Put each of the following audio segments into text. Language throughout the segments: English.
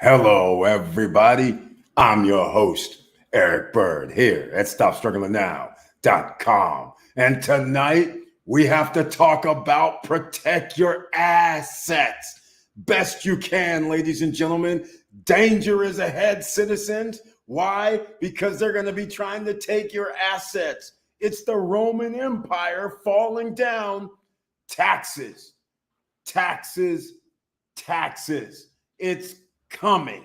Hello, everybody. I'm your host, Eric Bird, here at StopStrugglingNow.com. And tonight, we have to talk about protect your assets. Best you can, ladies and gentlemen. Danger is ahead, citizens. Why? Because they're going to be trying to take your assets. It's the Roman Empire falling down. Taxes, taxes, taxes. It's coming,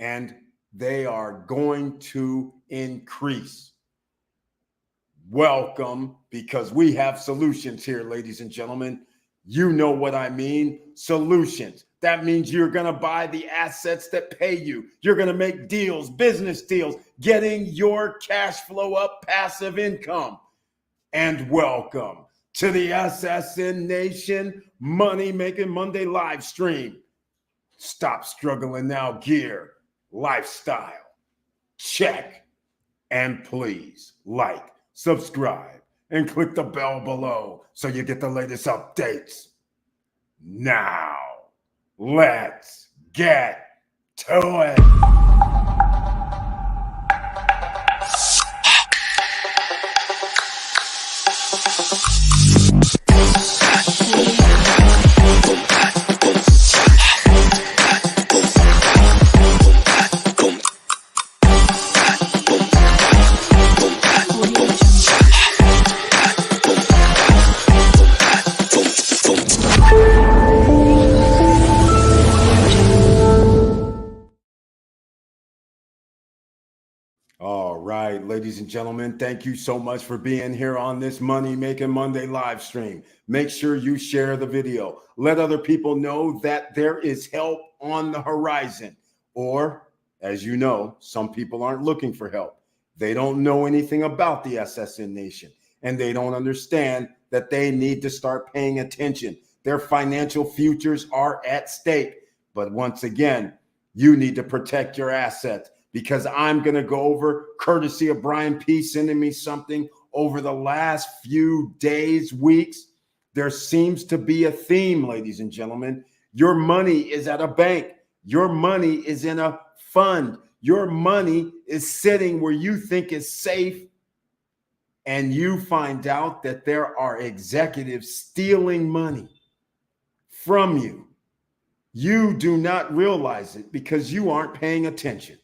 and they are going to increase. Welcome, because we have solutions here, ladies and gentlemen. You know what I mean. Solutions. That means you're going to buy the assets that pay you. You're going to make deals, business deals, getting your cash flow up, passive income. And welcome to the SSN Nation Money Making Monday live stream. Stop struggling now gear, lifestyle. Check. And please like, subscribe, and click the bell below so you get the latest updates. Now, let's get to it. All right, ladies and gentlemen, thank you so much for being here on this Money Making Monday live stream. Make sure you share the video. Let other people know that there is help on the horizon. Or, as you know, some people aren't looking for help. They don't know anything about the SSN Nation, and they don't understand that they need to start paying attention. Their financial futures are at stake. But once again, you need to protect your assets, because I'm going to go over, courtesy of Brian P. sending me something over the last few days, weeks. There seems to be a theme, ladies and gentlemen. Your money is at a bank. Your money is in a fund. Your money is sitting where you think is safe, and you find out that there are executives stealing money from you. You do not realize it because you aren't paying attention.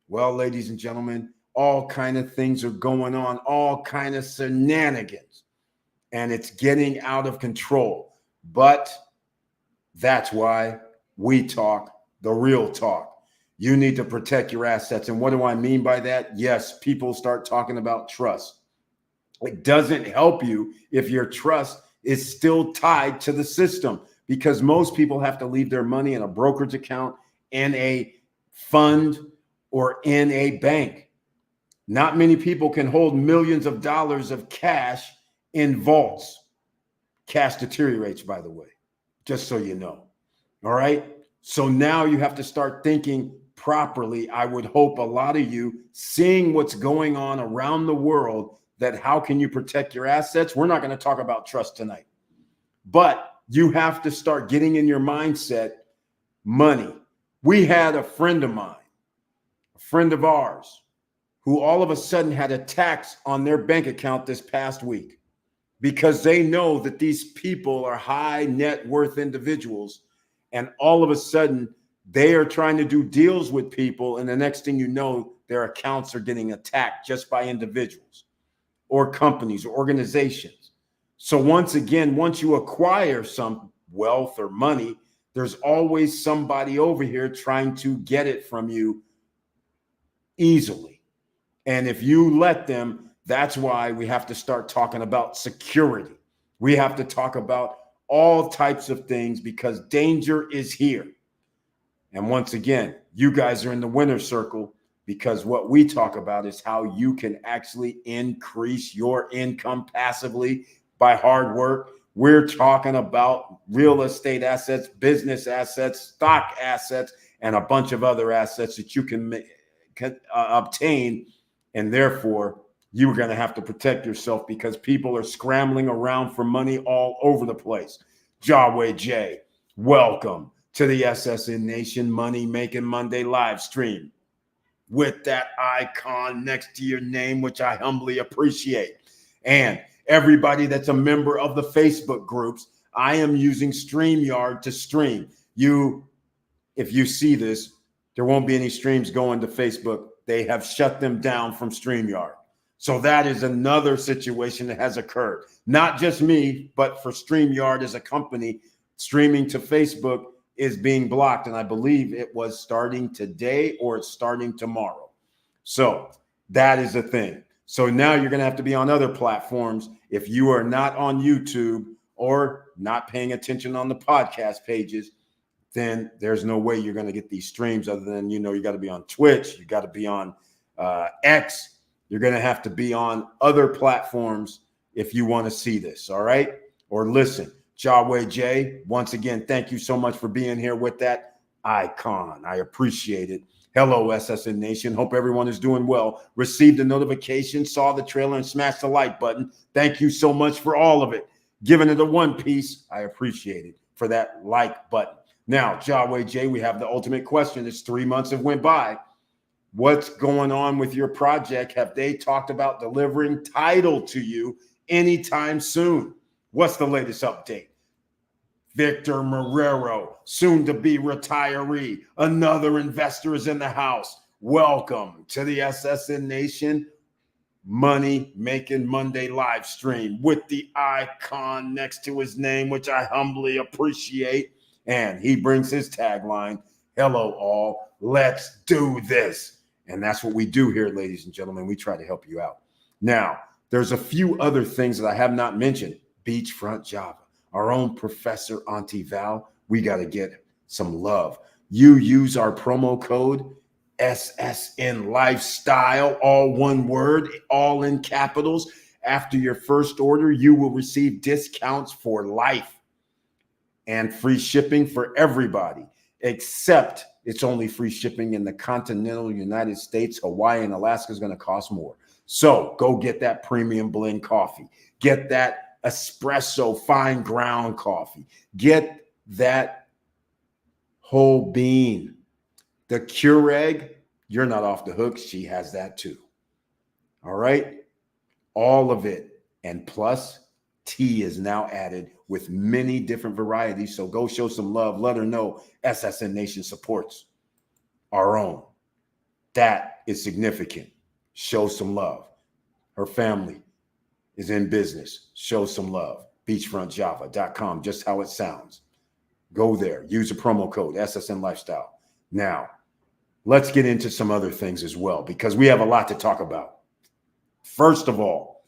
Well, ladies and gentlemen, all kind of things are going on, all kind of shenanigans, and it's getting out of control. But that's why we talk the real talk. You need to protect your assets. And what do I mean by that? Yes, people start talking about trust. It doesn't help you if your trust is still tied to the system, because most people have to leave their money in a brokerage account, in a fund, or in a bank. Not many people can hold millions of dollars of cash in vaults. Cash deteriorates, by the way, just so you know. All right. So now you have to start thinking properly. I would hope a lot of you seeing what's going on around the world, that how can you protect your assets? We're not going to talk about trust tonight, but you have to start getting in your mindset money. We had a friend of mine, friend of ours, who all of a sudden had a tax on their bank account this past week, because they know that these people are high net worth individuals, and all of a sudden they are trying to do deals with people, and the next thing you know, their accounts are getting attacked just by individuals or companies or organizations. So once again, once you acquire some wealth or money, there's always somebody over here trying to get it from you easily. And if you let them, that's why we have to start talking about security. We have to talk about all types of things, because danger is here. And once again, you guys are in the winner's circle, because what we talk about is how you can actually increase your income passively by hard work. We're talking about real estate assets, business assets, stock assets, and a bunch of other assets that you can obtain, and therefore you're going to have to protect yourself, because people are scrambling around for money all over the place. Jawway J, welcome. to the SSN Nation Money Making Monday live stream with that icon next to your name, which I humbly appreciate. And everybody that's a member of the Facebook groups, I am using StreamYard to stream. If you see this, there won't be any streams going to Facebook. They have shut them down from StreamYard. So that is another situation that has occurred. Not just me, but for StreamYard as a company, streaming to Facebook is being blocked. And I believe it was starting today or it's starting tomorrow. So that is the thing. So now you're going to have to be on other platforms. If you are not on YouTube or not paying attention on the podcast pages, then there's no way you're going to get these streams other than, you got to be on Twitch. You got to be on X. You're going to have to be on other platforms if you want to see this. All right. Or listen. Jawway J, once again, thank you so much for being here with that icon. I appreciate it. Hello, SSN Nation. Hope everyone is doing well. Received a notification, saw the trailer, and smashed the like button. Thank you so much for all of it. Giving it a one piece. I appreciate it for that like button. Now, Jawway J, we have the ultimate question. It's 3 months have went by. What's going on with your project? Have they talked about delivering title to you anytime soon? What's the latest update? Victor Marrero, soon to be retiree. Another investor is in the house. Welcome to the SSN Nation Money Making Monday live stream with the icon next to his name, which I humbly appreciate. And he brings his tagline, hello all, let's do this. And that's what we do here, ladies and gentlemen. We try to help you out. Now, there's a few other things that I have not mentioned. Beachfront Java, our own Professor Auntie Val, we got to get some love. You use our promo code SSN Lifestyle, all one word, all in capitals. After your first order, you will receive discounts for life and free shipping for everybody, except it's only free shipping in the continental United States. Hawaii and Alaska is going to cost more. So go get that premium blend coffee. Get that espresso fine ground coffee. Get that whole bean. The Keurig, you're not off the hook. She has that too. All right. All of it. And plus, tea is now added with many different varieties. So go show some love. Let her know SSN Nation supports our own. That is significant. Show some love. Her family is in business. Show some love. Beachfrontjava.com, just how it sounds. Go there. Use a promo code SSN Lifestyle. Now, let's get into some other things as well, because we have a lot to talk about. First of all,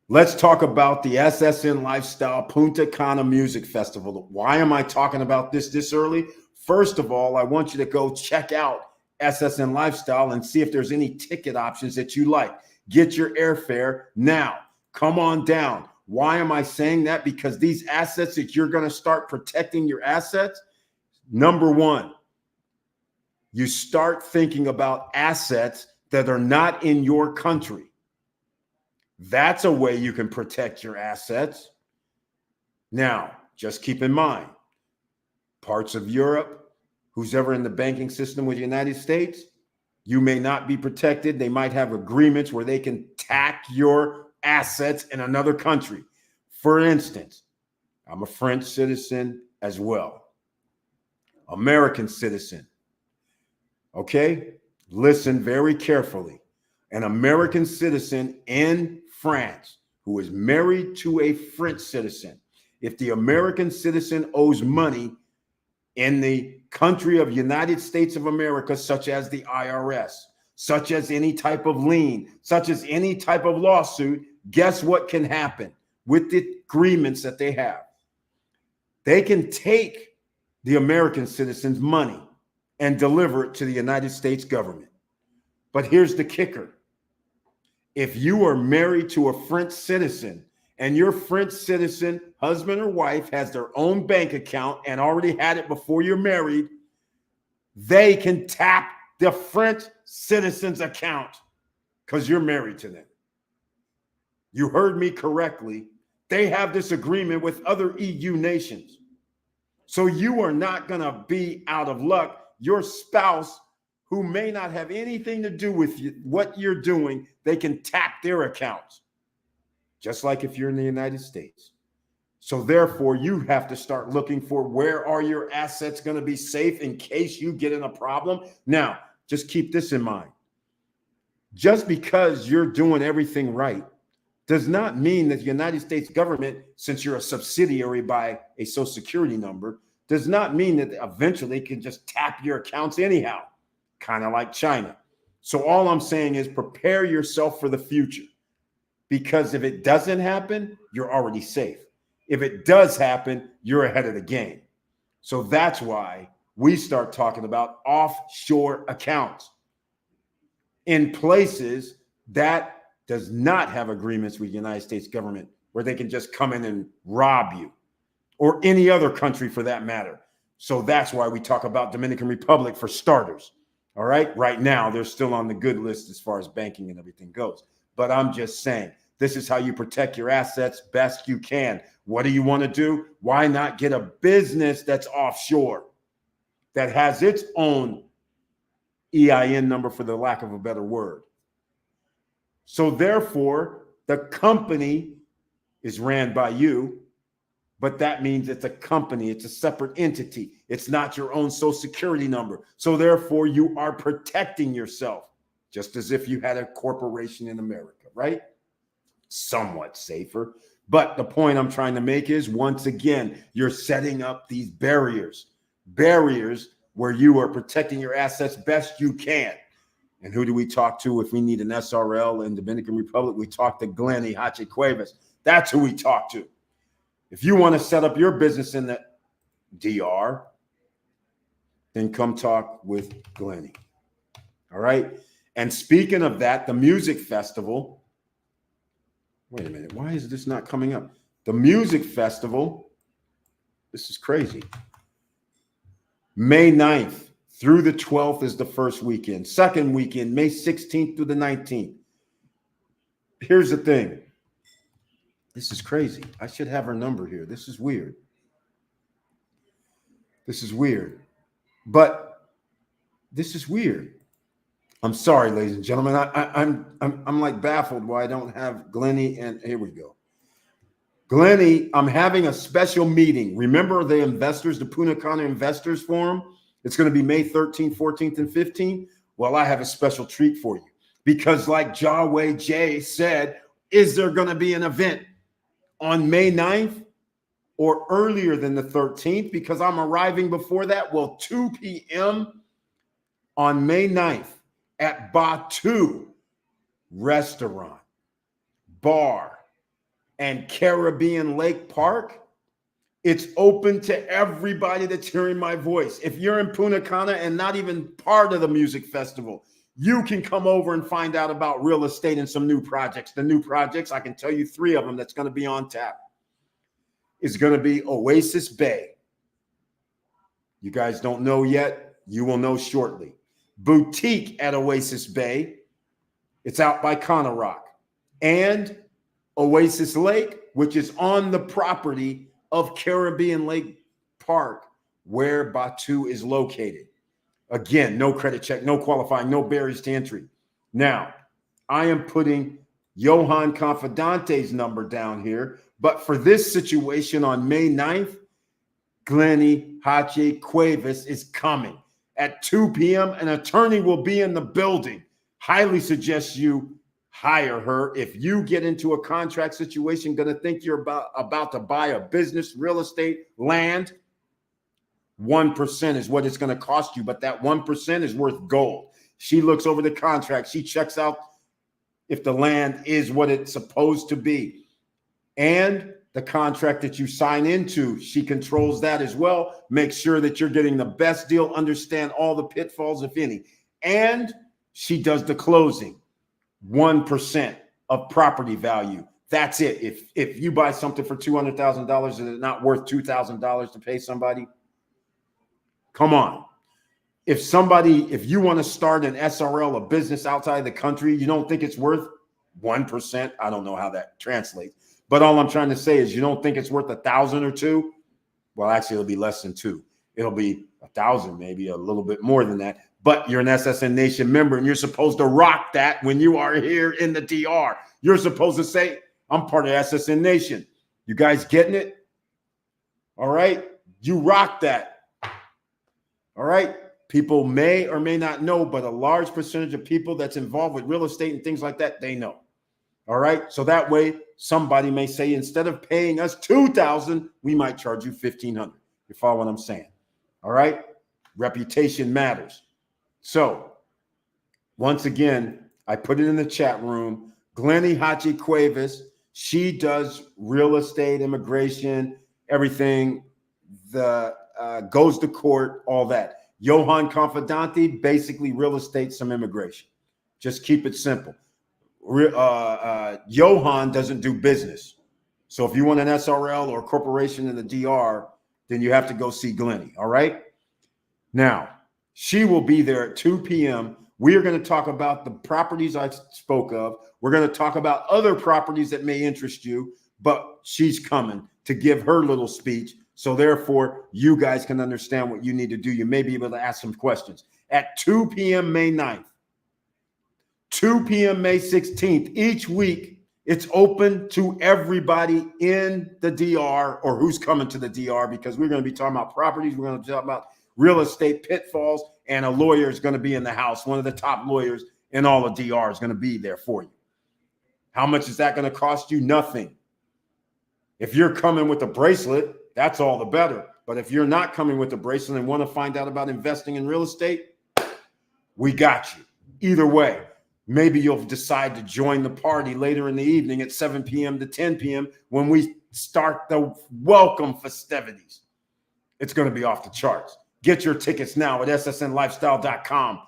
let's talk about the SSN Lifestyle Punta Cana Music Festival. Why am I talking about this early? First of all, I want you to go check out SSN Lifestyle and see if there's any ticket options that you like. Get your airfare now. Come on down. Why am I saying that? Because these assets that you're going to start protecting your assets, number one, you start thinking about assets that are not in your country. That's a way you can protect your assets. Now, just keep in mind, parts of Europe, who's ever in the banking system with the United States, you may not be protected. They might have agreements where they can tack your assets in another country. For instance, I'm a French citizen as well. American citizen. Okay? Listen very carefully. An American citizen in France who is married to a French citizen. If the American citizen owes money in the country of United States of America, such as the IRS, such as any type of lien, such as any type of lawsuit, guess what can happen with the agreements that they have? They can take the American citizen's money and deliver it to the United States government. But here's the kicker. If you are married to a French citizen and your French citizen husband or wife has their own bank account and already had it before you're married, they can tap the French citizen's account because you're married to them. You heard me correctly. They have this agreement with other EU nations. So you are not going to be out of luck. Your spouse, who may not have anything to do with you, what you're doing, they can tap their accounts, just like if you're in the United States. So therefore, you have to start looking for where are your assets going to be safe in case you get in a problem. Now, just keep this in mind. Just because you're doing everything right does not mean that the United States government, since you're a subsidiary by a social security number, does not mean that eventually it can just tap your accounts anyhow, kind of like China. So all I'm saying is prepare yourself for the future, because if it doesn't happen, you're already safe. If it does happen, you're ahead of the game. So that's why we start talking about offshore accounts in places that does not have agreements with the United States government where they can just come in and rob you, or any other country for that matter. So that's why we talk about Dominican Republic for starters. All right. Right now, they're still on the good list as far as banking and everything goes. But I'm just saying, this is how you protect your assets best you can. What do you want to do? Why not get a business that's offshore, that has its own EIN number, for the lack of a better word? So therefore, the company is ran by you, but that means it's a company. It's a separate entity. It's not your own social security number. So therefore, you are protecting yourself, just as if you had a corporation in America, right? Somewhat safer. But the point I'm trying to make is, once again, you're setting up these barriers where you are protecting your assets best you can. And who do we talk to if we need an SRL in Dominican Republic? We talk to Glenny Cuevas. That's who we talk to. If you want to set up your business in the DR, then come talk with Glenny. All right. And speaking of that, the music festival. Wait a minute. Why is this not coming up? The music festival. This is crazy. May 9th through the 12th is the first weekend. Second weekend, May 16th through the 19th. Here's the thing. This is crazy. I should have her number here. This is weird. This is weird. But this is weird. I'm sorry, ladies and gentlemen. I'm like baffled why I don't have Glenny. And here we go. Glenny, I'm having a special meeting. Remember the investors, the Punta Cana Investors Forum? It's going to be May 13th, 14th, and 15th. Well, I have a special treat for you, because like Jaway J said, is there going to be an event on May 9th or earlier than the 13th? Because I'm arriving before that. Well, 2 p.m. on May 9th at Batu Restaurant, Bar, and Caribbean Lake Park. It's open to everybody that's hearing my voice. If you're in Punta Cana and not even part of the music festival, you can come over and find out about real estate and some new projects. The new projects, I can tell you 3 of them that's going to be on tap. Is going to be Oasis Bay. You guys don't know yet. You will know shortly. Boutique at Oasis Bay. It's out by Cana Rock. And Oasis Lake, which is on the property of Caribbean Lake Park, where Batu is located. Again, no credit check, no qualifying, no barriers to entry. Now, I am putting Johan Confidante's number down here, but for this situation on May 9th, Glenny Cuevas is coming. At 2 p.m., an attorney will be in the building. Highly suggest you hire her. If you get into a contract situation, going to think you're about to buy a business, real estate, land, 1% is what it's going to cost you, but that 1% is worth gold. She looks over the contract. She checks out if the land is what it's supposed to be. And the contract that you sign into, she controls that as well. Make sure that you're getting the best deal, understand all the pitfalls, if any. And she does the closing, 1% of property value. That's it. If you buy something for $200,000, is it not worth $2,000 to pay somebody? Come on. If you want to start an SRL, a business outside the country, you don't think it's worth 1%? I don't know how that translates. But all I'm trying to say is, you don't think it's worth $1,000 or $2,000? Well, actually, it'll be less than 2. It'll be 1,000, maybe a little bit more than that. But you're an SSN Nation member, and you're supposed to rock that when you are here in the DR. You're supposed to say, I'm part of SSN Nation. You guys getting it? All right? You rock that. All right? People may or may not know, but a large percentage of people that's involved with real estate and things like that, they know. All right? So that way, somebody may say, instead of paying us $2,000, we might charge you $1,500. You follow what I'm saying? All right? Reputation matters. So, once again, I put it in the chat room. Glennie Hachi Cuevas, she does real estate, immigration, everything, goes to court, all that. Johan Confidante, basically real estate, some immigration. Just keep it simple. Johan doesn't do business. So if you want an SRL or a corporation in the DR, then you have to go see Glennie, all right? Now, she will be there at 2 p.m. We are going to talk about the properties I spoke of. We're going to talk about other properties that may interest you, but she's coming to give her little speech. So therefore, you guys can understand what you need to do. You may be able to ask some questions. At 2 p.m. May 9th, 2 p.m. May 16th, each week, it's open to everybody in the DR or who's coming to the DR, because we're going to be talking about properties. We're going to talk about real estate pitfalls, and a lawyer is going to be in the house. One of the top lawyers in all of DR is going to be there for you. How much is that going to cost you? Nothing. If you're coming with a bracelet, that's all the better. But if you're not coming with a bracelet and want to find out about investing in real estate, we got you. Either way, maybe you'll decide to join the party later in the evening at 7 p.m. to 10 p.m. when we start the welcome festivities. It's going to be off the charts. Get your tickets now at ssnlifestyle.com.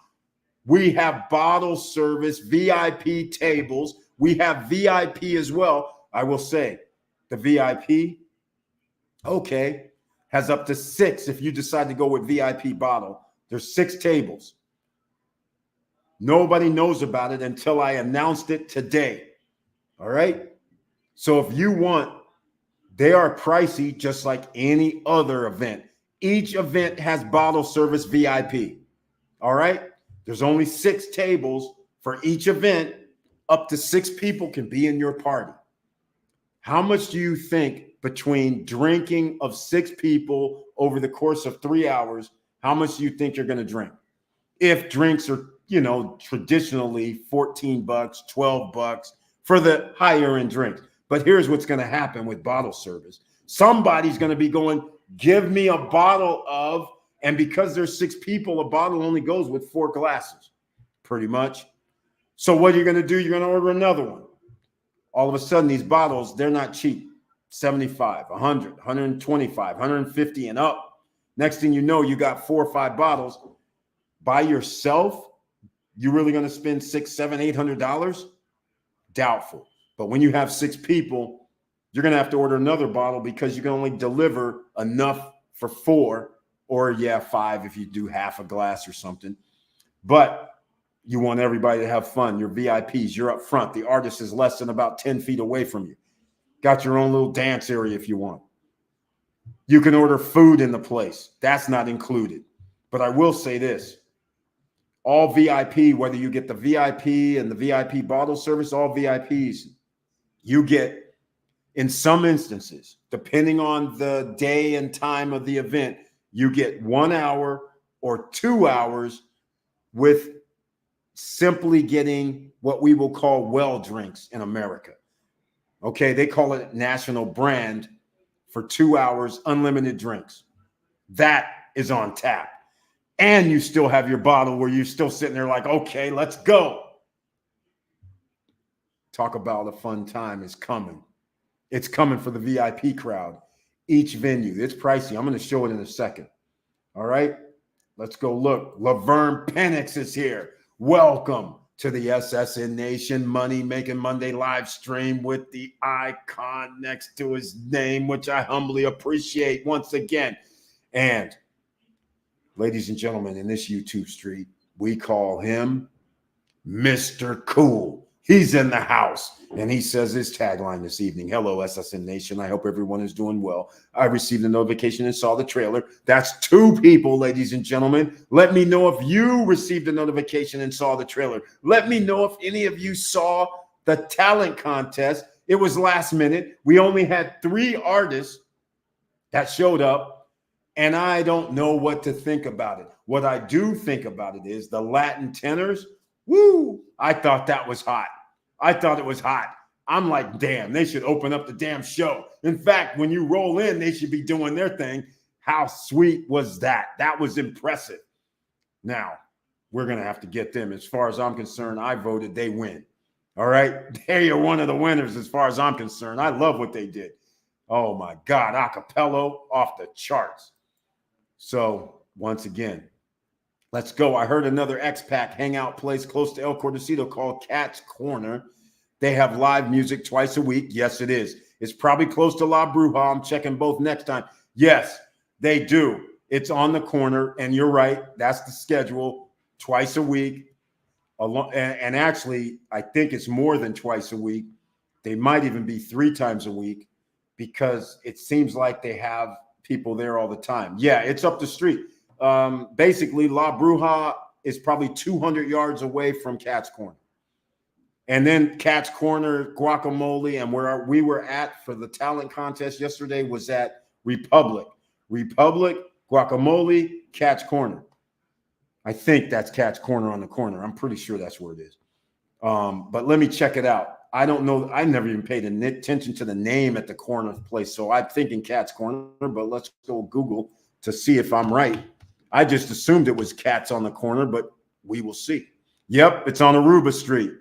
We have bottle service, VIP tables. We have VIP as well. I will say the VIP, okay, has up to 6 if you decide to go with VIP bottle. There's 6 tables. Nobody knows about it until I announced it today. All right? So if you want, they are pricey just like any other event. Each event has bottle service VIP. All right? There's only 6 tables for each event. Up to 6 people can be in your party. How much do you think between drinking of 6 people over the course of 3 hours, how much do you think you're going to drink? If drinks are, traditionally $14, $12 for the higher end drinks. But here's what's going to happen with bottle service. Somebody's going to be going, give me a bottle of, and because there's 6 people, a bottle only goes with 4 glasses, pretty much. So what you're going to do, you're going to order another one. All of a sudden, these bottles, they're not cheap. 75, 100, 125, 150 and up. Next thing you know, you got 4 or 5 bottles. By yourself, you really going to spend $600, $700, $800? Doubtful. But when you have 6 people, you're going to have to order another bottle because you can only deliver enough for 4 or 5 if you do half a glass or something. But you want everybody to have fun. You're VIPs. You're up front. The artist is less than about 10 feet away from you. Got your own little dance area if you want. You can order food in the place. That's not included. But I will say this. All VIP, whether you get the VIP and the VIP bottle service, all VIPs, you get, in some instances, depending on the day and time of the event, you get 1 hour or 2 hours with simply getting what we will call well drinks in America. Okay, they call it national brand for 2 hours, unlimited drinks. That is on tap. And you still have your bottle where you're still sitting there like, okay, let's go. Talk about a fun time is coming. It's coming for the VIP crowd. Each venue, it's pricey. I'm going to show it in a second. All right, let's go look. Laverne Penix is here. Welcome to the SSN Nation Money Making Monday live stream with the icon next to his name, which I humbly appreciate once again. And ladies and gentlemen, in this YouTube street, we call him Mr. Cool. He's in the house, and he says his tagline this evening. Hello, SSN Nation. I hope everyone is doing well. I received a notification and saw the trailer. That's 2 people, ladies and gentlemen. Let me know if you received a notification and saw the trailer. Let me know if any of you saw the talent contest. It was last minute. We only had 3 artists that showed up, and I don't know what to think about it. What I do think about it is the Latin tenors. Woo! I thought that was hot. I thought it was hot. I'm like, damn, they should open up the damn show. In fact, when you roll in, they should be doing their thing. How sweet was that? That was impressive. Now, we're going to have to get them. As far as I'm concerned, I voted they win. All right? They are one of the winners as far as I'm concerned. I love what they did. Oh, my God. Acapello off the charts. So, once again, let's go. I heard another X-Pac hangout place close to El Cordecito called Cat's Corner. They have live music twice a week. Yes, it is. It's probably close to La Bruja. I'm checking both next time. Yes, they do. It's on the corner, and you're right. That's the schedule, twice a week. And actually, I think it's more than twice a week. They might even be 3 times a week because it seems like they have people there all the time. Yeah, it's up the street. Basically, La Bruja is probably 200 yards away from Cat's Corner. And then Cat's Corner, Guacamole, and where we were at for the talent contest yesterday was at Republic. Republic, Guacamole, Cat's Corner. I think that's Cat's Corner on the corner. I'm pretty sure that's where it is. But let me check it out. I don't know. I never even paid attention to the name at the corner place. So I'm thinking Cat's Corner, but let's go Google to see if I'm right. I just assumed it was Cats on the corner, but we will see. Yep, it's on Aruba Street.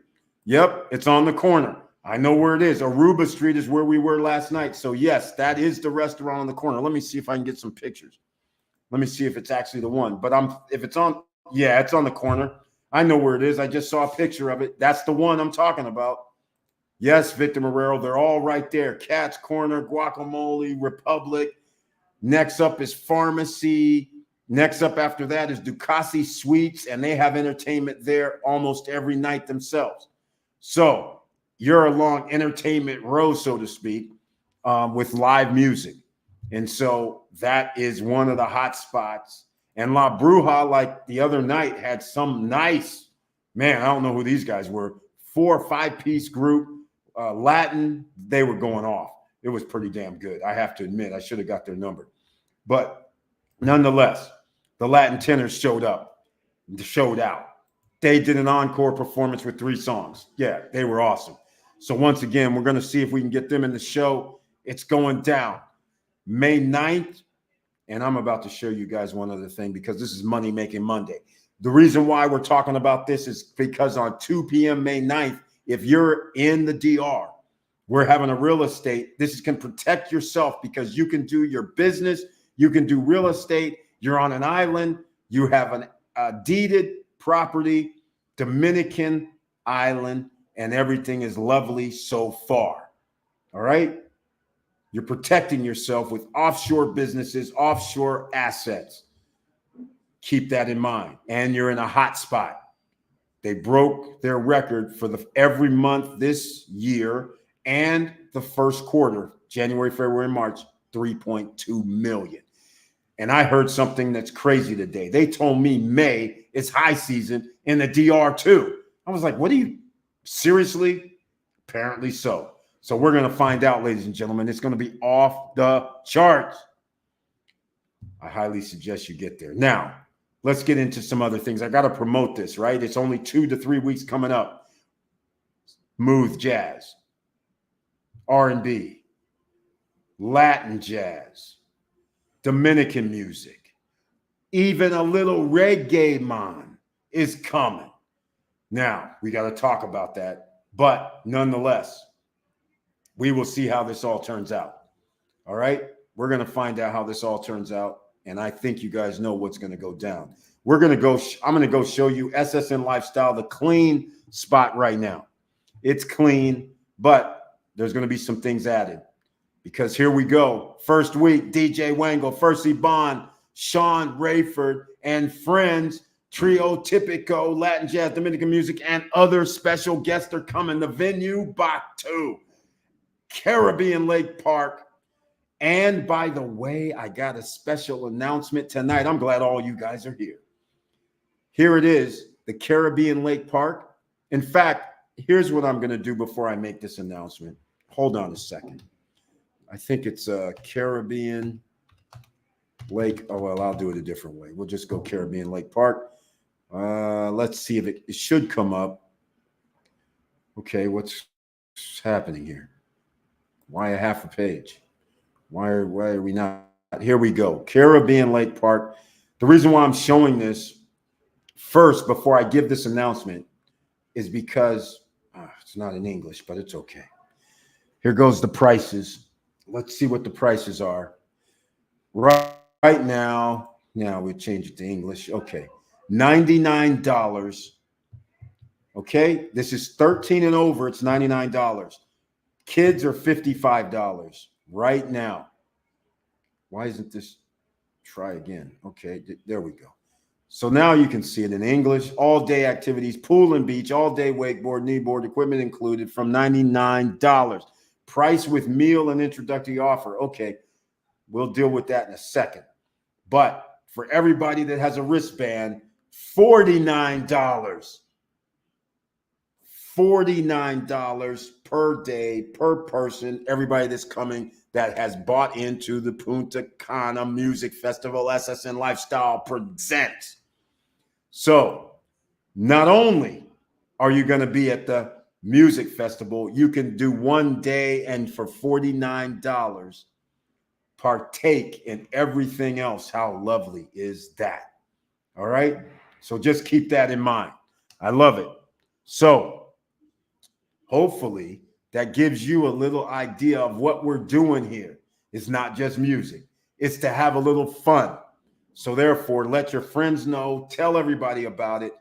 Yep, it's on the corner. I know where it is. Aruba Street is where we were last night. So, yes, that is the restaurant on the corner. Let me see if I can get some pictures. Let me see if it's actually the one. But if it's on, yeah, it's on the corner. I know where it is. I just saw a picture of it. That's the one I'm talking about. Yes, Victor Marrero, they're all right there. Cat's Corner, Guacamole, Republic. Next up is Pharmacy. Next up after that is Ducati Suites, and they have entertainment there almost every night themselves. So you're along entertainment row, so to speak, with live music. And so that is one of the hot spots. And La Bruja, like the other night, had some nice, man, I don't know who these guys were, 4 or 5-piece group, Latin, they were going off. It was pretty damn good. I have to admit, I should have got their number. But nonetheless, the Latin tenors showed out. They did an encore performance with 3 songs. Yeah, they were awesome. So once again, we're going to see if we can get them in the show. It's going down May 9th. And I'm about to show you guys one other thing because this is Money Making Monday. The reason why we're talking about this is because on 2 p.m. May 9th, if you're in the DR, we're having a real estate. This can protect yourself because you can do your business. You can do real estate. You're on an island. You have a deeded property, Dominican island, and everything is lovely so far. All right? You're protecting yourself with offshore businesses, offshore assets. Keep that in mind. And you're in a hot spot. They broke their record for every month this year and the first quarter, January, February, March, 3.2 million. And I heard something that's crazy today. They told me May is high season in the DR too. I was like, what are you, seriously? Apparently so. So we're going to find out, ladies and gentlemen. It's going to be off the charts. I highly suggest you get there. Now, let's get into some other things. I got to promote this, right? It's only 2 to 3 weeks coming up. Smooth jazz, R&B, Latin jazz, Dominican music, even a little reggae man is coming. Now, we got to talk about that. But nonetheless, we will see how this all turns out. All right? We're going to find out how this all turns out. And I think you guys know what's going to go down. I'm going to go show you SSN Lifestyle, the clean spot right now. It's clean, but there's going to be some things added. Because here we go. First week, DJ Wango, First Bond, Sean Rayford, and friends Trio, Typico, Latin Jazz, Dominican music, and other special guests are coming. The venue, Batu, Caribbean Lake Park. And by the way, I got a special announcement tonight. I'm glad all you guys are here. Here it is, the Caribbean Lake Park. In fact, here's what I'm going to do before I make this announcement. Hold on a second. I think it's Caribbean Lake. Oh, well, I'll do it a different way. We'll just go Caribbean Lake Park. Let's see if it should come up. Okay, what's happening here? Why a half a page? Why are we not? Here we go. Caribbean Lake Park. The reason why I'm showing this first before I give this announcement is because it's not in English, but it's okay. Here goes the prices. Let's see what the prices are. Right now we change it to English. Okay. $99. Okay. This is 13 and over. It's $99. Kids are $55 right now. Why isn't this? Try again. Okay. There we go. So now you can see it in English. All day activities, pool and beach, all day wakeboard, kneeboard, equipment included from $99. Price with meal and introductory offer. Okay. We'll deal with that in a second. But for everybody that has a wristband, $49. $49 per day, per person. Everybody that's coming that has bought into the Punta Cana Music Festival, SSN Lifestyle presents. So not only are you going to be at the music festival, you can do one day and for $49, partake in everything else. How lovely is that? All right. So just keep that in mind. I love it. So hopefully that gives you a little idea of what we're doing here. It's not just music. It's to have a little fun. So therefore, let your friends know, tell everybody about it.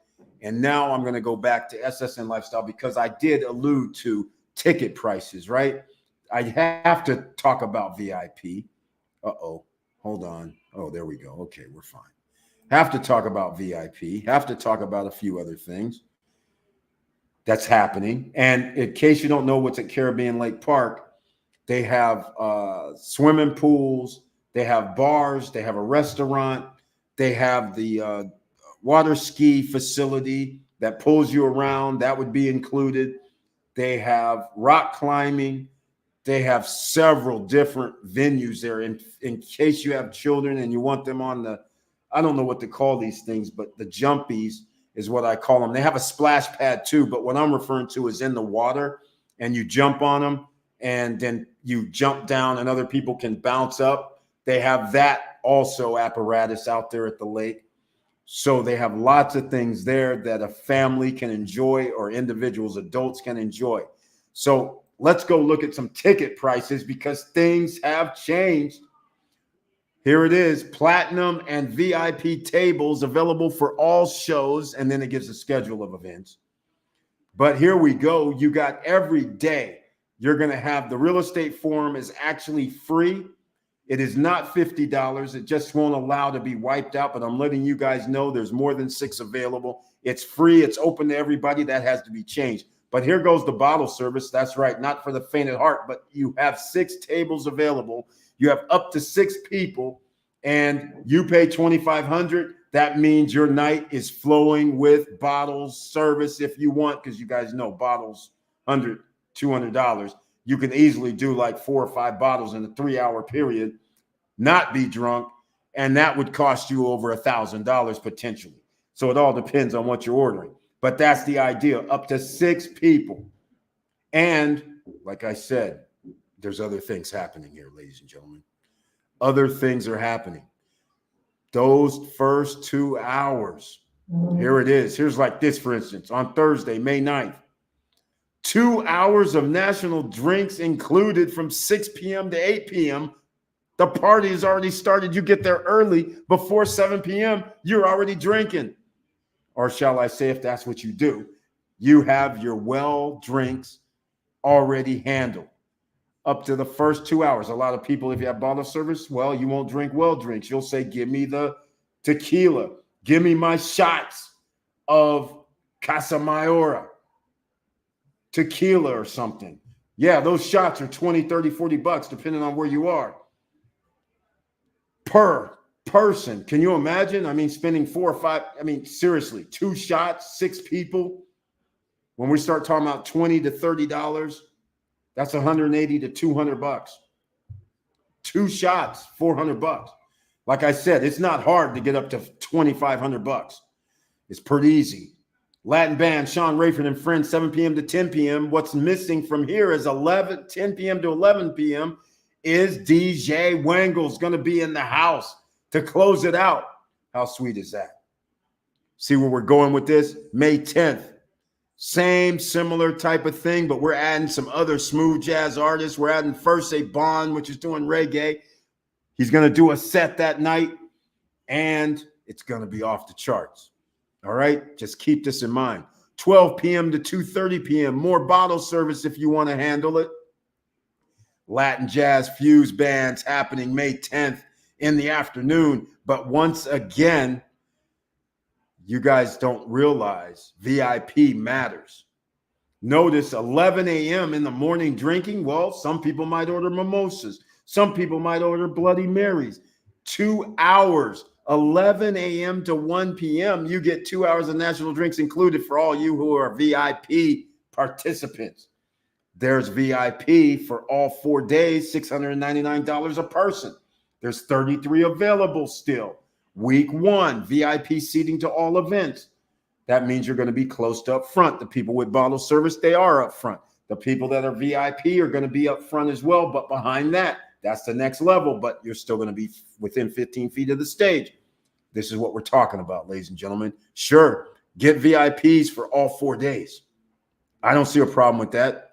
And now I'm going to go back to SSN Lifestyle because I did allude to ticket prices, right? I have to talk about VIP. Uh-oh, hold on. Oh, there we go. Okay, we're fine. Have to talk about VIP. Have to talk about a few other things that's happening. And in case you don't know what's at Caribbean Lake Park, they have swimming pools, they have bars, they have a restaurant, they have the water ski facility that pulls you around. That would be included. They have rock climbing. They have several different venues there in case you have children and you want them on the, I don't know what to call these things, but the jumpies is what I call them. They have a splash pad too, but what I'm referring to is in the water and you jump on them and then you jump down and other people can bounce up. They have that also apparatus out there at the lake. So they have lots of things there that a family can enjoy or individuals, adults can enjoy. So let's go look at some ticket prices because things have changed. Here it is, platinum and VIP tables available for all shows, and then it gives a schedule of events. But here we go. You got every day. You're going to have the real estate forum is actually free. It is not $50. It just won't allow to be wiped out, but I'm letting you guys know there's more than 6 available. It's free. It's open to everybody. That has to be changed. But here goes the bottle service. That's right. Not for the faint at heart, but you have 6 tables available. You have up to 6 people and you pay $2,500. That means your night is flowing with bottles service if you want, because you guys know bottles, $100, $200. You can easily do like 4 or 5 bottles in a 3-hour period, not be drunk, and that would cost you over $1,000 potentially. So it all depends on what you're ordering. But that's the idea, up to 6 people. And like I said, there's other things happening here, ladies and gentlemen. Other things are happening. Those first 2 hours, here it is. Here's like this, for instance, on Thursday, May 9th. 2 hours of national drinks included from 6 p.m. to 8 p.m. The party has already started. You get there early. Before 7 p.m., you're already drinking. Or shall I say, if that's what you do, you have your well drinks already handled up to the first 2 hours. A lot of people, if you have bottle service, well, you won't drink well drinks. You'll say, give me the tequila. Give me my shots of Casamayor, tequila or something. Yeah, those shots are 20, 30, 40 bucks, depending on where you are. Per person. Can you imagine? I mean, spending 4 or 5, I mean, seriously, 2 shots, 6 people. When we start talking about $20 to $30, that's 180 to 200 bucks. 2 shots, 400 bucks. Like I said, it's not hard to get up to 2,500 bucks. It's pretty easy. Latin band, Sean Rayford and Friends, 7 p.m. to 10 p.m. What's missing from here is 10 p.m. to 11 p.m. is DJ Wangle's going to be in the house to close it out. How sweet is that? See where we're going with this? May 10th. Same similar type of thing, but we're adding some other smooth jazz artists. We're adding First A Bond, which is doing reggae. He's going to do a set that night, and it's going to be off the charts. All right? Just keep this in mind. 12 p.m. to 2:30 p.m. More bottle service if you want to handle it. Latin Jazz Fuse bands happening May 10th in the afternoon. But once again, you guys don't realize VIP matters. Notice 11 a.m. in the morning drinking. Well, some people might order mimosas. Some people might order Bloody Marys. 2 hours, 11 a.m. to 1 p.m. You get 2 hours of national drinks included for all you who are VIP participants. There's VIP for all 4 days, $699 a person. There's 33 available still. Week 1, VIP seating to all events. That means you're going to be close to up front. The people with bottle service, they are up front. The people that are VIP are going to be up front as well, but behind that, that's the next level, but you're still going to be within 15 feet of the stage. This is what we're talking about, ladies and gentlemen. Sure, get VIPs for all 4 days. I don't see a problem with that.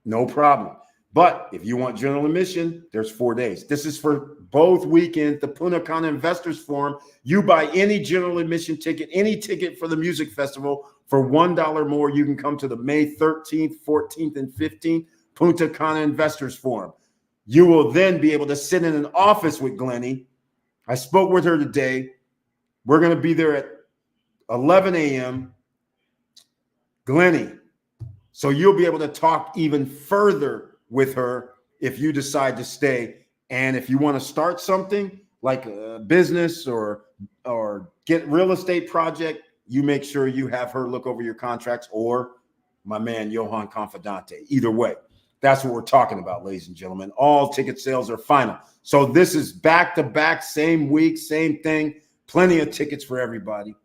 No problem. But if you want general admission, there's 4 days. This is for both weekends, the Punta Cana Investors Forum. You buy any general admission ticket, any ticket for the music festival for $1 more, you can come to the May 13th, 14th, and 15th Punta Cana Investors Forum. You will then be able to sit in an office with Glennie. I spoke with her today. We're going to be there at 11 a.m. Glennie. So you'll be able to talk even further with her if you decide to stay. And if you want to start something like a business or get real estate project, you make sure you have her look over your contracts, or my man, Johan Confidante. Either way, that's what we're talking about, ladies and gentlemen. All ticket sales are final. So this is back-to-back, same week, same thing. Plenty of tickets for everybody.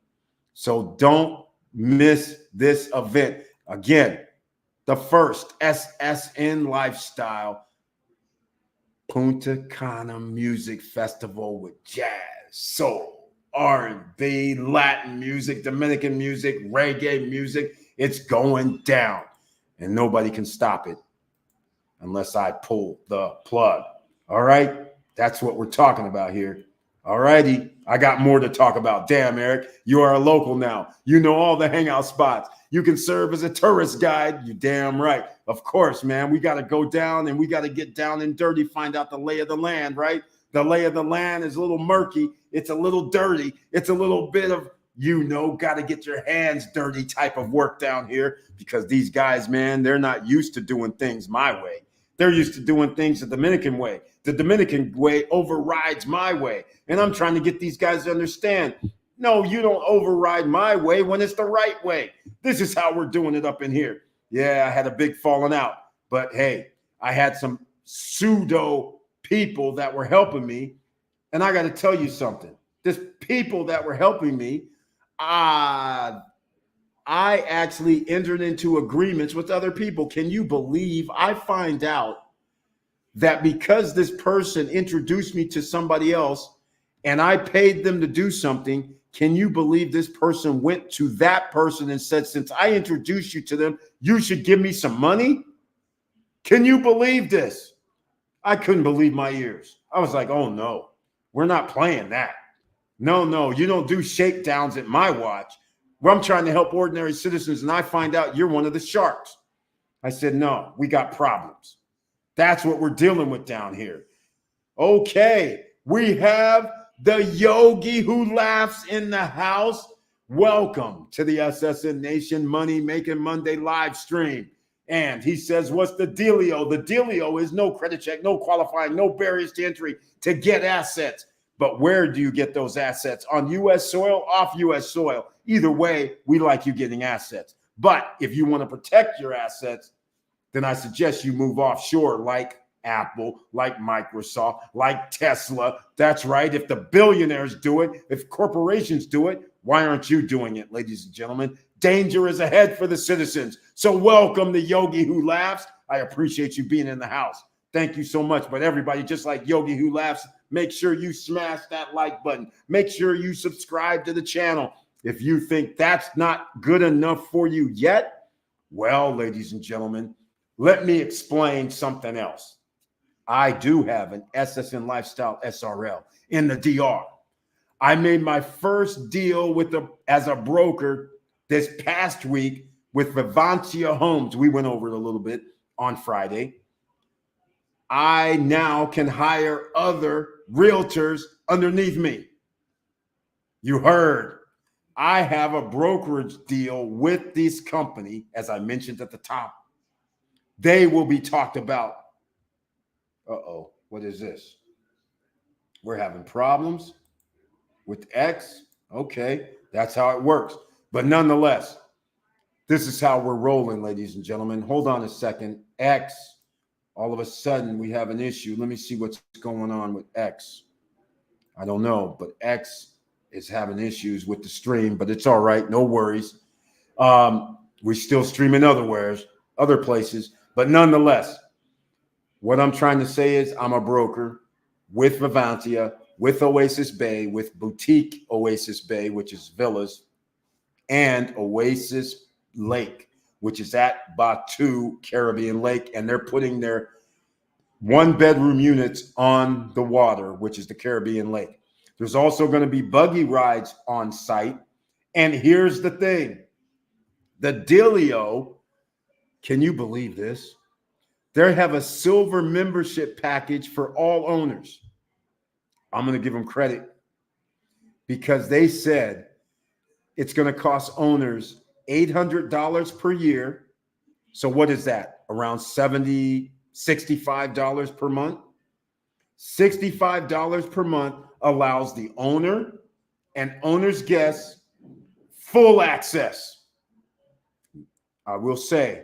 So don't miss this event. Again, the first SSN Lifestyle Punta Cana Music Festival with jazz, soul, R&B, Latin music, Dominican music, reggae music. It's going down, and nobody can stop it unless I pull the plug. All right? That's what we're talking about here. All righty. I got more to talk about. Damn, Eric, you are a local now. You know all the hangout spots. You can serve as a tourist guide. You damn right. Of course, man. We got to go down and we got to get down and dirty, find out the lay of the land, right? The lay of the land is a little murky. It's a little dirty. It's a little bit of, got to get your hands dirty type of work down here, because these guys, man, they're not used to doing things my way. They're used to doing things the Dominican way. The Dominican way overrides my way. And I'm trying to get these guys to understand, no, you don't override my way when it's the right way. This is how we're doing it up in here. Yeah, I had a big falling out. But hey, I had some pseudo people that were helping me. And I got to tell you something. This people that were helping me, I actually entered into agreements with other people. Can you believe I find out that because this person introduced me to somebody else and I paid them to do something, can you believe this person went to that person and said, since I introduced you to them, you should give me some money? Can you believe this? I couldn't believe my ears. I was like, oh no, we're not playing that. No, you don't do shakedowns at my watch. Where I'm trying to help ordinary citizens, and I find out you're one of the sharks. I said, no, we got problems. That's what we're dealing with down here. Okay, we have The yogi who laughs in the house. Welcome to the SSN Nation Money Making Monday live stream. And he says, what's the dealio? The dealio is no credit check, no qualifying, no barriers to entry to get assets. But where do you get those assets? On U.S. soil, off U.S. soil? Either way, we like you getting assets. But if you want to protect your assets, then I suggest you move offshore like Apple, like Microsoft, like Tesla. That's right. If the billionaires do it, if corporations do it, why aren't you doing it, ladies and gentlemen? Danger is ahead for the citizens. So welcome the Yogi Who Laughs. I appreciate you being in the house. Thank you so much. But everybody, just like Yogi Who Laughs, make sure you smash that like button. Make sure you subscribe to the channel. If you think that's not good enough for you yet, well, ladies and gentlemen, let me explain something else. I do have an SSN Lifestyle SRL in the DR. I made my first deal as a broker this past week with Vivantia Homes. We went over it a little bit on Friday. I now can hire other realtors underneath me. You heard. I have a brokerage deal with this company, as I mentioned at the top. They will be talked about. Uh-oh, what is this? We're having problems with X. Okay, that's how it works. But nonetheless, this is how we're rolling, ladies and gentlemen. Hold on a second. X, all of a sudden we have an issue. Let me see what's going on with X. I don't know, but X is having issues with the stream, but it's all right. No worries. We're still streaming other places, but nonetheless, what I'm trying to say is I'm a broker with Vivantia, with Oasis Bay, with Boutique Oasis Bay, which is villas, and Oasis Lake, which is at Batu Caribbean Lake, and they're putting their 1-bedroom units on the water, which is the Caribbean Lake. There's also going to be buggy rides on site. And here's the thing. The dealio, can you believe this? They have a silver membership package for all owners. I'm going to give them credit because they said it's going to cost owners $800 per year. So what is that? Around $65 per month? $65 per month allows the owner and owner's guests full access. I will say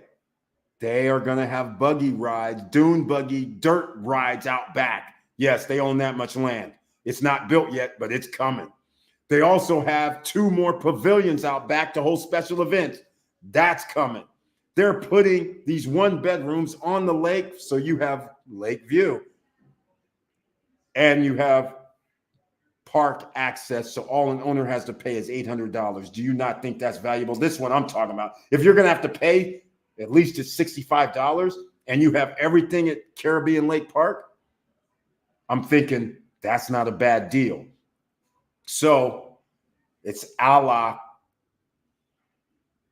they are going to have buggy rides, dune buggy, dirt rides out back. Yes, they own that much land. It's not built yet, but it's coming. They also have 2 more pavilions out back to hold special events. That's coming. They're putting these 1-bedrooms on the lake, so you have lake view. And you have park access, so all an owner has to pay is $800. Do you not think that's valuable? This one I'm talking about. If you're going to have to pay at least it's $65 and you have everything at Caribbean Lake Park, I'm thinking that's not a bad deal. So it's a la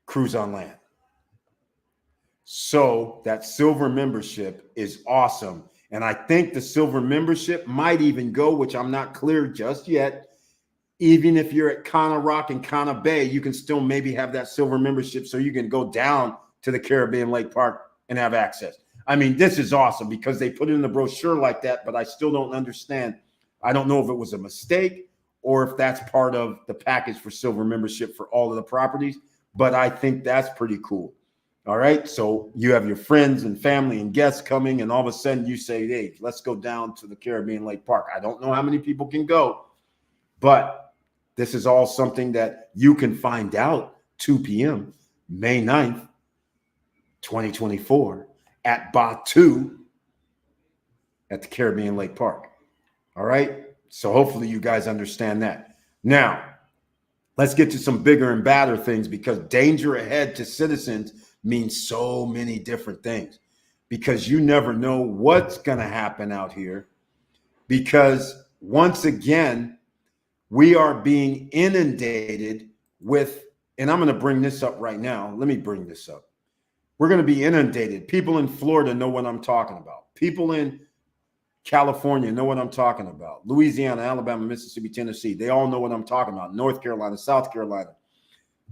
Cruise on Land. So that silver membership is awesome. And I think the silver membership might even go, which I'm not clear just yet. Even if you're at Cana Rock and Cana Bay, you can still maybe have that silver membership so you can go down to the Caribbean Lake Park and have access. I mean, this is awesome because they put it in the brochure like that, but I still don't understand. I don't know if it was a mistake or if that's part of the package for silver membership for all of the properties, but I think that's pretty cool. All right. So you have your friends and family and guests coming, and all of a sudden you say, hey, let's go down to the Caribbean Lake Park. I don't know how many people can go, but this is all something that you can find out 2 p.m. May 9th, 2024 at Batu at the Caribbean Lake Park. All right. So hopefully you guys understand that. Now, let's get to some bigger and badder things because danger ahead to citizens means so many different things because you never know what's going to happen out here because once again, we are being inundated with, and I'm going to bring this up right now. Let me bring this up. We're going to be inundated. People in Florida know what I'm talking about. People in California know what I'm talking about. Louisiana, Alabama, Mississippi, Tennessee, they all know what I'm talking about. North Carolina, South Carolina,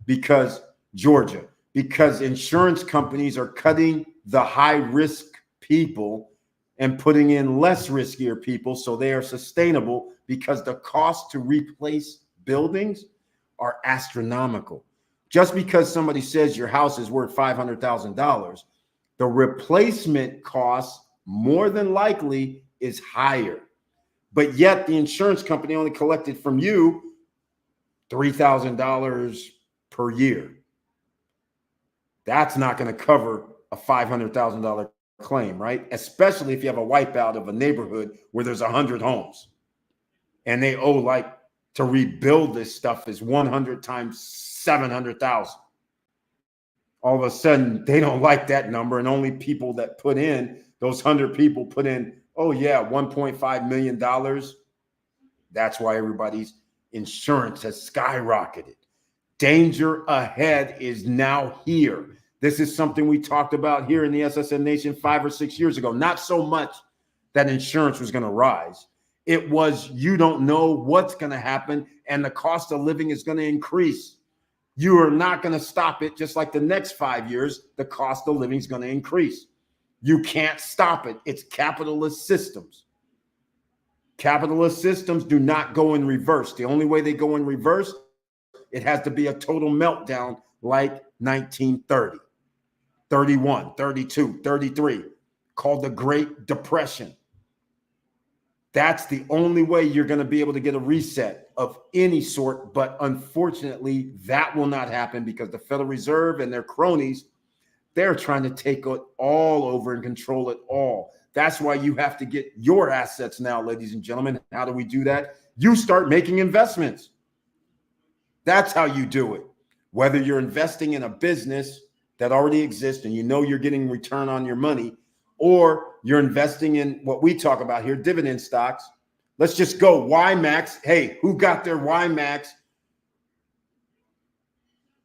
because Georgia, because insurance companies are cutting the high risk people and putting in less riskier people so they are sustainable, because the cost to replace buildings are astronomical. Just because somebody says your house is worth $500,000, the replacement cost more than likely is higher. But yet the insurance company only collected from you $3,000 per year. That's not going to cover a $500,000 claim, right? Especially if you have a wipeout of a neighborhood where there's 100 homes and they owe, like, to rebuild this stuff is 100 times 700,000. All of a sudden they don't like that number, and only people that put in, those 100 people put in, oh yeah, $1.5 million. That's why everybody's insurance has skyrocketed. Danger ahead is now here. This is something we talked about here in the SSN Nation 5 or 6 years ago. Not so much that insurance was going to rise. It was, you don't know what's going to happen, and the cost of living is going to increase. You are not going to stop it. Just like the next 5 years, the cost of living is going to increase. You can't stop it. It's capitalist systems. Capitalist systems do not go in reverse. The only way they go in reverse, it has to be a total meltdown like 1930, 31, 32, 33, called the Great Depression. That's the only way you're going to be able to get a reset of any sort. But unfortunately, that will not happen because the Federal Reserve and their cronies, they're trying to take it all over and control it all. That's why you have to get your assets now, ladies and gentlemen. How do we do that? You start making investments. That's how you do it. Whether you're investing in a business that already exists and you know you're getting return on your money, or you're investing in what we talk about here, dividend stocks. Let's just go YMAX. Hey, who got their YMAX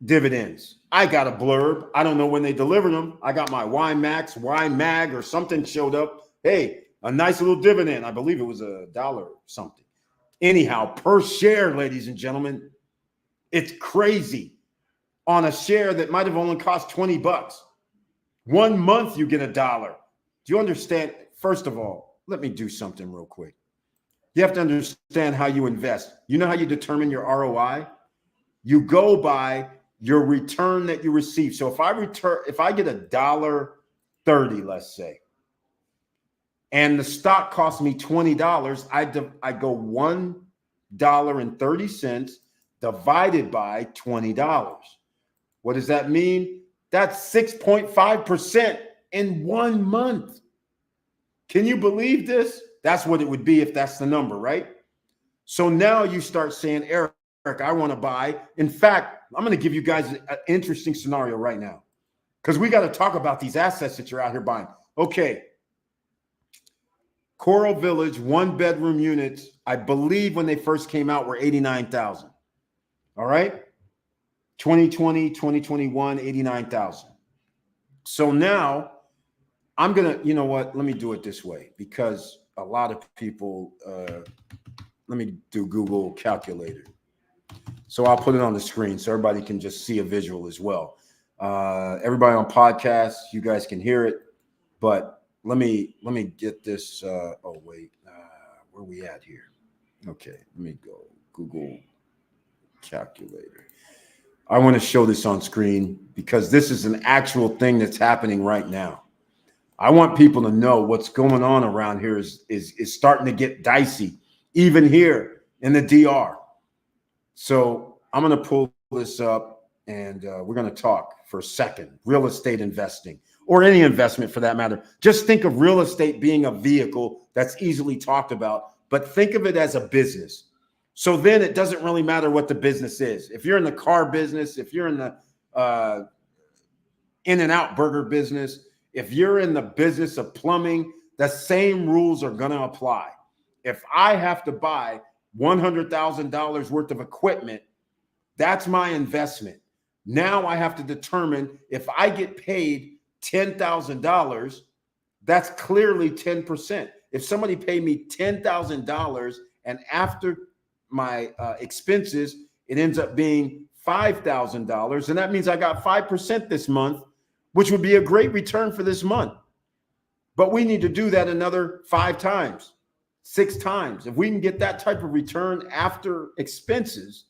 dividends? I got a blurb. I don't know when they delivered them. I got my YMAX, YMAG, or something showed up. Hey, a nice little dividend. I believe it was $1 something. Anyhow, per share, ladies and gentlemen, it's crazy. On a share that might have only cost $20. 1 month, you get $1. Do you understand? First of all, let me do something real quick. You have to understand how you invest. You know how you determine your ROI? You go by your return that you receive. So if I get $1.30, let's say, and the stock costs me $20, I go $1.30 divided by $20. What does that mean? That's 6.5% in 1 month. Can you believe this? That's what it would be if that's the number, right? So now you start saying, Eric, I want to buy. In fact, I'm going to give you guys an interesting scenario right now, because we got to talk about these assets that you're out here buying. Okay. Coral Village 1-bedroom units, I believe when they first came out, were $89,000. All right. 2020, 2021, 89,000. So now I'm going to, you know what? Let me do it this way, because a lot of people, let me do Google calculator. So I'll put it on the screen so everybody can just see a visual as well. Everybody on podcasts, you guys can hear it, but let me get this. Oh, wait, where are we at here? Okay, let me go Google calculator. I want to show this on screen because this is an actual thing that's happening right now. I want people to know what's going on around here is starting to get dicey, even here in the DR. So I'm going to pull this up and we're going to talk for a second. Real estate investing, or any investment for that matter. Just think of real estate being a vehicle that's easily talked about, but think of it as a business. So then it doesn't really matter what the business is. If you're in the car business, if you're in the In-N-Out burger business, if you're in the business of plumbing, the same rules are going to apply. If I have to buy $100,000 worth of equipment, that's my investment. Now I have to determine if I get paid $10,000, that's clearly 10%. if somebody paid me $10,000 and after my expenses, it ends up being $5,000, and that means I got 5% this month, which would be a great return for this month. But we need to do that another 5 times, 6 times. If we can get that type of return after expenses,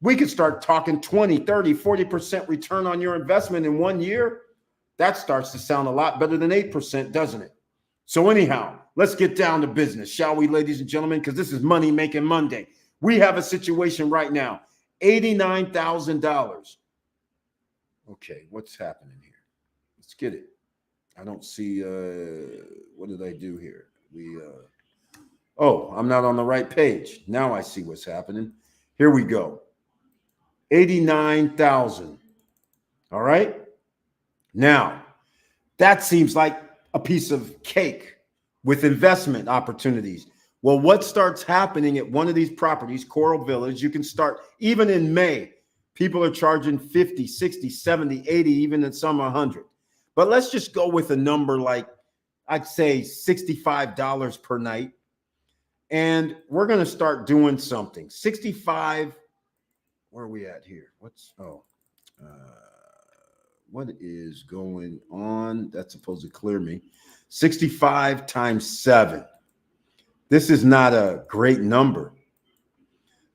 we could start talking 20, 30, 40% return on your investment in 1 year. That starts to sound a lot better than 8%, doesn't it? So anyhow, let's get down to business, shall we, ladies and gentlemen? Because this is Money Making Monday. We have a situation right now, $89,000. Okay, what's happening here? Let's get it. I don't see, what did I do here? Oh, I'm not on the right page. Now I see what's happening. Here we go. 89,000. All right. Now, that seems like a piece of cake with investment opportunities. Well, what starts happening at one of these properties, Coral Village, you can start even in May. People are charging 50, 60, 70, 80, even at some 100. But let's just go with a number like, I'd say $65 per night. And we're going to start doing something. 65. Where are we at here? What is going on? That's supposed to clear me. 65 times 7. This is not a great number.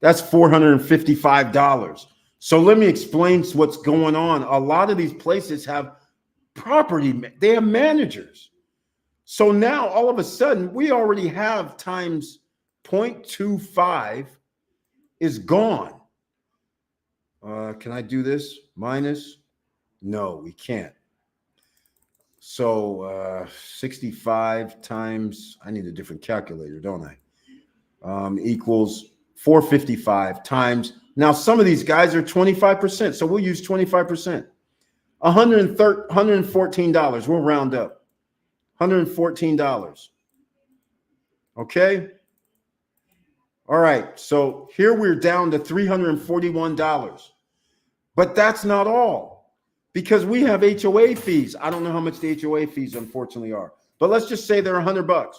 That's $455. So let me explain what's going on. A lot of these places have property, they have managers. So now all of a sudden we already have times 0.25 is gone. Can I do this? Minus? No, we can't. So 65 times, I need a different calculator, don't I? Equals 455 times. Now, some of these guys are 25%, so we'll use 25%. $114. We'll round up. $114. Okay? All right, so here we're down to $341. But that's not all, because we have HOA fees. I don't know how much the HOA fees unfortunately are, but let's just say they're $100.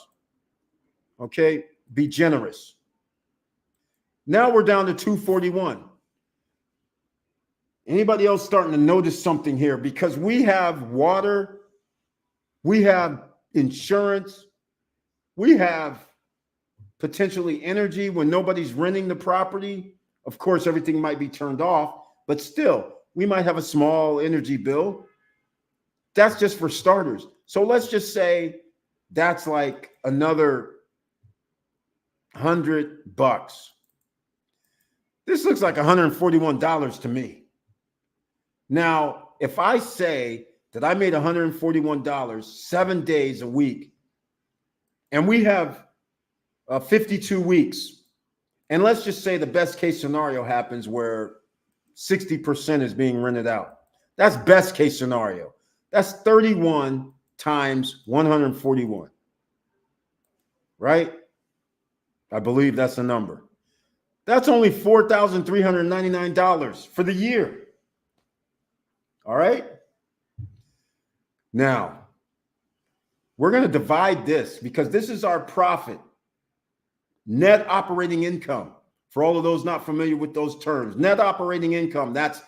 Okay, be generous. Now we're down to $241. Anybody else starting to notice something here? Because we have water, we have insurance, we have potentially energy when nobody's renting the property. Of course, everything might be turned off, but still, we might have a small energy bill. That's just for starters. So let's just say that's like another $100. This looks like $141 to me. Now, if I say that I made $141 7 days a week, and we have 52 weeks, and let's just say the best case scenario happens where 60% is being rented out. That's best case scenario. That's 31 times 141, right? I believe that's the number. That's only $4,399 for the year. All right. Now, we're going to divide this because this is our profit. Net operating income. For all of those not familiar with those terms, net operating income, that's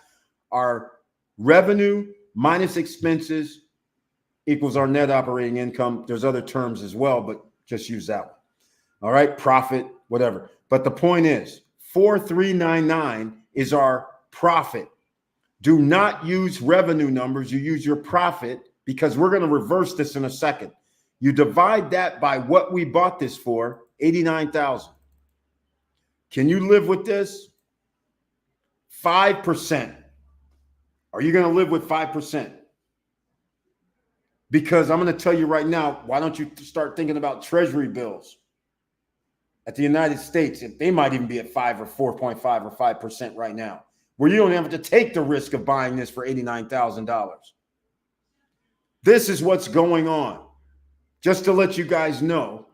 our revenue minus expenses equals our net operating income. There's other terms as well, but just use that one. All right, profit, whatever. But the point is, 4,399 is our profit. Do not use revenue numbers. You use your profit, because we're going to reverse this in a second. You divide that by what we bought this for, 89,000. Can you live with this? 5%. Are you going to live with 5%? Because I'm going to tell you right now, why don't you start thinking about treasury bills at the United States? They might even be at 5 or 4.5 or 5% right now, where you don't have to take the risk of buying this for $89,000. This is what's going on. Just to let you guys know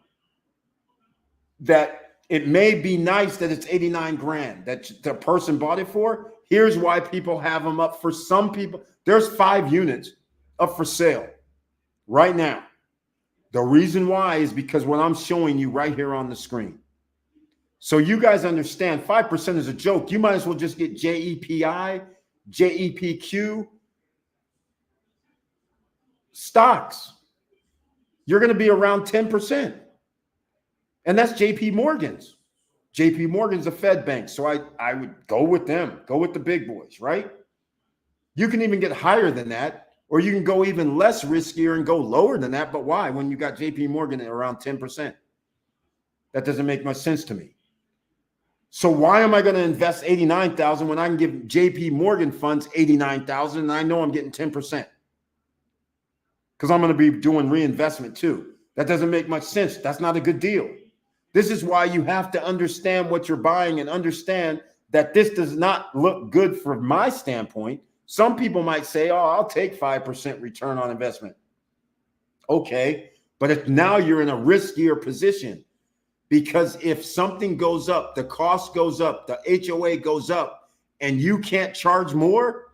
that it may be nice that it's 89 grand that the person bought it for. Here's why people have them up. For some people, there's 5 units up for sale right now. The reason why is because what I'm showing you right here on the screen. So you guys understand 5% is a joke. You might as well just get JEPI, JEPQ stocks. You're going to be around 10%. And that's JP Morgan's. JP Morgan's a Fed bank. So I would go with them. Go with the big boys, right? You can even get higher than that, or you can go even less riskier and go lower than that. But why? When you got JP Morgan at around 10%. That doesn't make much sense to me. So why am I going to invest $89,000 when I can give JP Morgan funds $89,000 and I know I'm getting 10%? Because I'm going to be doing reinvestment too. That doesn't make much sense. That's not a good deal. This is why you have to understand what you're buying and understand that this does not look good from my standpoint. Some people might say, oh, I'll take 5% return on investment. Okay, but if now you're in a riskier position, because if something goes up, the cost goes up, the HOA goes up, and you can't charge more,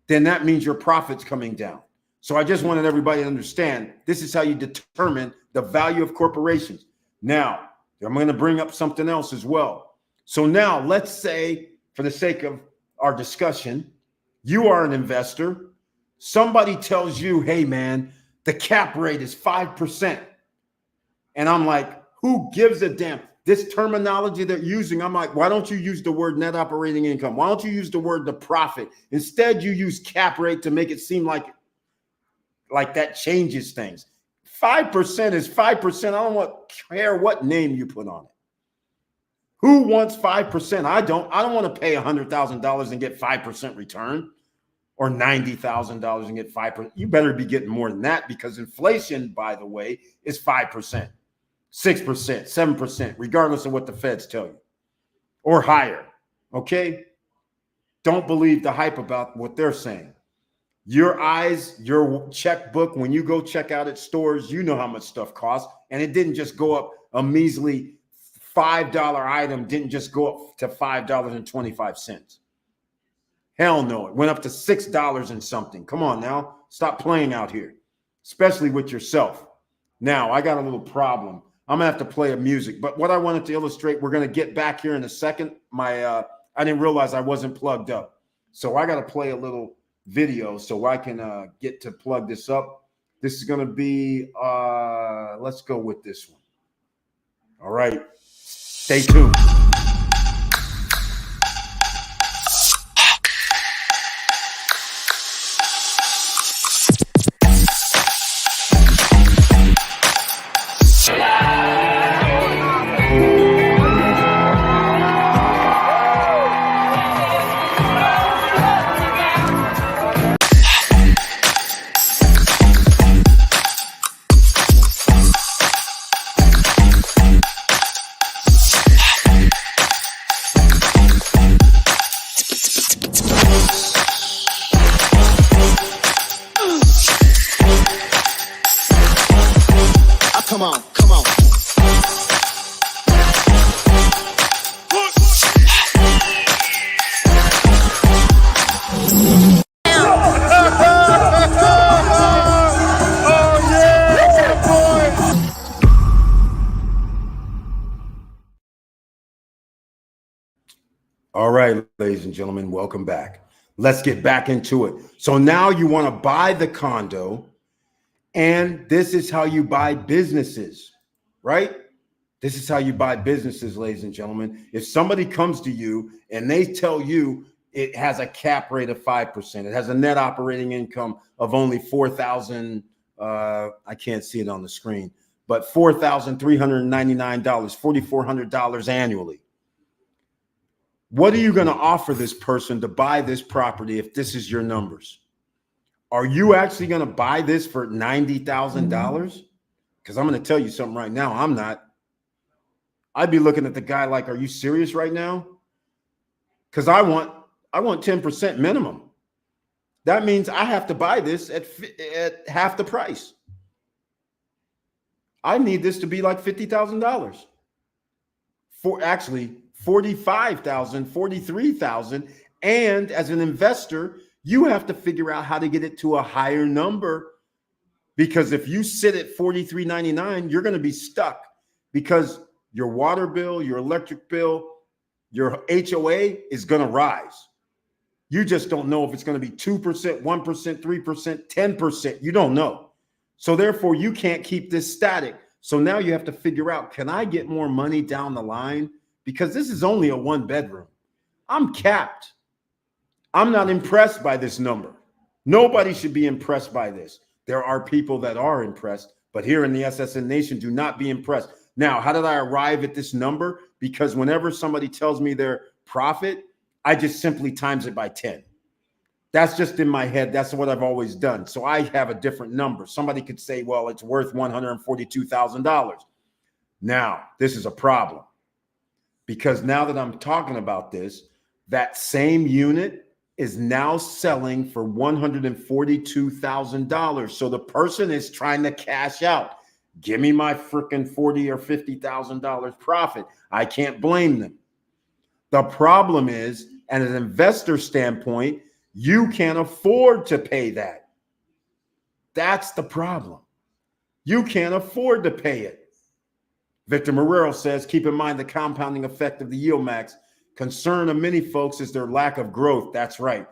then that means your profit's coming down. So I just wanted everybody to understand this is how you determine the value of corporations. Now, I'm going to bring up something else as well. So now let's say, for the sake of our discussion, you are an investor. Somebody tells you, hey, man, the cap rate is 5%. And I'm like, who gives a damn? This terminology they're using, I'm like, why don't you use the word net operating income? Why don't you use the word the profit? Instead, you use cap rate to make it seem like that changes things. 5% is 5%. I don't care what name you put on it. Who wants 5%? I don't want to pay $100,000 and get 5% return, or $90,000 and get 5%. You better be getting more than that, because inflation, by the way, is 5%. 6%, 7%, regardless of what the feds tell you, or higher. Okay? Don't believe the hype about what they're saying. Your eyes, your checkbook, when you go check out at stores, you know how much stuff costs. And it didn't just go up a measly $5 item, didn't just go up to $5.25. Hell no, it went up to $6 and something. Come on now, stop playing out here, especially with yourself. Now, I got a little problem. I'm gonna have to play a music, but what I wanted to illustrate, we're gonna get back here in a second. I didn't realize I wasn't plugged up, so I got to play a little video so I can get to plug this up. This is gonna be let's go with this one. All right, stay tuned. All right, ladies and gentlemen, welcome back. Let's get back into it. So now you want to buy the condo, and this is how you buy businesses, right? This is how you buy businesses, ladies and gentlemen. If somebody comes to you and they tell you it has a cap rate of 5%, it has a net operating income of only $4,000, I can't see it on the screen, but $4,399, $4,400 annually. What are you going to offer this person to buy this property if this is your numbers? Are you actually going to buy this for $90,000? Because I'm going to tell you something right now. I'm not. I'd be looking at the guy like, are you serious right now? Because I want 10% minimum. That means I have to buy this at half the price. I need this to be like $50,000. For actually $45,000, $43,000. And as an investor, you have to figure out how to get it to a higher number Because if you sit at $43.99, you're going to be stuck because your water bill, your electric bill, your HOA is going to rise. You just don't know if it's going to be 2%, 1%, 3%, 10%. You don't know. So therefore, you can't keep this static. So now you have to figure out, can I get more money down the line? Because this is only a 1-bedroom. I'm capped. I'm not impressed by this number. Nobody should be impressed by this. There are people that are impressed, but here in the SSN Nation, do not be impressed. Now, how did I arrive at this number? Because whenever somebody tells me their profit, I just simply times it by 10. That's just in my head. That's what I've always done. So I have a different number. Somebody could say, well, it's worth $142,000. Now, this is a problem because now that I'm talking about this, that same unit is now selling for $142,000. So the person is trying to cash out. Give me my freaking $40,000 or $50,000 profit. I can't blame them. The problem is, at an investor standpoint, you can't afford to pay that. That's the problem. You can't afford to pay it. Victor Marrero says, keep in mind the compounding effect of the yield max. Concern of many folks is their lack of growth. That's right.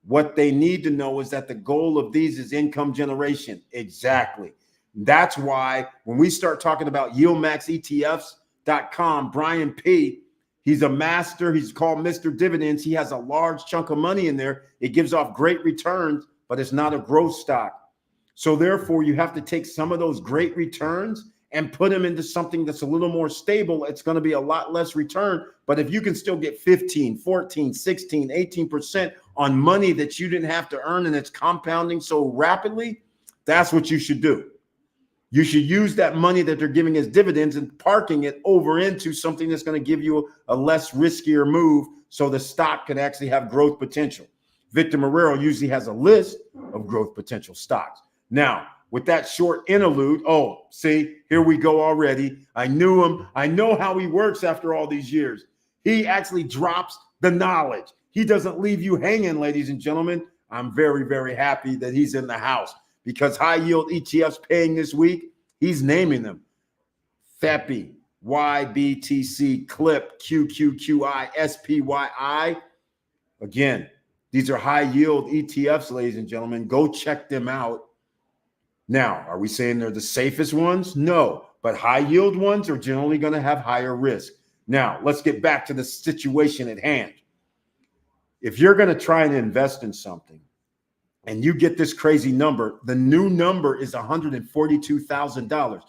What they need to know is that the goal of these is income generation. Exactly. That's why when we start talking about yieldmaxetfs.com, Brian P., he's a master. He's called Mr. Dividends. He has a large chunk of money in there. It gives off great returns, but it's not a growth stock. So therefore, you have to take some of those great returns and put them into something that's a little more stable. It's going to be a lot less return. But if you can still get 15, 14, 16, 18% on money that you didn't have to earn and it's compounding so rapidly, that's what you should do. You should use that money that they're giving as dividends and parking it over into something that's going to give you a less riskier move so the stock can actually have growth potential. Victor Marrero usually has a list of growth potential stocks. Now, with that short interlude, oh, see, here we go already. I knew him. I know how he works after all these years. He actually drops the knowledge. He doesn't leave you hanging, ladies and gentlemen. I'm very, very happy that he's in the house because high yield ETFs paying this week, he's naming them. FEPI, YBTC, CLIP, QQQI, SPYI. Again, these are high yield ETFs, ladies and gentlemen. Go check them out. Now, are we saying they're the safest ones? No, but high yield ones are generally going to have higher risk. Now, let's get back to the situation at hand. If you're going to try and invest in something and you get this crazy number, the new number is $142,000.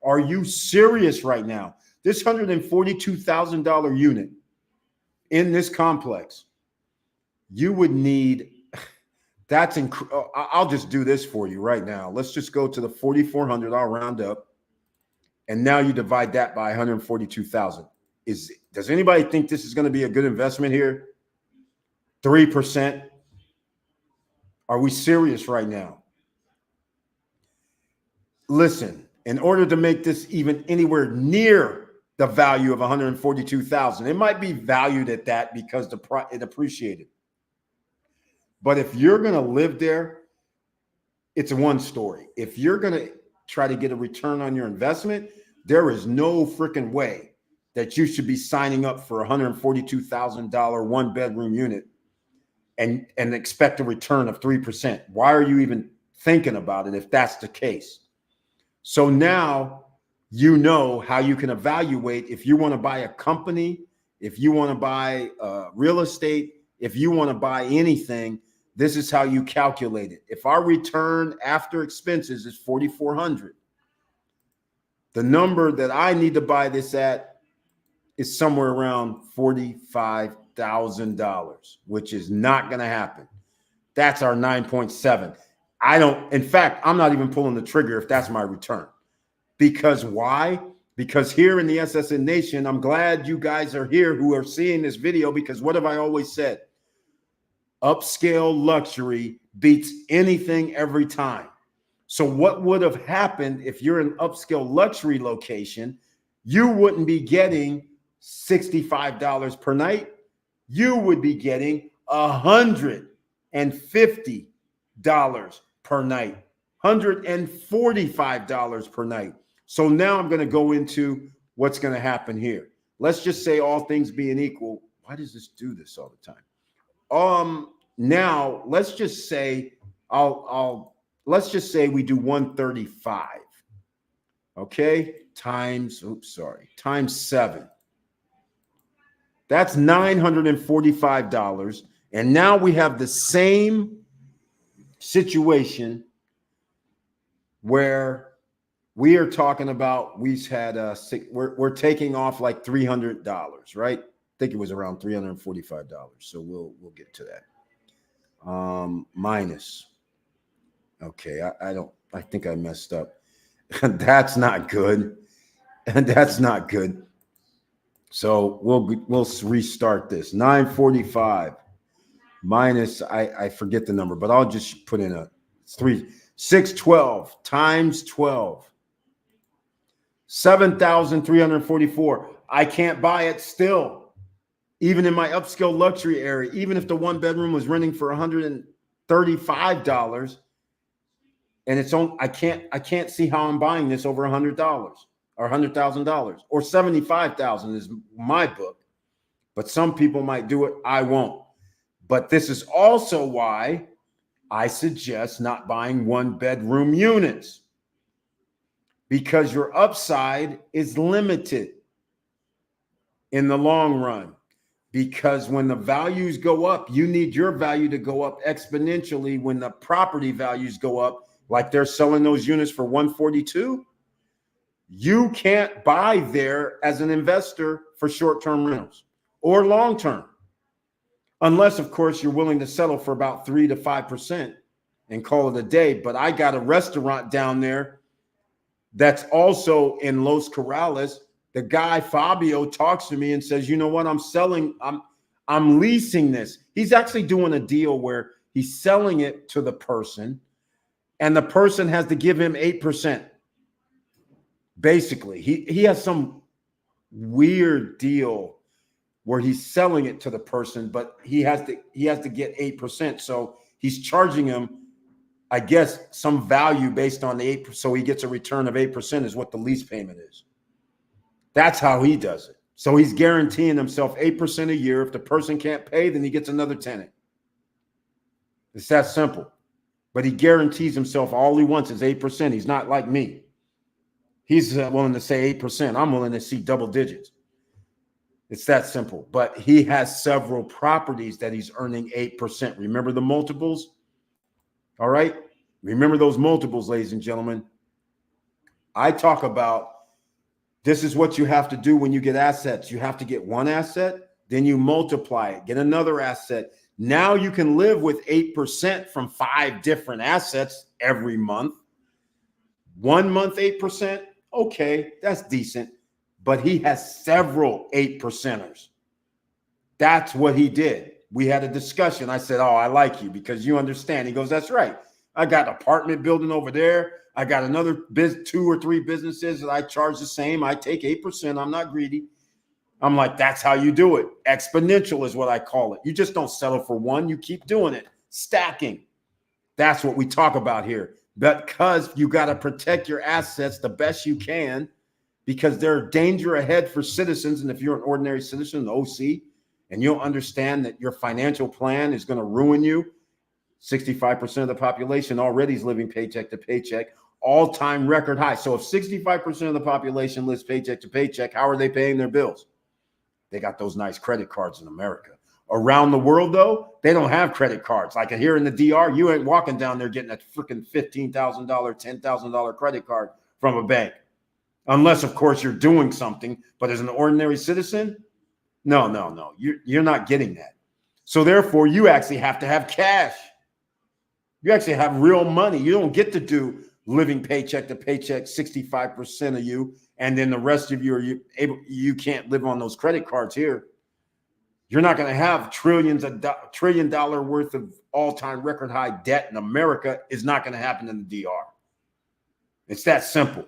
Are you serious right now? This $142,000 unit in this complex, you would need... I'll just do this for you right now. Let's just go to the 4,400. I'll round up. And now you divide that by 142,000. Does anybody think this is going to be a good investment here? 3%. Are we serious right now? Listen, in order to make this even anywhere near the value of 142,000, it might be valued at that because it appreciated. But if you're going to live there, it's one story. If you're going to try to get a return on your investment, there is no freaking way that you should be signing up for a $142,000 1-bedroom unit and expect a return of 3%. Why are you even thinking about it if that's the case? So now you know how you can evaluate if you want to buy a company, if you want to buy real estate, if you want to buy anything. This is how you calculate it. If our return after expenses is $4,400, the number that I need to buy this at is somewhere around $45,000, which is not going to happen. That's our 9.7. In fact, I'm not even pulling the trigger if that's my return. Because why? Because here in the SSN Nation, I'm glad you guys are here who are seeing this video, because what have I always said? Upscale luxury beats anything every time. So what would have happened if you're in upscale luxury location? You wouldn't be getting $65 per night. You would be getting $150 per night. $145 per night. So now I'm going to go into what's going to happen here. Let's just say all things being equal. Why does this do this all the time? Now let's just say let's just say we do 135. Okay, times 7. That's $945. And now we have the same situation where we are talking about we're taking off like $300, right? I think it was around $345. So we'll get to that. Minus. Okay, I think I messed up. That's not good. That's not good. So we'll restart this. 945 minus, I forget the number, but I'll just put in 612 times 12. 7,344. I can't buy it still. Even in my upscale luxury area, even if the one bedroom was renting for $135, and it's on, I can't see how I'm buying this over $100 or $100,000 or $75,000 is my book. But some people might do it. I won't. But this is also why I suggest not buying one bedroom units, because your upside is limited in the long run. Because when the values go up, you need your value to go up exponentially. When the property values go up, like they're selling those units for 142, you can't buy there as an investor for short-term rentals or long-term, unless, of course, you're willing to settle for about 3 to 5% and call it a day. But I got a restaurant down there that's also in Los Corrales. The guy, Fabio, talks to me and says, you know what, I'm leasing this. He's actually doing a deal where he's selling it to the person, and the person has to give him 8%. Basically, he has some weird deal where he's selling it to the person, but he has to get 8%. So he's charging him, I guess, some value based on the 8%. So he gets a return of 8% is what the lease payment is. That's how he does it. So he's guaranteeing himself 8% a year. If the person can't pay, then he gets another tenant. It's that simple. But he guarantees himself all he wants is 8%. He's not like me. He's willing to say 8%. I'm willing to see double digits. It's that simple. But he has several properties that he's earning 8%. Remember the multiples? All right? Remember those multiples, ladies and gentlemen. I talk about this is what you have to do when you get assets. You have to get one asset, then you multiply it, get another asset. Now you can live with 8% from 5 different assets every month. 1 month, 8%. Okay, that's decent. But he has several 8%ers. That's what he did. We had a discussion. I said, oh, I like you because you understand. He goes, that's right. I got an apartment building over there. I got another 2 or 3 businesses that I charge the same. I take 8%. I'm not greedy. I'm like, that's how you do it. Exponential is what I call it. You just don't settle for one. You keep doing it. Stacking. That's what we talk about here. Because you got to protect your assets the best you can, because there's danger ahead for citizens. And if you're an ordinary citizen, an OC, and you'll understand that your financial plan is going to ruin you. 65% of the population already is living paycheck to paycheck, all-time record high. So if 65% of the population lives paycheck to paycheck, how are they paying their bills? They got those nice credit cards in America. Around the world, though, they don't have credit cards. Like here in the DR, you ain't walking down there getting a freaking $15,000, $10,000 credit card from a bank. Unless, of course, you're doing something. But as an ordinary citizen, no. You're not getting that. So therefore, you actually have to have cash. You actually have real money. You don't get to do living paycheck to paycheck, 65% of you, and then the rest of you you can't live on those credit cards here. You're not going to have $1 trillion worth of all-time record high debt in America. Is not going to happen in the DR. It's that simple.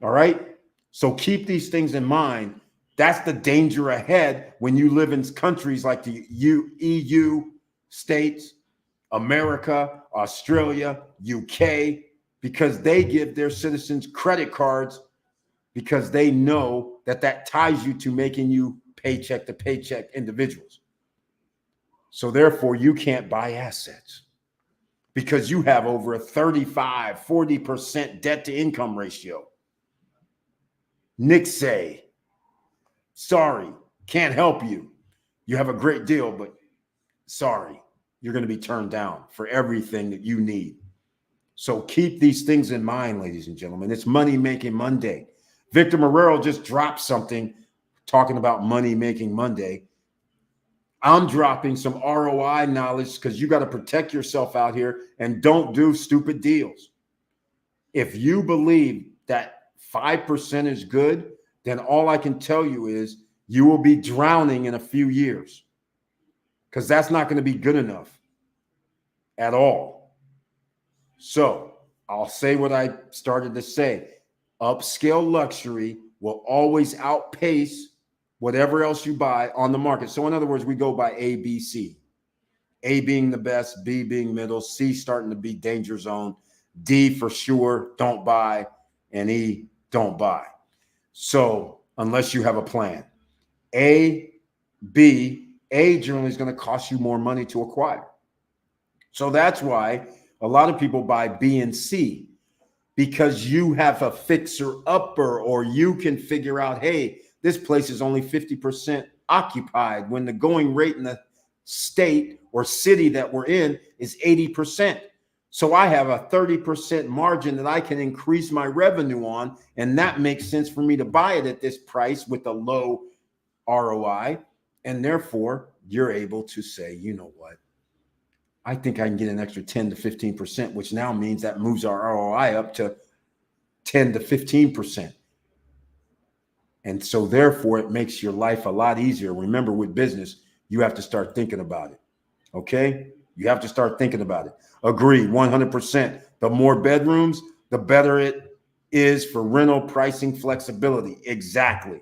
All right? So keep these things in mind. That's the danger ahead when you live in countries like the EU states, America, Australia, UK. because they give their citizens credit cards because they know that that ties you to making you paycheck to paycheck individuals. So therefore, you can't buy assets because you have over a 35, 40% debt to income ratio. Nixay, sorry, can't help you. You have a great deal, but sorry, you're going to be turned down for everything that you need. So keep these things in mind, ladies and gentlemen. It's Money Making Monday. Victor Marrero just dropped something talking about Money Making Monday. I'm dropping some ROI knowledge because you got to protect yourself out here and don't do stupid deals. If you believe that 5% is good, then all I can tell you is you will be drowning in a few years because that's not going to be good enough at all. So I'll say what I started to say. Upscale luxury will always outpace whatever else you buy on the market. So in other words, we go by A, B, C. A being the best, B being middle, C starting to be danger zone, D for sure, don't buy, and E, don't buy. So unless you have a plan. A generally is going to cost you more money to acquire. So that's why a lot of people buy B and C, because you have a fixer upper, or you can figure out, hey, this place is only 50% occupied when the going rate in the state or city that we're in is 80%. So I have a 30% margin that I can increase my revenue on, and that makes sense for me to buy it at this price with a low ROI. And therefore, you're able to say, you know what? I think I can get an extra 10 to 15%, which now means that moves our ROI up to 10 to 15%. And so therefore, it makes your life a lot easier. Remember, with business, you have to start thinking about it. Okay? You have to start thinking about it. Agree, 100%. The more bedrooms, the better it is for rental pricing flexibility. Exactly.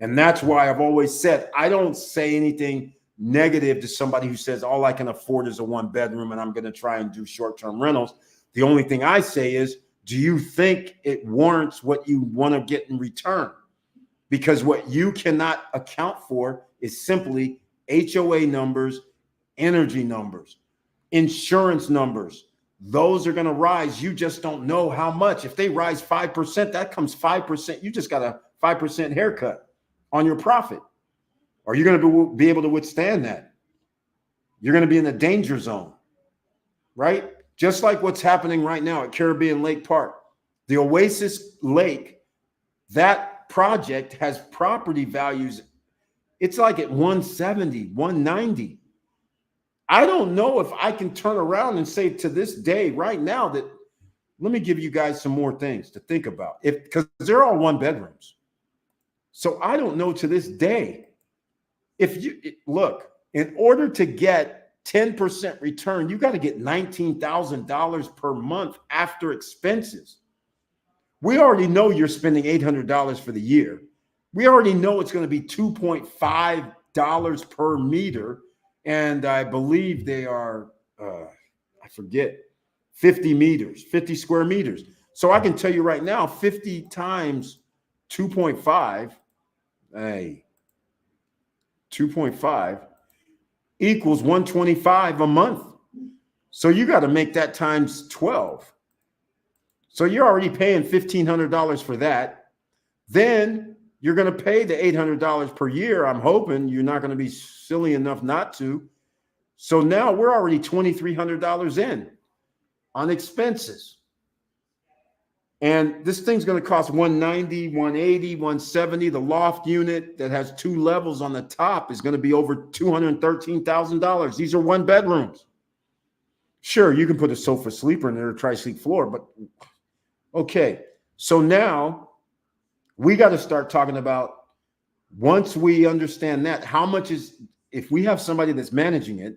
And that's why I've always said, I don't say anything negative to somebody who says, all I can afford is a 1-bedroom and I'm going to try and do short-term rentals. The only thing I say is, do you think it warrants what you want to get in return? Because what you cannot account for is simply HOA numbers, energy numbers, insurance numbers. Those are going to rise. You just don't know how much. If they rise 5%, that comes 5%. You just got a 5% haircut on your profit. Are you going to be able to withstand that? You're going to be in the danger zone, right? Just like what's happening right now at Caribbean Lake Park. The Oasis Lake, that project has property values. It's like at 170, 190. I don't know if I can turn around and say to this day right now that, let me give you guys some more things to think about, because they're all 1-bedrooms. So I don't know to this day. If you look, in order to get 10% return, you got to get $19,000 per month after expenses. We already know you're spending $800 for the year. We already know it's going to be $2.5 per meter. And I believe they are, I forget, 50 meters, 50 square meters. So I can tell you right now, 50 times 2.5, hey, 2.5 equals 125 a month. So you got to make that times 12. So you're already paying $1,500 for that. Then you're going to pay the $800 per year. I'm hoping you're not going to be silly enough not to. So now we're already $2,300 in on expenses. And this thing's going to cost $190, $180, $170. The loft unit that has 2 levels on the top is going to be over $213,000. These are 1-bedrooms. Sure, you can put a sofa sleeper in there, a tri-sleep floor, but okay. So now we got to start talking about, once we understand that, how much is, if we have somebody that's managing it,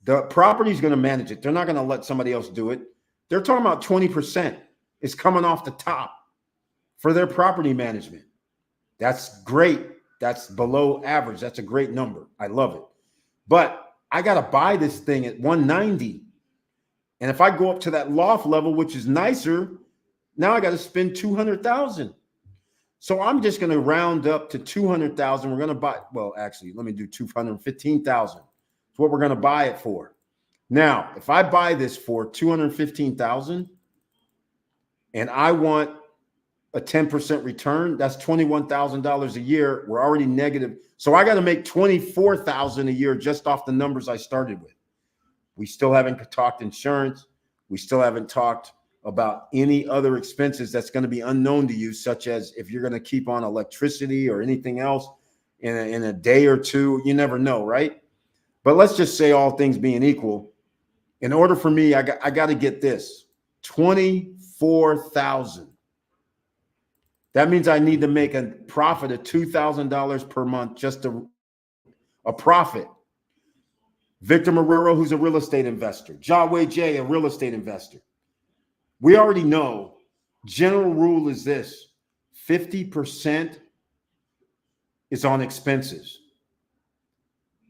the property is going to manage it. They're not going to let somebody else do it. They're talking about 20% is coming off the top for their property management. That's great. That's below average. That's a great number. I love it. But I got to buy this thing at 190. And if I go up to that loft level, which is nicer, now I got to spend 200,000. So I'm just going to round up to 200,000. We're going to buy, well, actually, let me do 215,000. That's what we're going to buy it for. Now, if I buy this for 215,000 and I want a 10% return, that's $21,000 a year. We're already negative. So I got to make 24,000 a year just off the numbers I started with. We still haven't talked insurance. We still haven't talked about any other expenses that's going to be unknown to you, such as if you're going to keep on electricity or anything else in a day or two. You never know, right? But let's just say all things being equal, in order for me, I got to get this 24,000. That means I need to make a profit of $2,000 per month, just a profit. Victor Marrero, who's a real estate investor. Jawway J, a real estate investor. We already know, general rule is this: 50% is on expenses.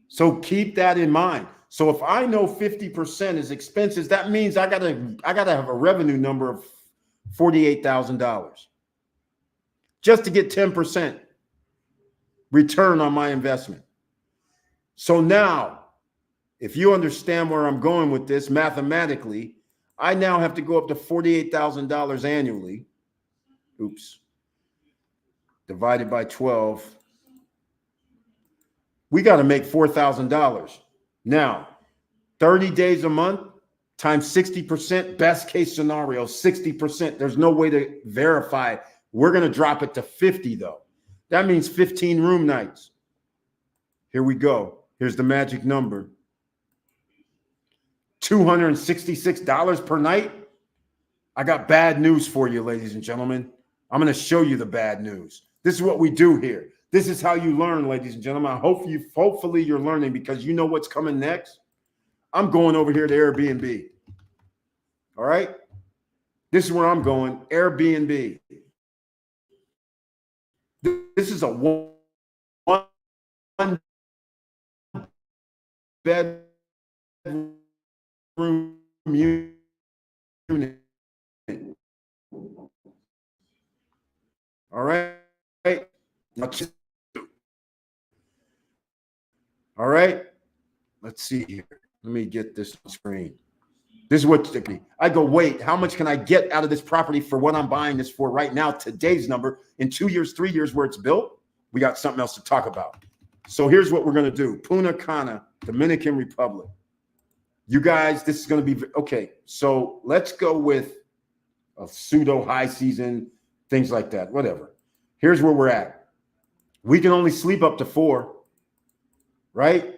So keep that in mind. So if I know 50% is expenses, that means I gotta have a revenue number of $48,000 just to get 10% return on my investment. So now, if you understand where I'm going with this mathematically, I now have to go up to $48,000 annually. Oops. Divided by 12. We got to make $4,000. Now, 30 days a month times 60%, best case scenario, 60%. There's no way to verify. We're going to drop it to 50 though. That means 15 room nights. Here we go. Here's the magic number. $266 per night. I got bad news for you, ladies and gentlemen. I'm going to show you the bad news. This is what we do here. This is how you learn, ladies and gentlemen. Hopefully you're learning, because you know what's coming next. I'm going over here to Airbnb. All right. This is where I'm going. Airbnb. This is a one bedroom unit. All right. All right. Let's see here. Let me get this on screen. This is what I go, wait, how much can I get out of this property for what I'm buying this for right now? Today's number. In 2 years, 3 years where it's built, we got something else to talk about. So here's what we're going to do. Punta Cana, Dominican Republic. You guys, this is going to be, okay. So let's go with a pseudo high season, things like that, whatever. Here's where we're at. We can only sleep up to 4, right?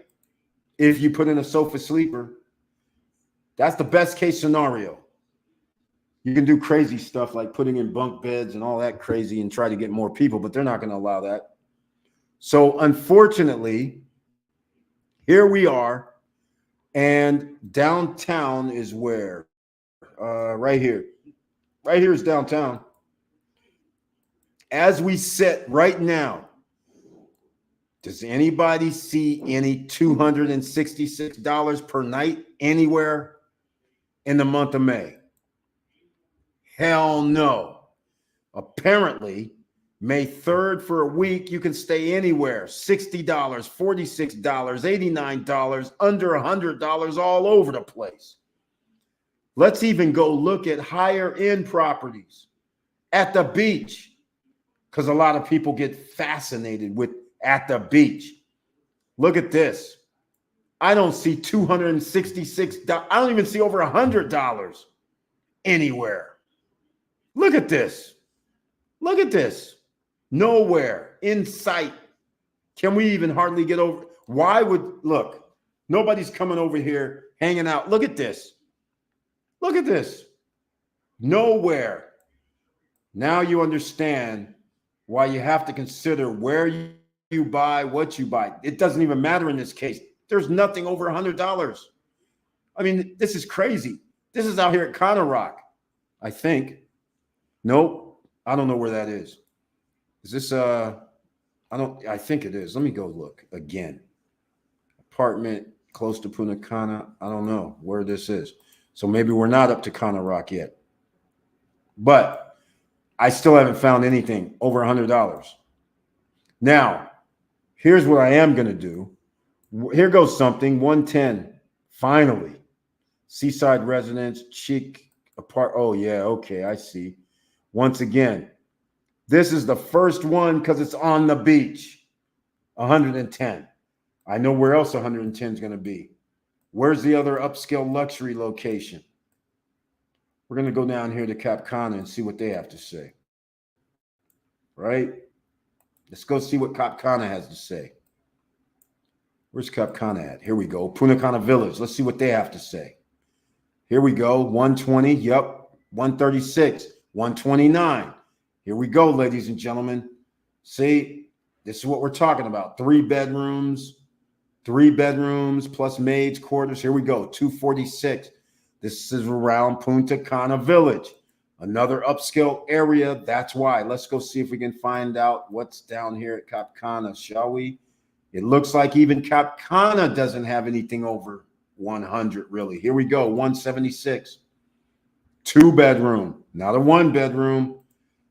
If you put in a sofa sleeper. That's the best case scenario. You can do crazy stuff like putting in bunk beds and all that crazy and try to get more people, but they're not going to allow that. So unfortunately, here we are, and downtown is where? Right here. Right here is downtown. As we sit right now, does anybody see any $266 per night anywhere in the month of May? Hell no. Apparently, May 3rd for a week, you can stay anywhere. $60, $46, $89, under $100 all over the place. Let's even go look at higher end properties at the beach, because a lot of people get fascinated with at the beach. Look at this. I don't see $266. I don't even see over $100 anywhere. Look at this. Look at this. Nowhere in sight. Can we even hardly get over? Why would, look, nobody's coming over here hanging out. Look at this. Look at this. Nowhere. Now you understand why you have to consider where you buy, what you buy. It doesn't even matter in this case. There's nothing over $100. I mean, this is crazy. This is out here at Connor Rock, I think. Nope. I don't know where that is. Is this I think it is. Let me go look again. Apartment close to Punta Cana. I don't know where this is. So maybe we're not up to Connor Rock yet. But I still haven't found anything over $100. Now, here's what I am going to do. Here goes something, 110, finally. Seaside Residence, Chic Apart. Oh, yeah, okay, I see. Once again, this is the first one because it's on the beach, 110. I know where else 110 is going to be. Where's the other upscale luxury location? We're going to go down here to Cap Cana and see what they have to say. Right? Let's go see what Cap Cana has to say. Where's Cap Cana at? Here we go. Punta Cana Village. Let's see what they have to say. Here we go. 120. Yep. 136. 129. Here we go, ladies and gentlemen. See, this is what we're talking about. 3 bedrooms plus maids quarters. Here we go. 246. This is around Punta Cana Village, another upscale area. That's why. Let's go see if we can find out what's down here at Cap Cana, shall we? It looks like even Cap Cana doesn't have anything over 100, really. Here we go, 176. 2 bedroom, not a 1 bedroom.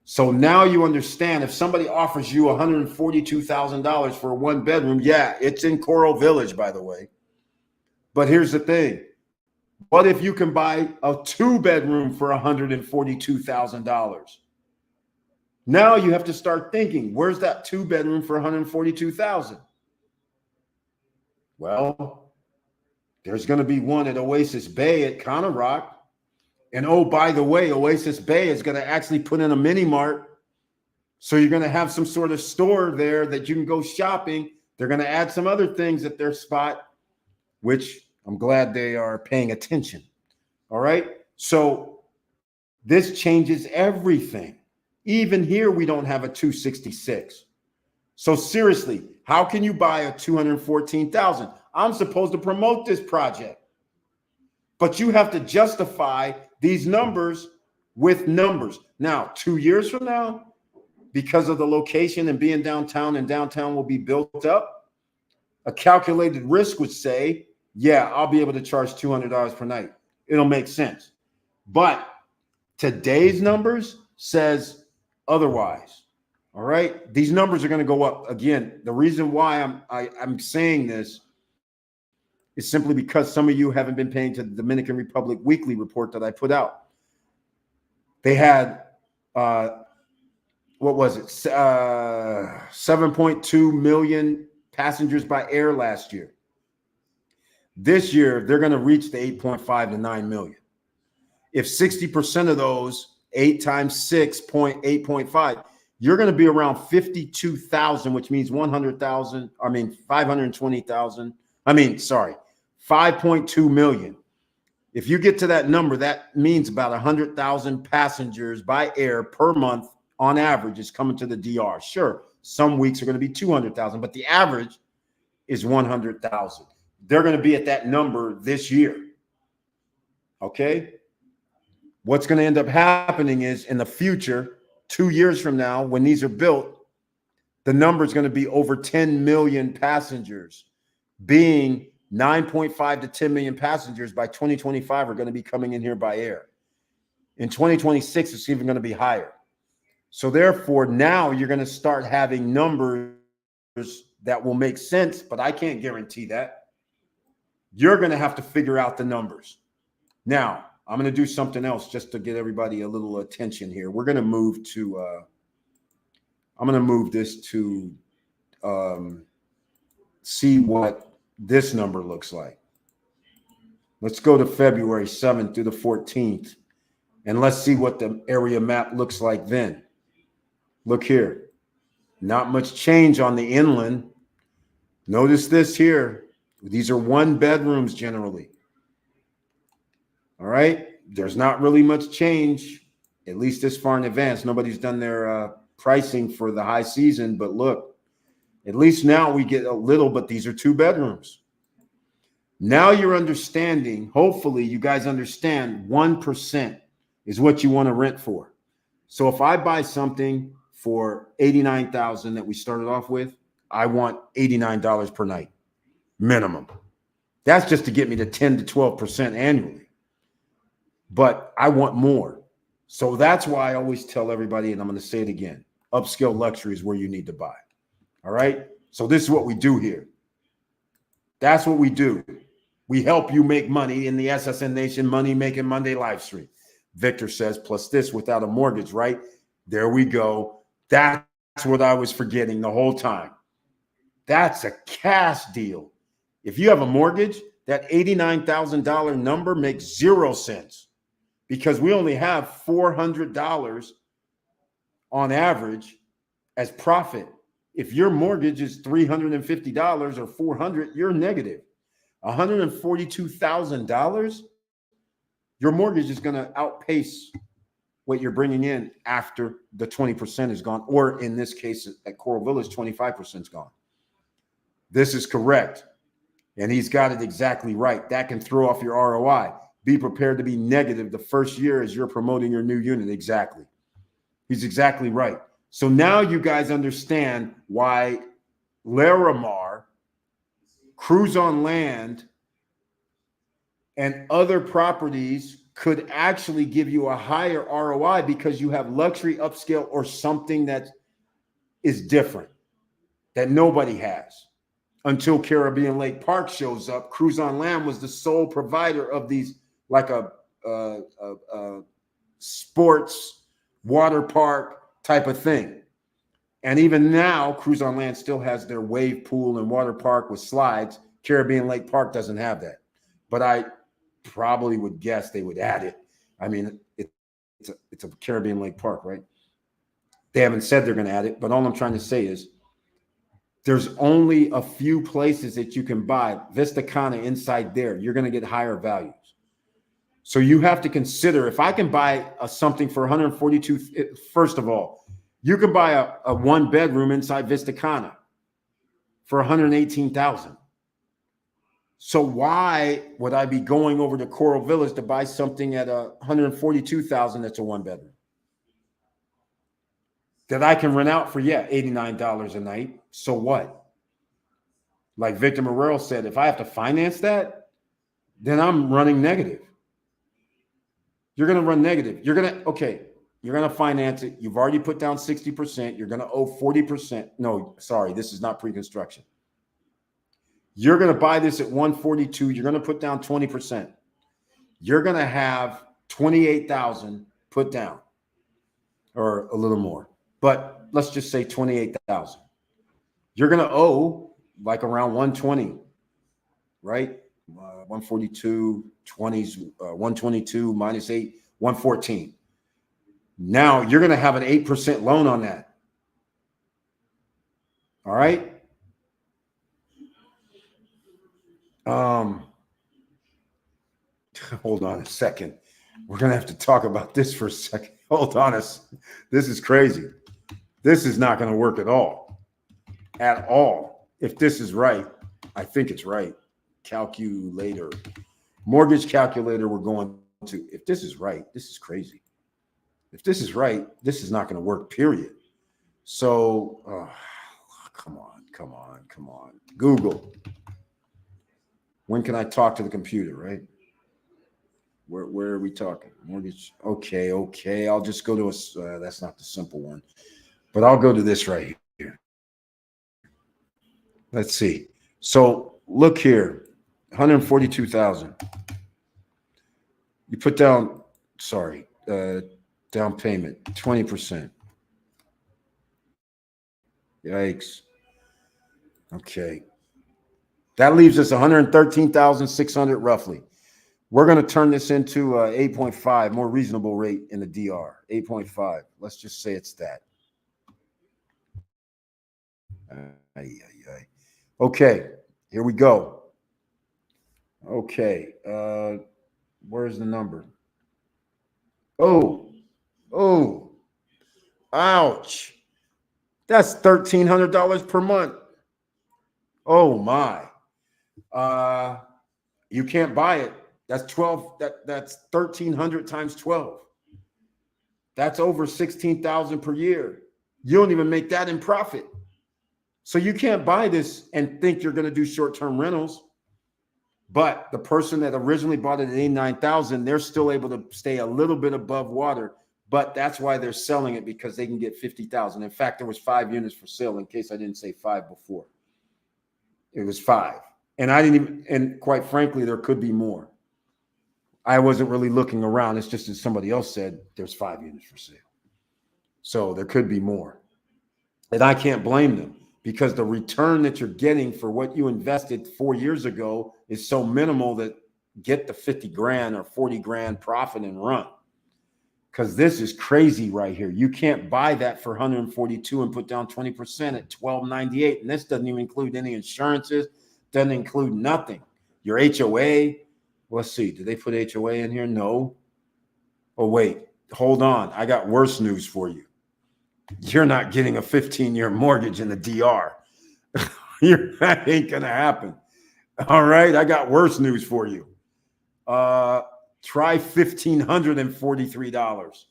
So now you understand if somebody offers you $142,000 for a 1 bedroom, yeah, it's in Coral Village, by the way. But here's the thing. What if you can buy a 2 bedroom for $142,000? Now you have to start thinking, where's that 2 bedroom for $142,000? Well, there's going to be one at Oasis Bay at Cana Rock. And oh, by the way, Oasis Bay is going to actually put in a mini mart. So you're going to have some sort of store there that you can go shopping. They're going to add some other things at their spot, which I'm glad they are paying attention. All right. So this changes everything. Even here, we don't have a 266. So seriously, how can you buy a 214,000? I'm supposed to promote this project, but you have to justify these numbers with numbers. Now, 2 years from now, because of the location and being downtown, and downtown will be built up, a calculated risk would say, yeah, I'll be able to charge $200 per night. It'll make sense. But today's numbers says otherwise. All right. These numbers are going to go up. Again, the reason why I'm saying this is simply because some of you haven't been paying to the Dominican Republic weekly report that I put out. They had, what was it? 7.2 million passengers by air last year. This year, they're going to reach the 8.5 to 9 million. If 60% of those, 8 times 6.8.5, you're going to be around 52,000, which means 100,000. I mean, 520,000. 5.2 million. If you get to that number, that means about 100,000 passengers by air per month on average is coming to the DR. Sure, some weeks are going to be 200,000, but the average is 100,000. They're going to be at that number this year. Okay? What's going to end up happening is in the future, 2 years from now, when these are built, the number is going to be over 10 million passengers, being 9.5 to 10 million passengers by 2025 are going to be coming in here by air. In 2026, it's even going to be higher. So therefore, now you're going to start having numbers that will make sense, but I can't guarantee that. You're going to have to figure out the numbers. Now, I'm going to do something else just to get everybody a little attention here. We're going to move to, I'm going to move this to see what this number looks like. Let's go to February 7th through the 14th, and let's see what the area map looks like then. Look here. Not much change on the inland. Notice this here. These are 1 bedrooms generally. All right. There's not really much change, at least this far in advance. Nobody's done their pricing for the high season, but look, at least now we get a little, but these are 2 bedrooms. Now you're understanding, hopefully you guys understand 1% is what you want to rent for. So if I buy something for $89,000 that we started off with, I want $89 per night minimum. That's just to get me to 10 to 12% annually. but I want more. So that's why I always tell everybody, and I'm going to say it again, upscale luxury is where you need to buy. All right. So this is what we do here. That's what we do. We help you make money in the SSN Nation Money Making Monday live stream. Victor says, plus this without a mortgage, right? There we go. That's what I was forgetting the whole time. That's a cash deal. If you have a mortgage, that $89,000 number makes 0 cents because we only have $400 on average as profit. If your mortgage is $350 or $400, you're negative. $142,000, your mortgage is going to outpace what you're bringing in after the 20% is gone, or in this case at Coral Village, 25% is gone. This is correct. And he's got it exactly right. That can throw off your ROI. Be prepared to be negative the first year as you're promoting your new unit. Exactly. He's exactly right. So now you guys understand why Larimar, Cruise on Land, and other properties could actually give you a higher ROI because you have luxury, upscale, or something that is different that nobody has. Until Caribbean Lake Park shows up, Cruise on Land was the sole provider of these, like a sports water park type of thing. And even now, Cruise on Land still has their wave pool and water park with slides. Caribbean Lake Park doesn't have that. But I probably would guess they would add it. I mean, it's a Caribbean Lake Park, right? They haven't said they're going to add it, but all I'm trying to say is there's only a few places that you can buy Vista Cana inside there. You're going to get higher values. So you have to consider, if I can buy something for 142, first of all, you can buy a 1-bedroom inside Vista Cana for 118,000. So why would I be going over to Coral Village to buy something at 142,000 that's a 1-bedroom? That I can rent out for, $89 a night. So what? Like Victor Morrell said, if I have to finance that, then I'm running negative. You're going to run negative. You're going to finance it. You've already put down 60%. You're going to owe 40%. No, sorry, this is not pre-construction. You're going to buy this at 142. You're going to put down 20%. You're going to have 28,000 put down, or a little more. But let's just say 28,000. You're going to owe like around 120, right? 142, 20s, 122 minus 8, 114. Now you're going to have an 8% loan on that. All right. Hold on a second. We're going to have to talk about this for a second. Hold on. This is crazy. This is not going to work at all. At all. If this is right, I think it's right. Calculator. Mortgage calculator we're going to. If this is right, this is crazy. If this is right, this is not going to work, period. So, come on. Google. When can I talk to the computer, right? Where are we talking? Mortgage. Okay. I'll just go to that's not the simple one, but I'll go to this right here. Let's see. So look here, 142,000. You put down, down payment, 20%. Yikes. Okay. That leaves us 113,600 roughly. We're going to turn this into 8.5, more reasonable rate in the DR. 8.5. Let's just say it's that. Okay, here we go. Okay, where's the number? Oh, ouch. That's $1,300 per month. Oh my. You can't buy it. That's 12. That's 1,300 times 12. That's over 16,000 per year. You don't even make that in profit. So you can't buy this and think you're going to do short-term rentals. But the person that originally bought it at 89,000, they're still able to stay a little bit above water. But that's why they're selling it, because they can get 50,000. In fact, there was 5 units for sale, in case I didn't say 5 before. It was 5. And I didn't even, and quite frankly, there could be more. I wasn't really looking around. It's just that somebody else said there's 5 units for sale. So there could be more. And I can't blame them, because the return that you're getting for what you invested 4 years ago is so minimal that get the 50 grand or 40 grand profit and run. Because this is crazy right here. You can't buy that for 142 and put down 20% at 1298. And this doesn't even include any insurances, doesn't include nothing. Your HOA, let's see, did they put HOA in here? No. Oh, wait, hold on. I got worse news for you. You're not getting a 15-year mortgage in the DR. That ain't going to happen. All right, I got worse news for you. Try $1,543.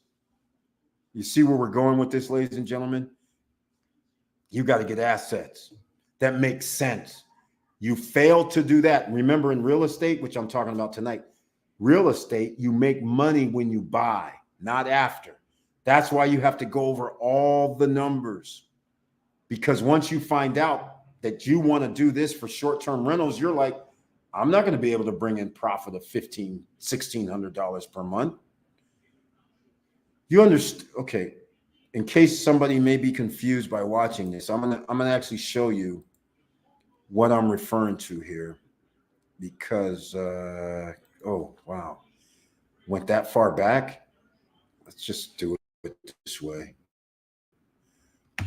You see where we're going with this, ladies and gentlemen? You got to get assets. That makes sense. You fail to do that. Remember, in real estate, which I'm talking about tonight, real estate, you make money when you buy, not after. That's why you have to go over all the numbers. Because once you find out that you want to do this for short-term rentals, you're like, I'm not going to be able to bring in profit of $1,500, $1,600 per month. You understand? Okay. In case somebody may be confused by watching this, I'm gonna actually show you what I'm referring to here, because oh wow, went that far back. Let's just do it this way.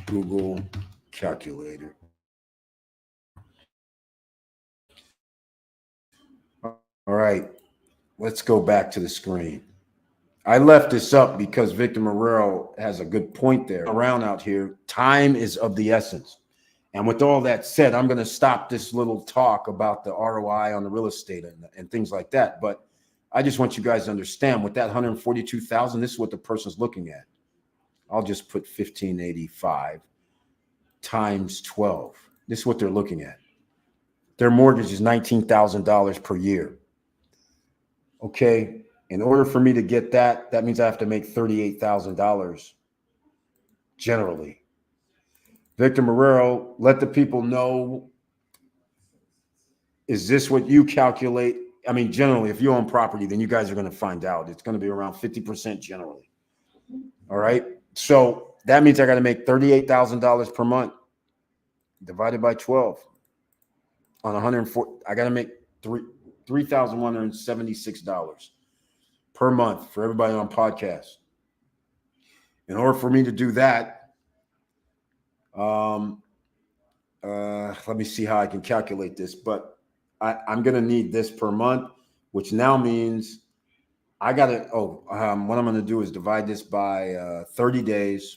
Google calculator. All right, let's go back to the screen. I left this up because Victor Marrero has a good point there. Around out here, time is of the essence. And with all that said, I'm going to stop this little talk about the ROI on the real estate and things like that. But I just want you guys to understand, with that 142,000, this is what the person's looking at. I'll just put 1,585 times 12. This is what they're looking at. Their mortgage is $19,000 per year. Okay. In order for me to get that, that means I have to make $38,000 generally. Victor Marrero, let the people know, is this what you calculate? I mean, generally, if you own property, then you guys are going to find out. It's going to be around 50% generally. All right. So that means I got to make $38,000 per month divided by 12 on 104. I got to make $3,176 per month for everybody on podcast. In order for me to do that, let me see how I can calculate this, but I'm going to need this per month, which now means I got to, what I'm going to do is divide this by 30 days.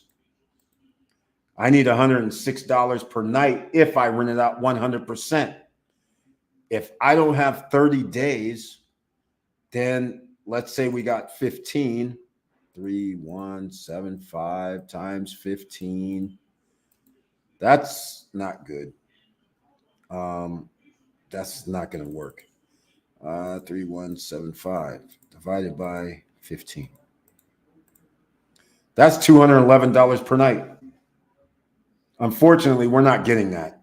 I need $106 per night if I rent it out 100%. If I don't have 30 days, then let's say we got 15, 3,175 times 15. That's not good. That's not going to work. 3,175 divided by 15. That's $211 per night. Unfortunately, we're not getting that.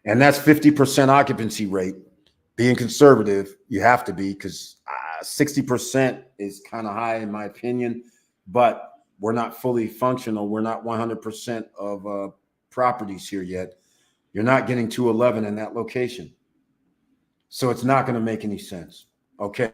And that's 50% occupancy rate. Being conservative, you have to be, because 60% is kind of high in my opinion, but we're not fully functional. We're not 100% of properties here yet. You're not getting 211 in that location. So it's not going to make any sense. Okay.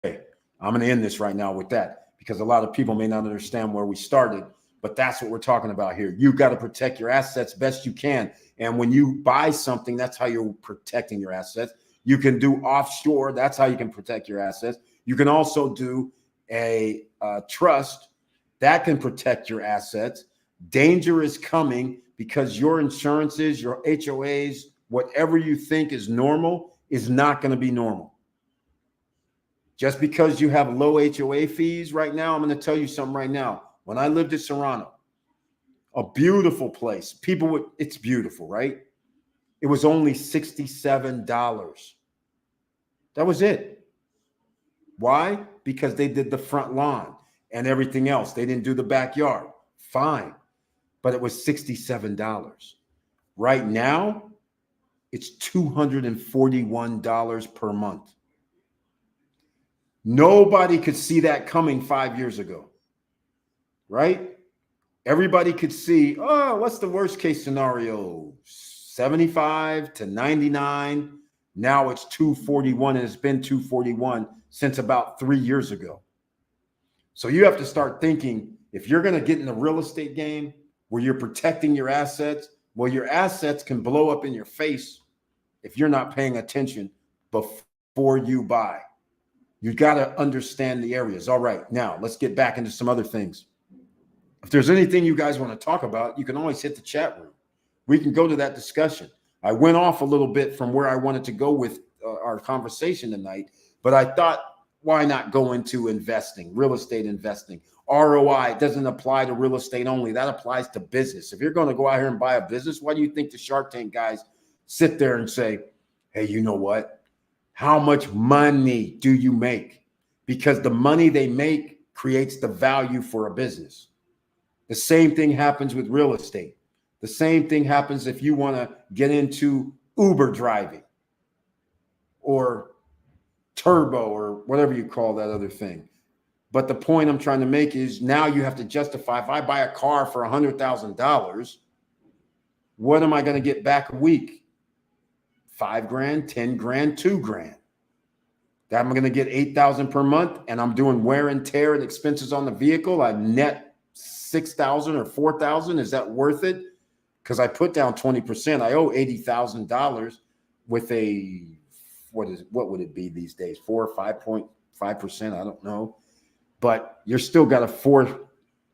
I'm going to end this right now with that, because a lot of people may not understand where we started, but that's what we're talking about here. You've got to protect your assets best you can. And when you buy something, that's how you're protecting your assets. You can do offshore. That's how you can protect your assets. You can also do a trust that can protect your assets. Danger is coming, because your insurances, your HOAs, whatever you think is normal is not going to be normal. Just because you have low HOA fees right now, I'm going to tell you something right now. When I lived in Serrano, a beautiful place, it's beautiful, right? It was only $67. That was it. Why? Because they did the front lawn and everything else. They didn't do the backyard. Fine. But it was $67. Right now, it's $241 per month. Nobody could see that coming 5 years ago, right? Everybody could see, oh, what's the worst case scenario? 75 to 99. Now it's 241, and it's been 241 since about 3 years ago. So you have to start thinking, if you're going to get in the real estate game where you're protecting your assets, well, your assets can blow up in your face if you're not paying attention before you buy. You got to understand the areas. All right, now let's get back into some other things. If there's anything you guys want to talk about, you can always hit the chat room. We can go to that discussion. I went off a little bit from where I wanted to go with our conversation tonight, but I thought, why not go into investing, real estate investing? ROI doesn't apply to real estate only. That applies to business. If you're going to go out here and buy a business, why do you think the Shark Tank guys sit there and say, hey, you know what? How much money do you make? Because the money they make creates the value for a business. The same thing happens with real estate. The same thing happens if you want to get into Uber driving or turbo or whatever you call that other thing. But the point I'm trying to make is now you have to justify, if I buy a car for $100,000, what am I going to get back a week? 5 grand, 10 grand, 2 grand. That I'm going to get 8,000 per month, and I'm doing wear and tear and expenses on the vehicle. I net 6,000 or 4,000. Is that worth it? Because I put down 20%. I owe $80,000 with a, what would it be these days? 4 or 5.5%. I don't know. But you're still got a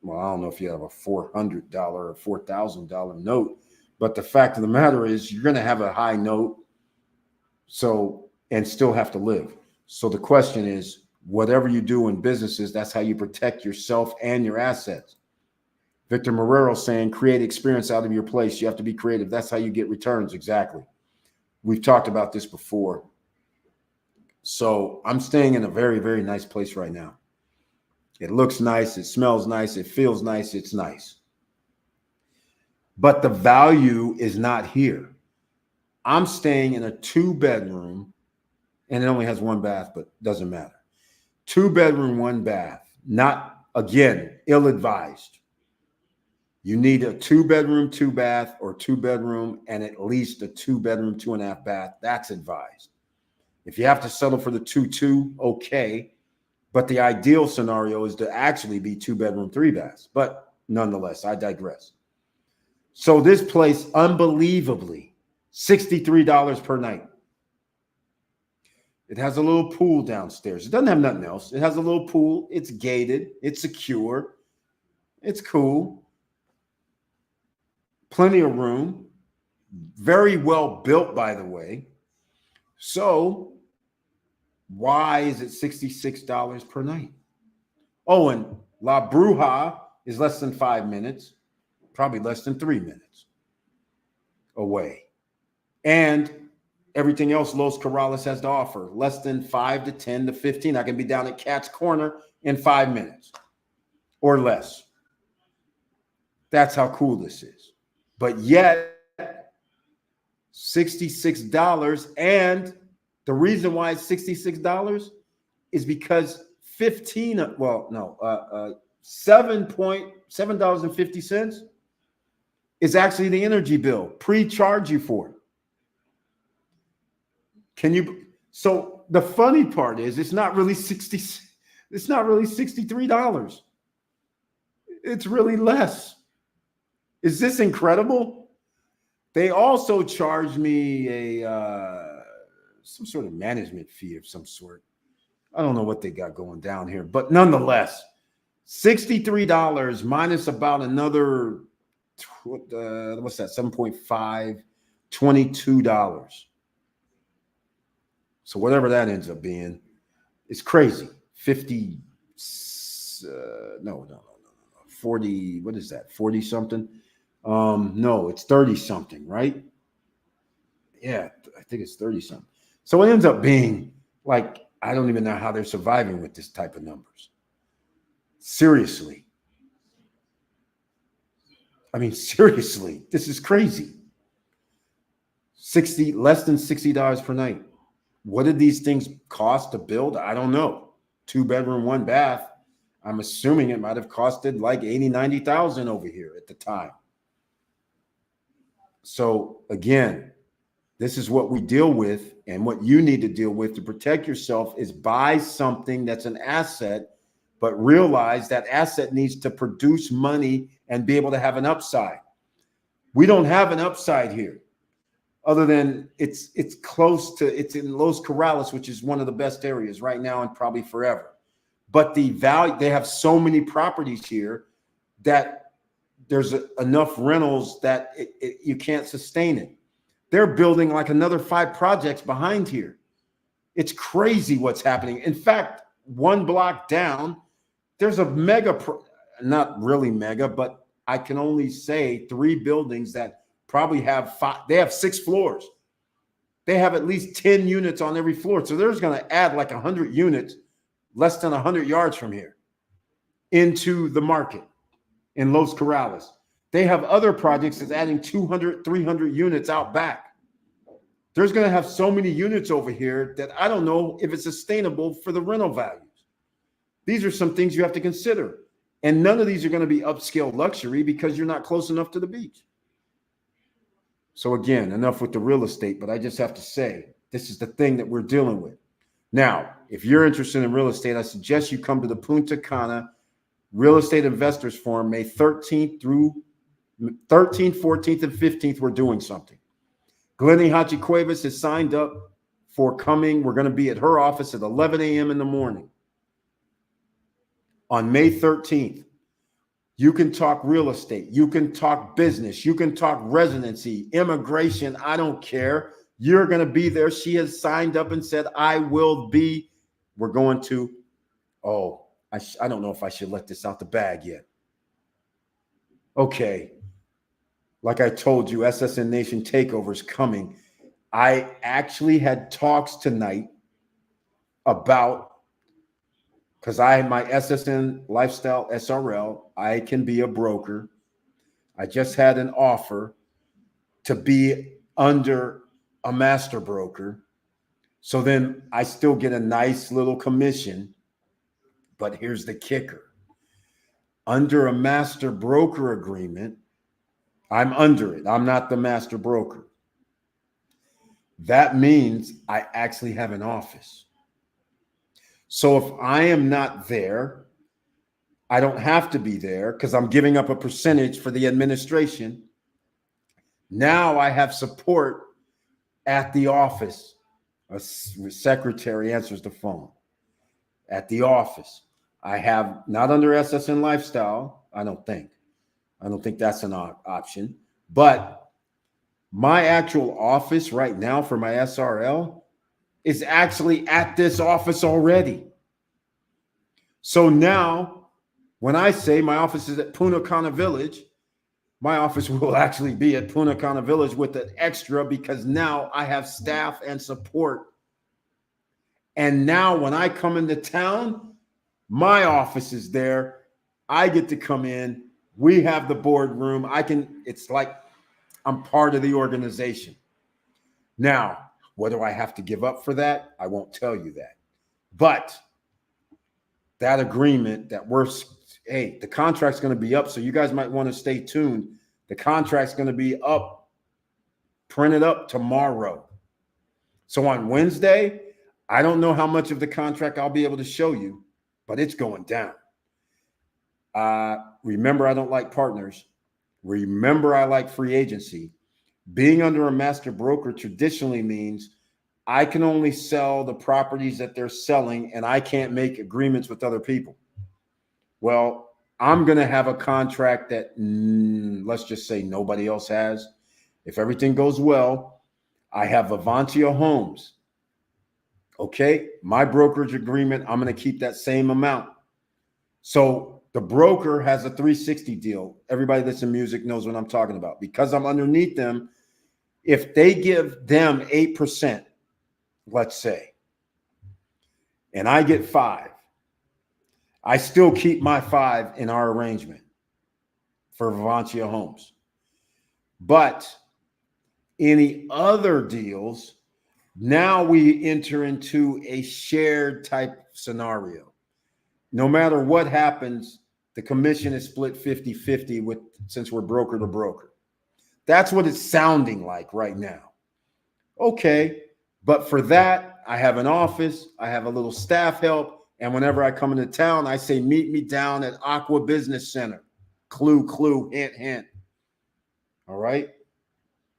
well, I don't know if you have a $400 or $4,000 note. But the fact of the matter is you're going to have a high note. So, and still have to live. So the question is, whatever you do in businesses, that's how you protect yourself and your assets. Victor Marrero saying, create experience out of your place. You have to be creative. That's how you get returns. Exactly. We've talked about this before. So I'm staying in a very, very nice place right now. It looks nice. It smells nice. It feels nice. It's nice. But the value is not here. I'm staying in a 2-bedroom, and it only has 1 bath, but doesn't matter. 2-bedroom, 1 bath. Not, again, ill-advised. You need a 2-bedroom, 2 bath, or 2-bedroom, and at least a 2-bedroom, 2.5 bath. That's advised. If you have to settle for the 2-2, okay. But the ideal scenario is to actually be 2-bedroom, 3 baths. But nonetheless, I digress. So this place, unbelievably, $63 per night. It has a little pool downstairs. It doesn't have nothing else. It has a little pool. It's gated. It's secure. It's cool. Plenty of room. Very well built, by the way. So why is it $66 per night? Oh, and La Bruja is less than 5 minutes, probably less than 3 minutes away. And everything else Los Corrales has to offer, less than 5 to 10 to 15. I can be down at Cat's Corner in 5 minutes or less. That's how cool this is. But yet, $66. And the reason why it's $66 is because $7.50 is actually the energy bill. Pre-charge you for it. So the funny part is it's not really $63. It's really less. Is this incredible? They also charge me some sort of management fee of some sort. I don't know what they got going down here, but nonetheless, $63 minus about another, what's that, 7.5, $22. So whatever that ends up being, it's crazy. 40, what is that? 40 something? No, it's 30 something, right? Yeah, I think it's 30 something. So it ends up being Like, I don't even know how they're surviving with this type of numbers. Seriously. I mean, seriously, this is crazy. Less than $60 per night. What did these things cost to build? I don't know. 2-bedroom, 1 bath. I'm assuming it might have costed like 80, 90,000 over here at the time. So again, this is what we deal with, and what you need to deal with to protect yourself is buy something that's an asset, but realize that asset needs to produce money and be able to have an upside. We don't have an upside here, other than it's in Los Corrales, which is one of the best areas right now and probably forever. But the value, they have so many properties here that there's enough rentals that you can't sustain it. They're building like another 5 projects behind here. It's crazy what's happening. In fact, 1 block down, there's a not really mega, but I can only say 3 buildings that probably have 5. They have 6 floors. They have at least 10 units on every floor. So there's going to add like 100 units, less than 100 yards from here, into the market in Los Corrales. They have other projects that's adding 200, 300 units out back. There's going to have so many units over here that I don't know if it's sustainable for the rental values. These are some things you have to consider. And none of these are going to be upscale luxury because you're not close enough to the beach. So again, enough with the real estate, but I just have to say, this is the thing that we're dealing with. Now, if you're interested in real estate, I suggest you come to the Punta Cana Real Estate Investors Forum, May 13th, 14th, and 15th. We're doing something. Glenny Hachi Cuevas has signed up for coming. We're going to be at her office at 11 a.m. in the morning on May 13th. You can talk real estate. You can talk business. You can talk residency, immigration. I don't care. You're going to be there. She has signed up and said, I will be. We're going to, I don't know if I should let this out the bag yet. Okay. Like I told you, SSN Nation Takeover is coming. I actually had talks tonight about, because my SSN Lifestyle SRL, I can be a broker. I just had an offer to be under a master broker. So then I still get a nice little commission. But here's the kicker. Under a master broker agreement, I'm under it. I'm not the master broker. That means I actually have an office. So if I am not there, I don't have to be there because I'm giving up a percentage for the administration. Now I have support at the office. A secretary answers the phone. At the office. I have, not under SSN Lifestyle, I don't think that's an option. But my actual office right now for my SRL is actually at this office already. So now, when I say my office is at Punta Cana Village, my office will actually be at Punta Cana Village with an extra because now I have staff and support. And now when I come into town, my office is there. I get to come in. We have the boardroom. It's like I'm part of the organization. Now, what do I have to give up for that? I won't tell you that. But that agreement that the contract's going to be up. So you guys might want to stay tuned. The contract's going to be up, printed up tomorrow. So on Wednesday, I don't know how much of the contract I'll be able to show you, but it's going down. Remember, I don't like partners. Remember, I like free agency. Being under a master broker traditionally means I can only sell the properties that they're selling and I can't make agreements with other people. Well, I'm going to have a contract that, let's just say nobody else has. If everything goes well, I have Avantia Homes. Okay, my brokerage agreement, I'm going to keep that same amount. So the broker has a 360 deal. Everybody that's in music knows what I'm talking about. Because I'm underneath them, if they give them 8%, let's say, and I get 5, I still keep my 5 in our arrangement for Vivancia Homes. But any other deals, now we enter into a shared type scenario. No matter what happens, the commission is split 50-50 with, since we're broker to broker. That's what it's sounding like right now. Okay, but for that, I have an office, I have a little staff help, and whenever I come into town, I say, meet me down at Aqua Business Center. Clue, clue, hint, hint. All right?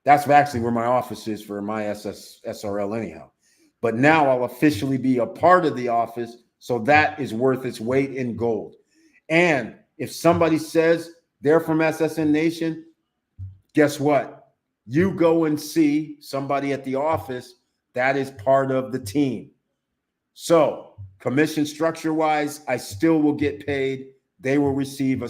That's actually where my office is for my SRL anyhow. But now I'll officially be a part of the office, so that is worth its weight in gold. And if somebody says they're from SSN Nation, guess what? You go and see somebody at the office that is part of the team. So commission structure wise, I still will get paid. They will receive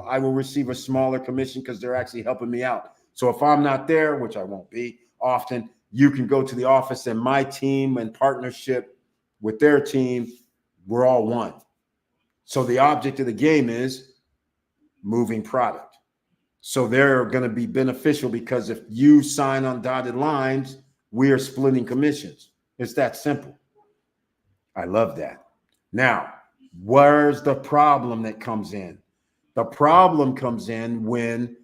I will receive a smaller commission because they're actually helping me out. So if I'm not there, which I won't be often, you can go to the office, and my team in partnership with their team, we're all one. So the object of the game is moving product. So they're going to be beneficial because if you sign on dotted lines, we are splitting commissions. It's that simple. I love that. Now, where's the problem that comes in? The problem comes in when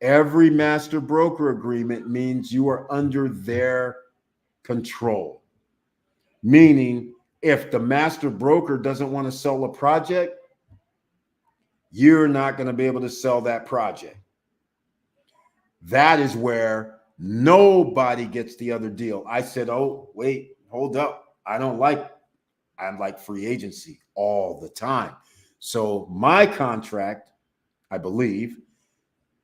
every master broker agreement means you are under their control. Meaning, if the master broker doesn't want to sell a project, you're not going to be able to sell that project. That is where nobody gets the other deal. I said, oh, wait, hold up. I like free agency all the time. So my contract, I believe,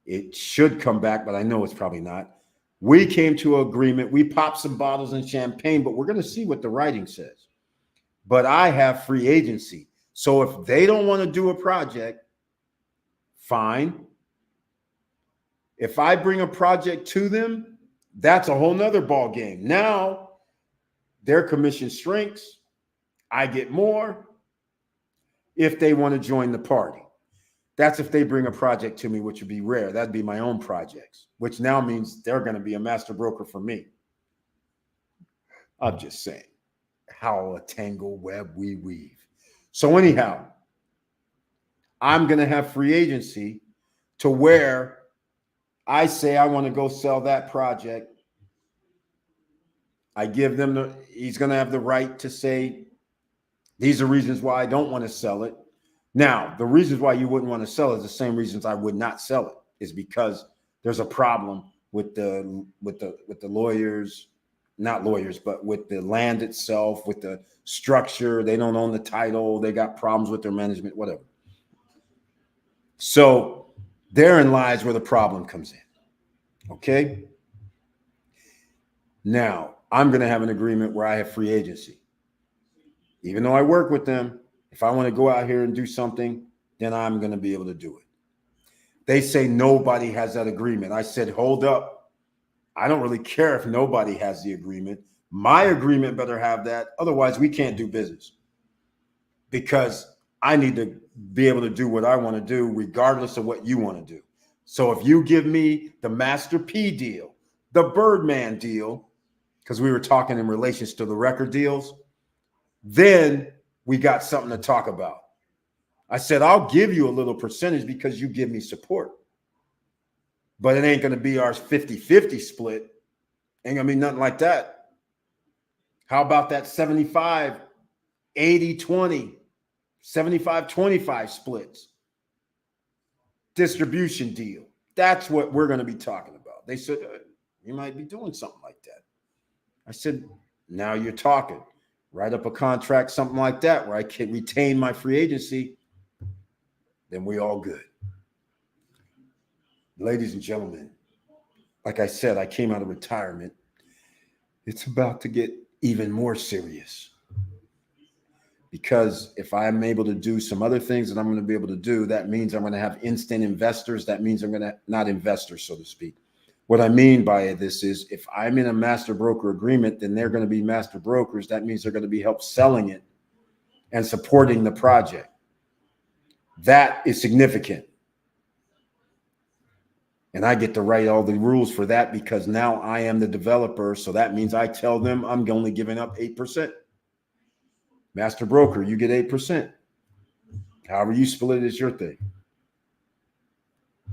it should come back, but I know it's probably not. We came to an agreement. We popped some bottles and champagne, but we're going to see what the writing says. But I have free agency. So if they don't want to do a project, fine. If I bring a project to them, that's a whole nother ball game. Now their commission shrinks. I get more if they want to join the party. That's if they bring a project to me, which would be rare. That'd be my own projects, which now means they're going to be a master broker for me. I'm just saying how a tangled web we weave. So anyhow, I'm going to have free agency to where I say I want to go sell that project. I give them he's going to have the right to say, these are reasons why I don't want to sell it. Now, the reasons why you wouldn't want to sell it is the same reasons I would not sell it, is because there's a problem with the lawyers, not lawyers, but with the land itself, with the structure. They don't own the title. They got problems with their management, whatever. So therein lies where the problem comes in. Okay. Now, I'm going to have an agreement where I have free agency. Even though I work with them, if I want to go out here and do something, then I'm going to be able to do it. They say nobody has that agreement. I said, hold up. I don't really care if nobody has the agreement. My agreement better have that. Otherwise, we can't do business, because I need to be able to do what I want to do regardless of what you want to do. So if you give me the Master P deal, the Birdman deal, because we were talking in relations to the record deals, then we got something to talk about. I said, I'll give you a little percentage because you give me support, but it ain't going to be our 50-50 split. Ain't going to be nothing like that. How about that 75, 80, 20, 75, 25 splits? Distribution deal. That's what we're going to be talking about. They said, you might be doing something like that. I said, now you're talking. Write up a contract, something like that, where I can retain my free agency, then we all good. Ladies and gentlemen, like I said, I came out of retirement. It's about to get even more serious, because if I'm able to do some other things that I'm going to be able to do, that means I'm going to have instant investors. That means I'm going to, not investors, so to speak. What I mean by this is, if I'm in a master broker agreement, then they're going to be master brokers. That means they're going to be help selling it. and supporting the project. That is significant. And I get to write all the rules for that because now I am the developer. So that means I tell them I'm only giving up 8%. Master broker, you get 8%. However you split it is your thing.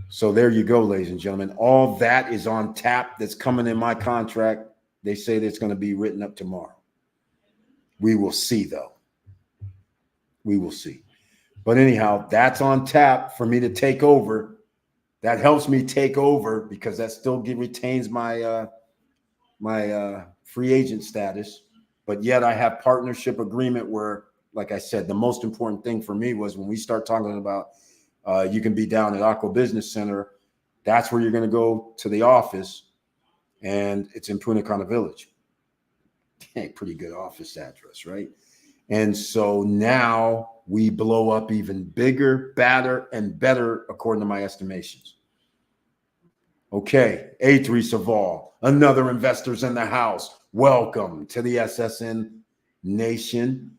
So there you go, ladies and gentlemen. All that is on tap that's coming in my contract. They say that's going to be written up tomorrow. We will see, though. We will see. But anyhow, that's on tap for me to take over. That helps me take over because that still retains my free agent status. But yet I have partnership agreement where, like I said, the most important thing for me was when we start talking about you can be down at Aqua Business Center, that's where you're going to go to the office, and it's in Punta Cana Village. Hey, pretty good office address, right? And so now we blow up even bigger, badder, and better according to my estimations. Okay, A3 Saval, another investors in the house. Welcome to the SSN Nation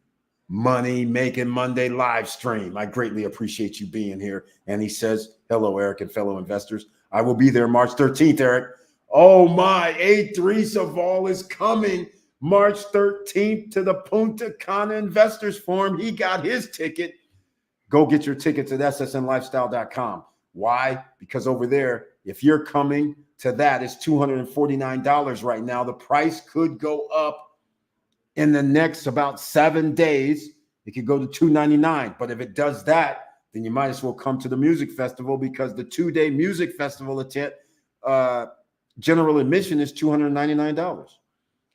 Money Making Monday live stream. I greatly appreciate you being here. And he says, hello, Eric and fellow investors. I will be there March 13th, Eric. Oh my, A3 Saval is coming March 13th to the Punta Cana Investors Forum. He got his ticket. Go get your tickets at ssnlifestyle.com. Why? Because over there, if you're coming to that, it's $249 right now. The price could go up in the next about 7 days. It could go to $299. But if it does that, then you might as well come to the music festival because the 2-day music festival general admission is $299.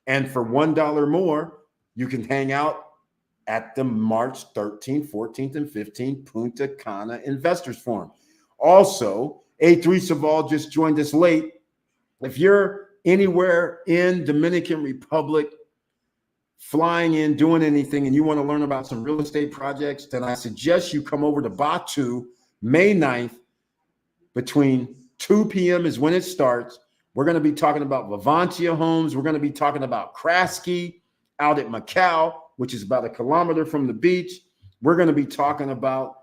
And for $1 more, you can hang out at the March 13th, 14th, and 15th Punta Cana Investors Forum. Also, A3 Saval just joined us late. If you're anywhere in Dominican Republic, flying in, doing anything, and you want to learn about some real estate projects, then I suggest you come over to Batu May 9th. Between 2 p.m. is when it starts. We're going to be talking about Vivantia homes. We're going to be talking about Kraski out at Macau, which is about 1 kilometer from the beach. We're going to be talking about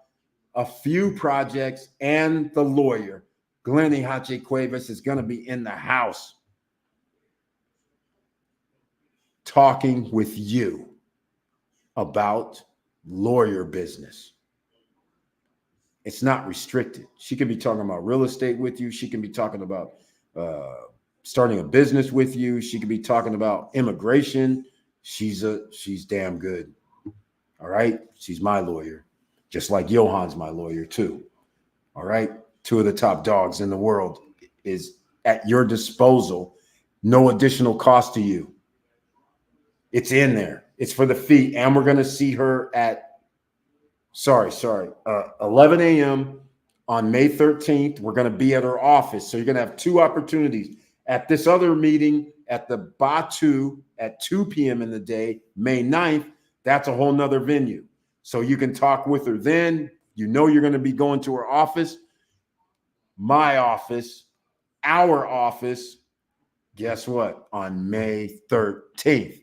a few projects, and the lawyer, Glenny Hache Cuevas, is going to be in the house talking with you about lawyer business. It's not restricted. She can be talking about real estate with you. She can be talking about starting a business with you. She could be talking about immigration. She's damn good. All right. She's my lawyer, just like Johan's my lawyer too. All right. 2 of the top dogs in the world is at your disposal. No additional cost to you. It's in there. It's for the fee. And we're going to see her at 11 a.m. on May 13th. We're going to be at her office. So you're going to have 2 opportunities. At this other meeting at the Batu at 2 p.m. in the day, May 9th, that's a whole nother venue. So you can talk with her then. You know you're going to be going to her office, my office, our office. Guess what? On May 13th.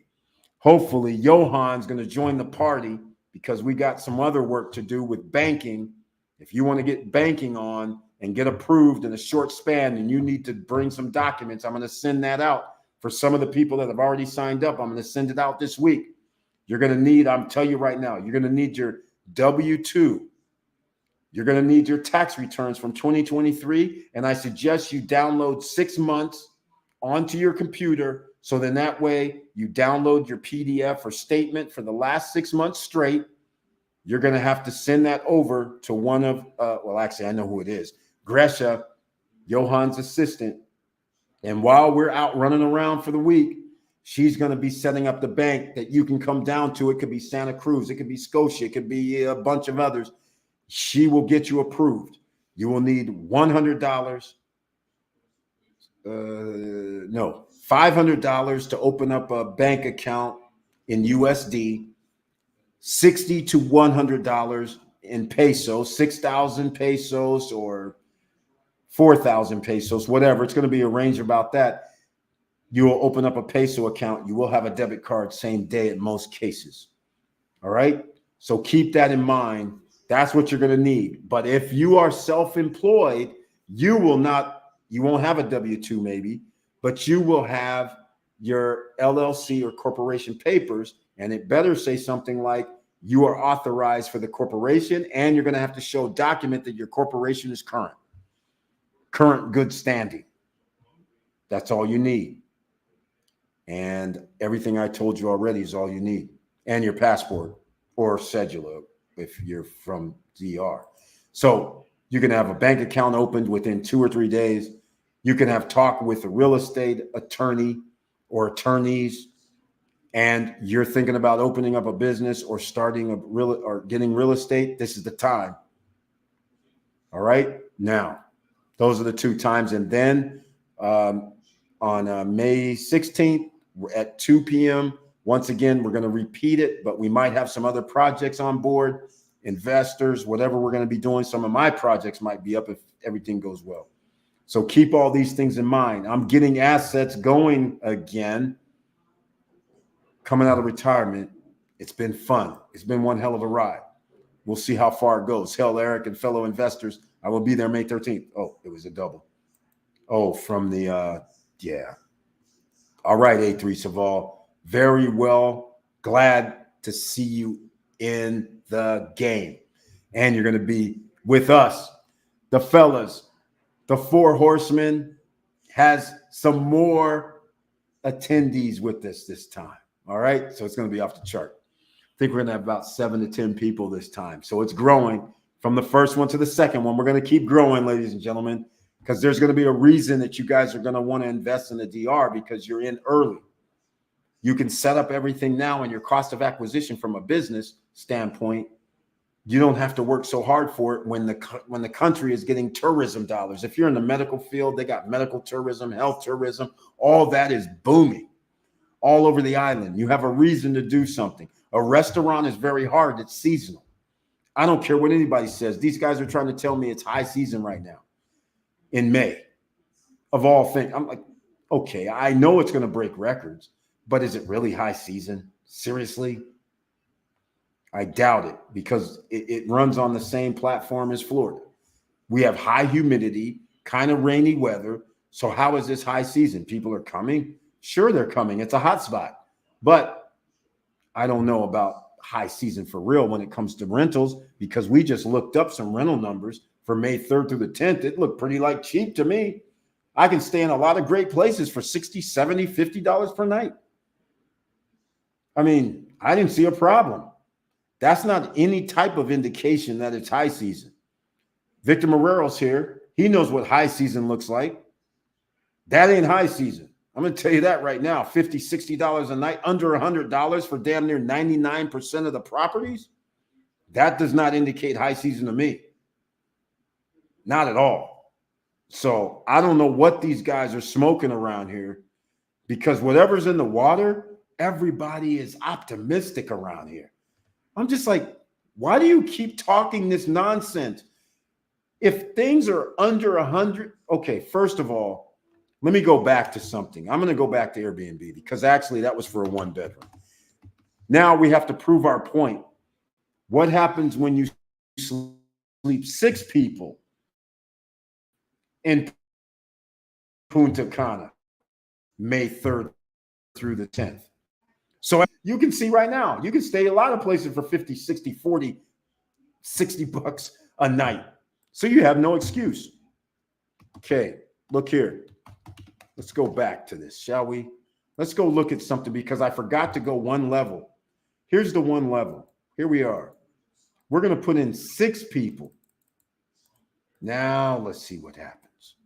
Hopefully, Johan's going to join the party because we got some other work to do with banking. If you want to get banking on and get approved in a short span and you need to bring some documents, I'm going to send that out for some of the people that have already signed up. I'm going to send it out this week. You're going to need, I'm telling you right now, you're going to need your W-2. You're going to need your tax returns from 2023. And I suggest you download 6 months onto your computer. So then that way you download your PDF or statement for the last 6 months straight. You're going to have to send that over to one of, actually, I know who it is. Gresha, Johan's assistant. And while we're out running around for the week, she's going to be setting up the bank that you can come down to. It could be Santa Cruz. It could be Scotia. It could be a bunch of others. She will get you approved. You will need $100. $500 to open up a bank account in USD, $60 to $100 in pesos, 6,000 pesos or 4,000 pesos, whatever. It's going to be a range about that. You will open up a peso account. You will have a debit card same day in most cases. All right. So keep that in mind. That's what you're going to need. But if you are self-employed, you won't have a W-2 maybe, but you will have your LLC or corporation papers, and it better say something like you are authorized for the corporation, and you're going to have to show document that your corporation is current good standing. That's all you need. And everything I told you already is all you need. And your passport or cedula if you're from DR. So you can have a bank account opened within 2 or 3 days. You can have talk with a real estate attorney or attorneys, and you're thinking about opening up a business or getting real estate. This is the time. All right. Now, those are the 2 times. And then on May 16th at 2 p.m., once again, we're going to repeat it, but we might have some other projects on board, investors, whatever we're going to be doing. Some of my projects might be up if everything goes well. So keep all these things in mind. I'm getting assets going again, coming out of retirement. It's been fun. It's been one hell of a ride. We'll see how far it goes. Hell, Eric and fellow investors, I will be there May 13th. Oh, it was a double. Oh, from the, yeah. All right, A3 Saval. Very well. Glad to see you in the game. And you're going to be with us. The fellas, the 4 Horsemen has some more attendees with us this time. All right. So it's going to be off the chart. I think we're going to have about 7 to 10 people this time. So it's growing from the first one to the second one. We're going to keep growing, ladies and gentlemen, because there's going to be a reason that you guys are going to want to invest in the DR because you're in early. You can set up everything now, and your cost of acquisition from a business standpoint, you don't have to work so hard for it when the country is getting tourism dollars. If you're in the medical field, they got medical tourism, health tourism, all that is booming all over the island. You have a reason to do something. A restaurant is very hard. It's seasonal. I don't care what anybody says. These guys are trying to tell me it's high season right now in May of all things. I'm like, okay, I know it's going to break records. But is it really high season? Seriously? I doubt it because it runs on the same platform as Florida. We have high humidity, kind of rainy weather. So how is this high season? People are coming? Sure, they're coming. It's a hot spot. But I don't know about high season for real when it comes to rentals because we just looked up some rental numbers for May 3rd through the 10th. It looked pretty like cheap to me. I can stay in a lot of great places for $60, $70, $50 per night. I mean, I didn't see a problem. That's not any type of indication that it's high season. Victor Morero's here. He knows what high season looks like. That ain't high season. I'm going to tell you that right now. $50, $60 a night, under $100 for damn near 99% of the properties. That does not indicate high season to me. Not at all. So I don't know what these guys are smoking around here because whatever's in the water, everybody is optimistic around here. I'm just like, why do you keep talking this nonsense? If things are under 100, okay, first of all, let me go back to something. I'm going to go back to Airbnb because actually that was for a 1-bedroom. Now we have to prove our point. What happens when you sleep 6 people in Punta Cana, May 3rd through the 10th? So you can see right now, you can stay a lot of places for 50, 60, 40, 60 bucks a night. So you have no excuse. Okay, look here. Let's go back to this, shall we? Let's go look at something because I forgot to go one level. Here's the one level. Here we are. We're going to put in 6 people. Now let's see what happens.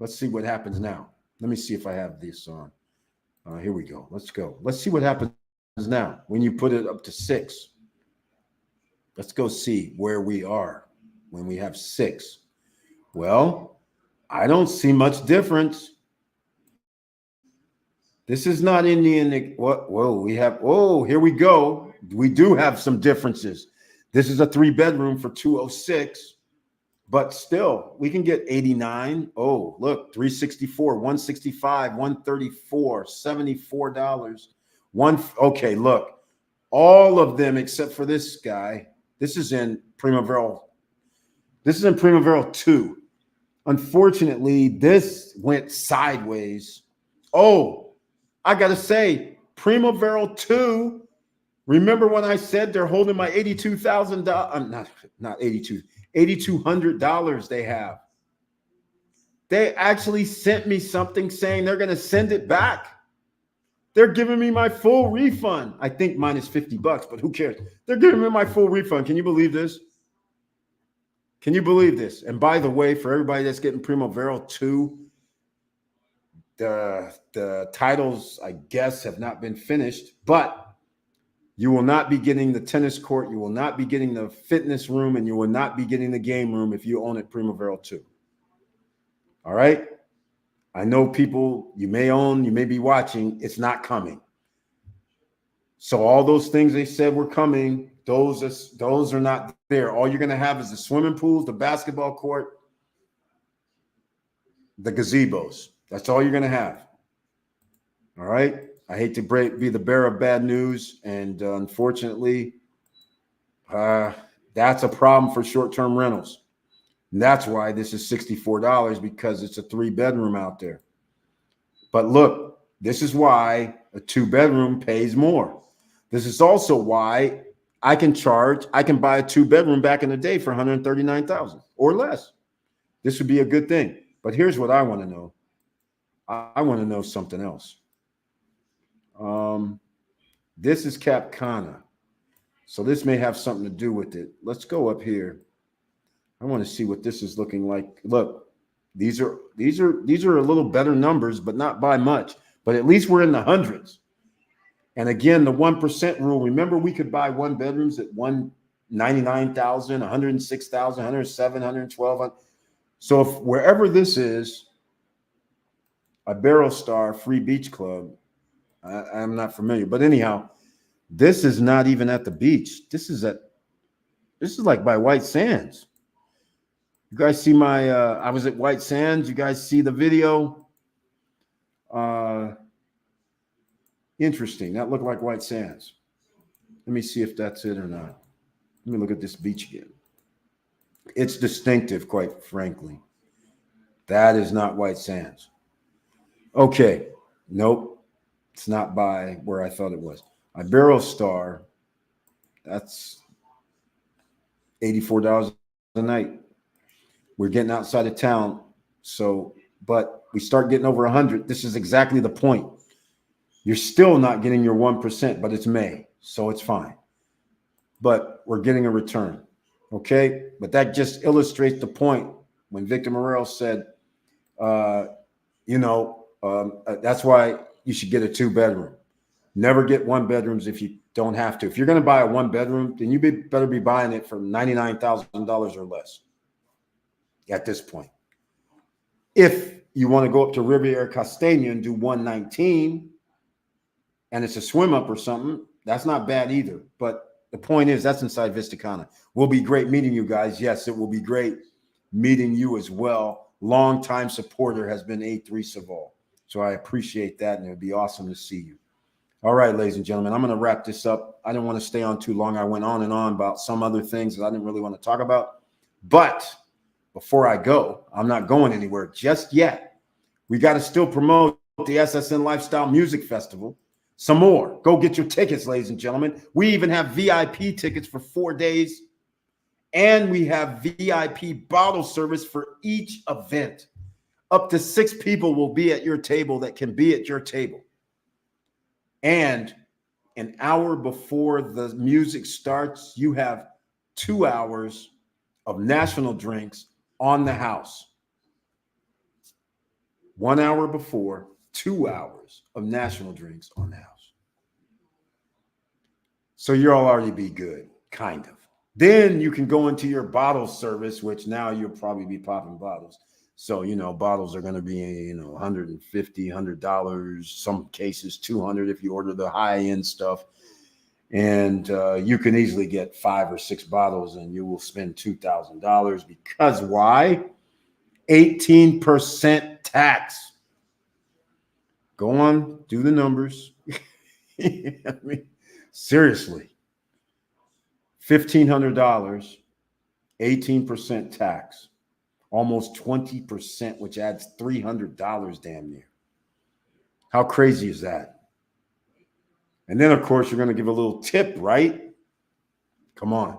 Let's see what happens now. Let me see if I have this on. Here we go. Let's go. Let's see what happens now when you put it up to 6. Let's go see where we are when we have 6. Well, I don't see much difference. This is not Indian. Whoa, we have. Oh, here we go. We do have some differences. This is a 3-bedroom for $206. But still, we can get 89. Oh, look, 364, 165, 134, $74. Okay, look, All of them except for this guy. This is in Primavera. This is in Primavera 2. Unfortunately, this went sideways. Oh, I got to say, Primavera 2. Remember when I said they're holding my $82,000? Not 82, $8,200 they have. They actually sent me something saying they're going to send it back. They're giving me my full refund. I think minus $50, but who cares? They're giving me my full refund. Can you believe this? Can you believe this? And by the way, for everybody that's getting Primavera 2, the titles, I guess, have not been finished, but you will not be getting the tennis court. You will not be getting the fitness room, and you will not be getting the game room if you own it Primavera 2. All right? I know people you may own, you may be watching, it's not coming. So all those things they said were coming, those are not there. All you're going to have is the swimming pools, the basketball court, the gazebos. That's all you're going to have. All right? I hate to be the bearer of bad news, and unfortunately, that's a problem for short-term rentals. And that's why this is $64, because it's a 3-bedroom out there. But look, this is why a 2-bedroom pays more. This is also why I can buy a 2-bedroom back in the day for $139,000 or less. This would be a good thing. But here's what I want to know. I want to know something else. This is Cap Cana. So this may have something to do with it. Let's go up here. I want to see what this is looking like. Look, these are a little better numbers, but not by much. But at least we're in the hundreds. And again, the 1% rule. Remember, we could buy 1-bedrooms at $199,000, $106,000, $107,000, $112,000. So if wherever this is, a Barrel Star Free Beach Club, I'm not familiar, but anyhow, this is not even at the beach. This is like by White Sands. You guys see my, I was at White Sands. You guys see the video? Interesting. That looked like White Sands. Let me see if that's it or not. Let me look at this beach again. It's distinctive, quite frankly. That is not White Sands. Okay. Nope. It's not by where I thought it was. Barrel Star, that's $84 a night. We're getting outside of town. So, but we start getting over 100. This is exactly the point. You're still not getting your 1%, but it's May, so it's fine. But we're getting a return, okay? But that just illustrates the point when Victor Morel said, that's why you should get a 2-bedroom. Never get 1-bedrooms if you don't have to. If you're going to buy a 1-bedroom, then you better be buying it for $99,000 or less at this point. If you want to go up to Riviera Castagna and do 119, and it's a swim up or something, that's not bad either. But the point is, that's inside Vista Cana. Will be great meeting you guys. Yes, it will be great meeting you as well. Longtime supporter has been A3 Saval. So I appreciate that, and it would be awesome to see you. All right, ladies and gentlemen, I'm going to wrap this up. I didn't want to stay on too long. I went on and on about some other things that I didn't really want to talk about. But before I go, I'm not going anywhere just yet. We got to still promote the SSN Lifestyle Music Festival. Some more. Go get your tickets, ladies and gentlemen. We even have VIP tickets for 4 days. And we have VIP bottle service for each event. Up to 6 people will be at your table that can be at your table. And an hour before the music starts, you have 2 hours of national drinks on the house. 1 hour before, 2 hours of national drinks on the house. So you'll already be good, kind of. Then you can go into your bottle service, which now you'll probably be popping bottles. So, bottles are going to be, $150, $100, some cases $200 if you order the high-end stuff. And you can easily get 5 or 6 bottles and you will spend $2,000 because why? 18% tax. Go on, do the numbers. Seriously. $1,500, 18% tax, almost 20%, which adds $300 damn near. How crazy is that? And then, of course, you're going to give a little tip, right? Come on.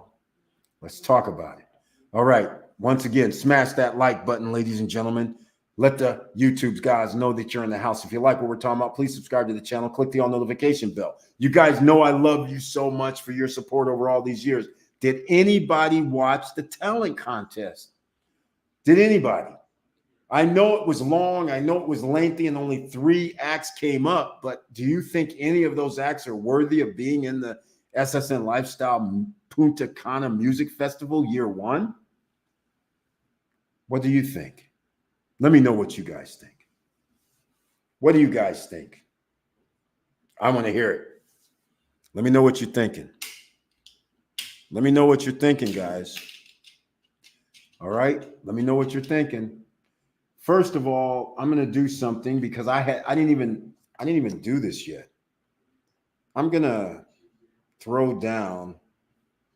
Let's talk about it. All right. Once again, smash that like button, ladies and gentlemen. Let the YouTube guys know that you're in the house. If you like what we're talking about, please subscribe to the channel. Click the all notification bell. You guys know I love you so much for your support over all these years. Did anybody watch the talent contest? Did anybody? I know it was long. I know it was lengthy and only 3 acts came up. But do you think any of those acts are worthy of being in the SSN Lifestyle Punta Cana Music Festival year 1? What do you think? Let me know what you guys think. What do you guys think? I want to hear it. Let me know what you're thinking. Let me know what you're thinking, guys. All right? Let me know what you're thinking. First of all, I'm going to do something because I didn't even do this yet. I'm going to throw down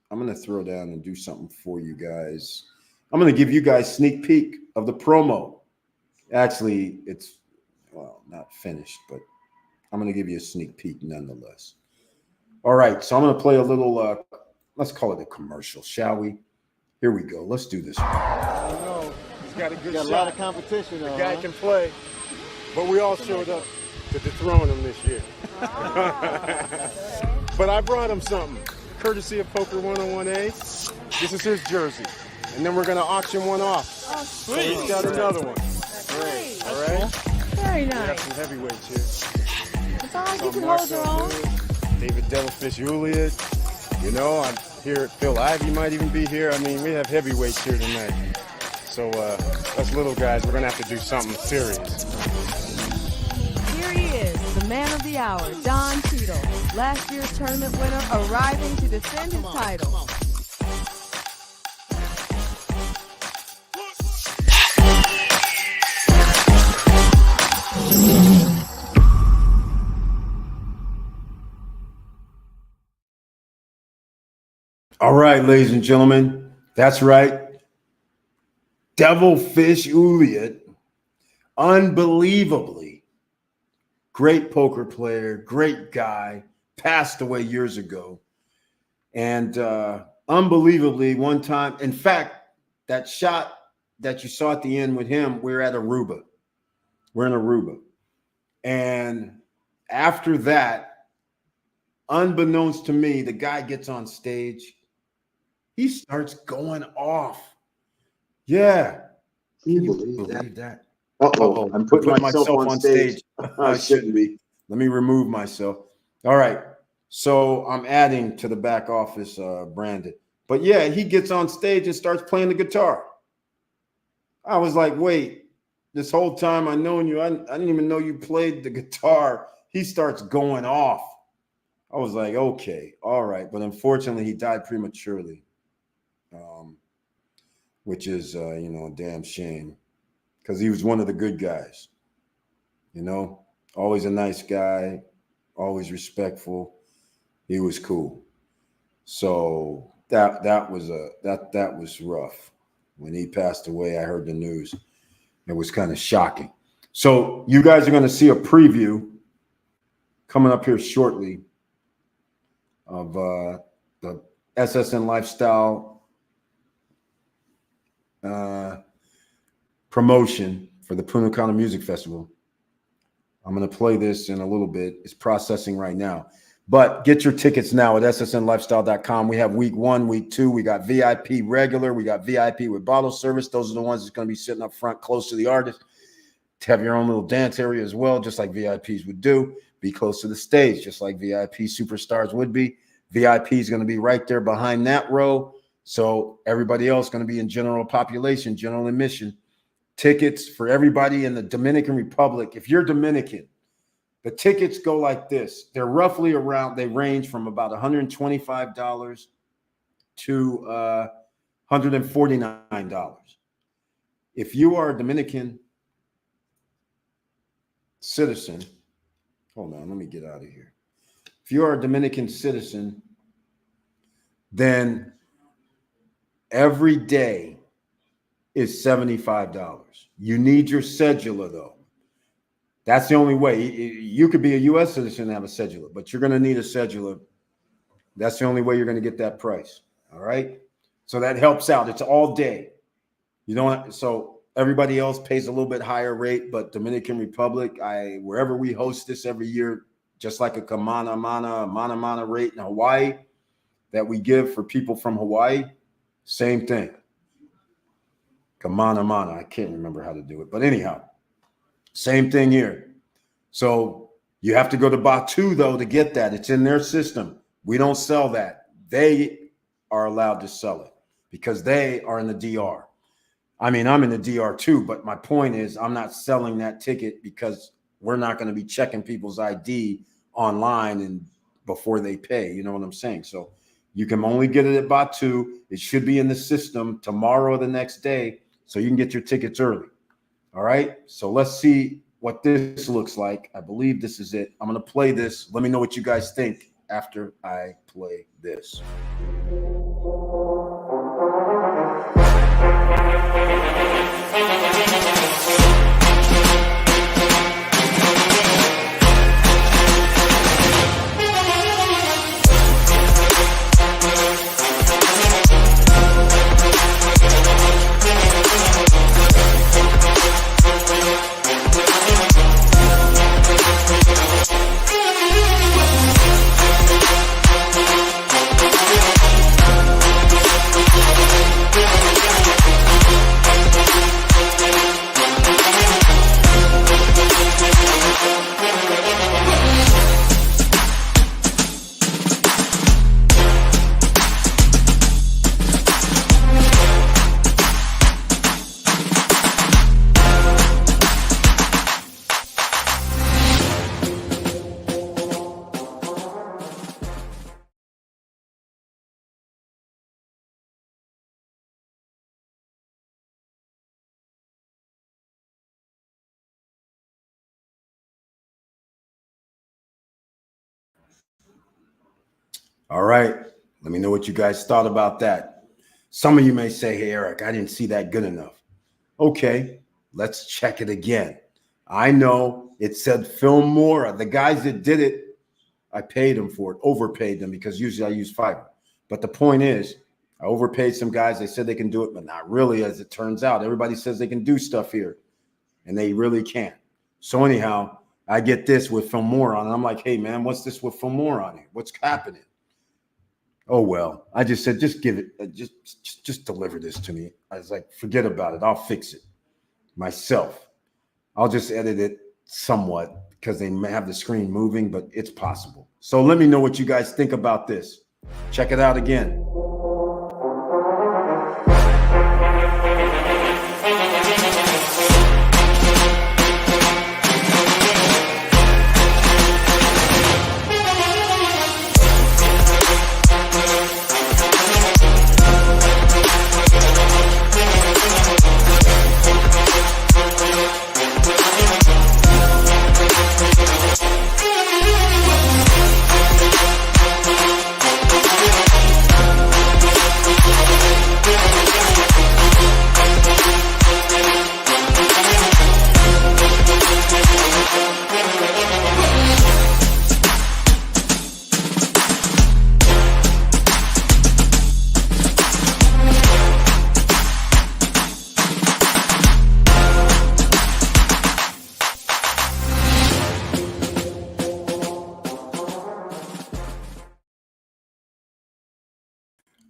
and do something for you guys. I'm going to give you guys sneak peek of the promo. Actually, it's, well, not finished, but I'm going to give you a sneak peek nonetheless. All right, so I'm going to play a little, let's call it a commercial, shall we? Here we go. Let's do this. I don't know. He's got a good shot. A lot of competition. The guy can play, but we all showed up to dethrone him this year. But I brought him something, courtesy of Poker 101A. This is his jersey. And then we're going to auction one off. Oh, sweet. So he's got another one. Great. All right? Very We got nice. some heavyweights here. It's all right. You can hold your own. David Devilfish Juliet. You know, I'm here. Phil Ivey might even be here. I mean, we have heavyweights here tonight. So us little guys, we're going to have to do something serious. Here he is, the man of the hour, Don Cheadle. Last year's tournament winner arriving to defend his title. All right, ladies and gentlemen, that's right. Devilfish Juliet, unbelievably great poker player, great guy, passed away years ago. And unbelievably, one time, in fact, that shot that you saw at the end with him, we're at Aruba. We're in Aruba. And after that, unbeknownst to me, the guy gets on stage. He starts going off. Yeah. Can you believe that? Uh-oh. I'm putting myself on stage. I shouldn't be. Let me remove myself. All right. So I'm adding to the back office, Brandon. But yeah, he gets on stage and starts playing the guitar. I was like, wait, this whole time I known you, I didn't even know you played the guitar. He starts going off. I was like, okay, all right. But unfortunately, he died prematurely. Which is, you know, a damn shame because he was one of the good guys, you know, always a nice guy, always respectful. He was cool. So that was rough. When he passed away, I heard the news. It was kind of shocking. So you guys are going to see a preview coming up here shortly of the SSN Lifestyle promotion for the Punta Cana Music Festival. I'm going to play this in a little bit. It's processing right now. But get your tickets now at ssnlifestyle.com. We have week 1, week 2. We got VIP regular. We got VIP with bottle service. Those are the ones that's going to be sitting up front close to the artist. To have your own little dance area as well, just like VIPs would do. Be close to the stage, just like VIP superstars would be. VIP is going to be right there behind that row. So everybody else going to be in general population, general admission. Tickets for everybody in the Dominican Republic. If you're Dominican, the tickets go like this. They're roughly around, they range from about $125 to $149. If you are a Dominican citizen, hold on, let me get out of here. if you are a Dominican citizen, then every day is $75. You need your cedula, though. That's the only way. You could be a U.S. citizen and have a cedula, but you're going to need a cedula. That's the only way you're going to get that price. All right. So that helps out. It's all day. You don't. So everybody else pays a little bit higher rate, but Dominican Republic, wherever we host this every year, just like a mana rate in Hawaii that we give for people from Hawaii, same thing. Mana. I can't remember how to do it, but anyhow, same thing here. So you have to go to Batu, though, to get that. It's in their system. We don't sell that. They are allowed to sell it because they are in the DR. I mean, I'm in the DR too, but my point is I'm not selling that ticket because we're not going to be checking people's ID online and before they pay. You know what I'm saying? So you can only get it at Batu. It should be in the system tomorrow or the next day, so you can get your tickets early. All right. So let's see what this looks like. I believe this is it. I'm going to play this. Let me know what you guys think after I play this. All right. Let me know what you guys thought about that. Some of you may say, hey, Eric, I didn't see that good enough. Okay, let's check it again. I know it said film more. The guys that did it, I paid them for it, overpaid them because usually I use Fiverr. But the point is, I overpaid some guys. They said they can do it, but not really, as it turns out. Everybody says they can do stuff here, and they really can't. So anyhow, I get this with film more on, and I'm like, hey, man, what's this with film more on it? What's happening? Oh, well, I just said, just give it, just deliver this to me. I was like, forget about it. I'll fix it myself. I'll just edit it somewhat because they may have the screen moving, but it's possible. So let me know what you guys think about this. Check it out again.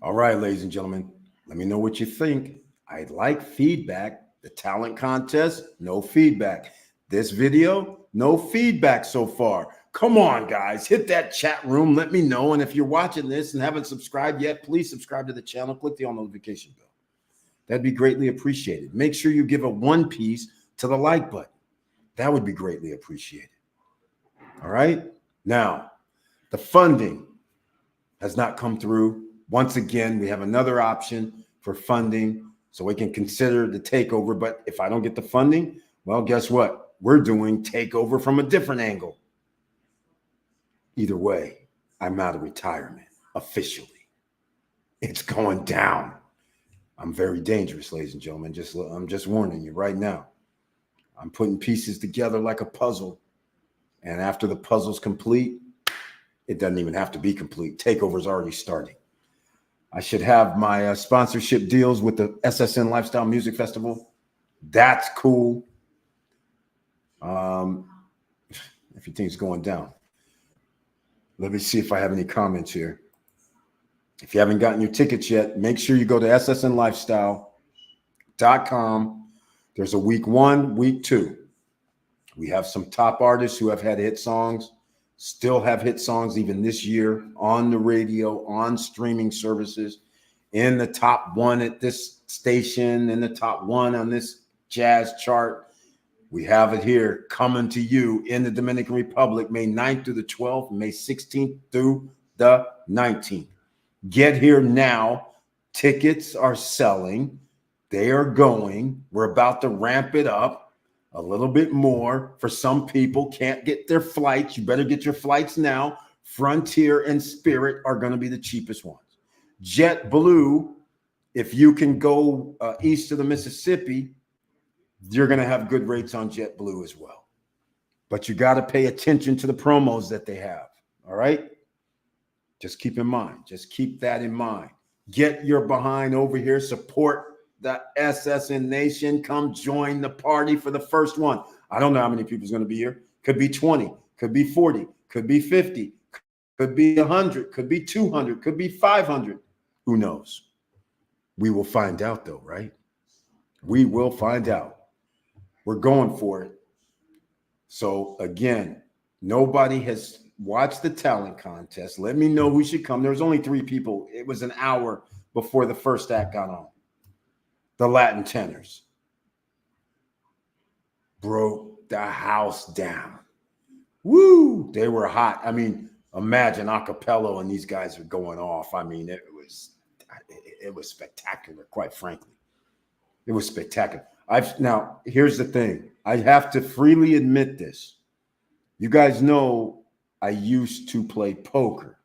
All right, ladies and gentlemen, let me know what you think. I'd like feedback. The talent contest, no feedback. This video, no feedback so far. Come on, guys, hit that chat room. Let me know. And if you're watching this and haven't subscribed yet, please subscribe to the channel. Click the all notification bell. That'd be greatly appreciated. Make sure you give a 1 piece to the like button. That would be greatly appreciated. All right. Now, the funding has not come through. Once again, we have another option for funding so we can consider the takeover. But if I don't get the funding, well, guess what? We're doing takeover from a different angle. Either way, I'm out of retirement officially. It's going down. I'm very dangerous, ladies and gentlemen. I'm just warning you right now. I'm putting pieces together like a puzzle. And after the puzzle's complete, it doesn't even have to be complete. Takeover's already starting. I should have my sponsorship deals with the SSN Lifestyle Music Festival. That's cool. Everything's going down. Let me see if I have any comments here. If you haven't gotten your tickets yet, make sure you go to ssnlifestyle.com. There's a week 1, week 2. We have some top artists who have had hit songs, still have hit songs even this year on the radio, on streaming services, in the top 1 at this station, in the top 1 on this jazz chart. We have it here coming to you in the Dominican Republic, May 9th through the 12th, May 16th through the 19th. Get here now. Tickets are selling. They are going. We're about to ramp it up a little bit more. For some people, can't get their flights. You better get your flights now. Frontier and Spirit are going to be the cheapest ones. JetBlue, if you can go east of the Mississippi, you're going to have good rates on JetBlue as well. But you got to pay attention to the promos that they have. All right? Just keep in mind. Just keep that in mind. Get your behind over here. Support the SSN Nation. Come join the party for the first one. I don't know how many people is going to be here. Could be 20. Could be 40. Could be 50. Could be 100. Could be 200. Could be 500. Who knows? We will find out, though, right? We will find out. We're going for it. So, again, nobody has watched the talent contest. Let me know who should come. There was only 3 people. It was an hour before the first act got on. The Latin tenors broke the house down. Woo! They were hot. I mean, imagine acapella and these guys are going off. I mean, it was spectacular, quite frankly. It was spectacular. Now, here's the thing. I have to freely admit this. You guys know I used to play poker.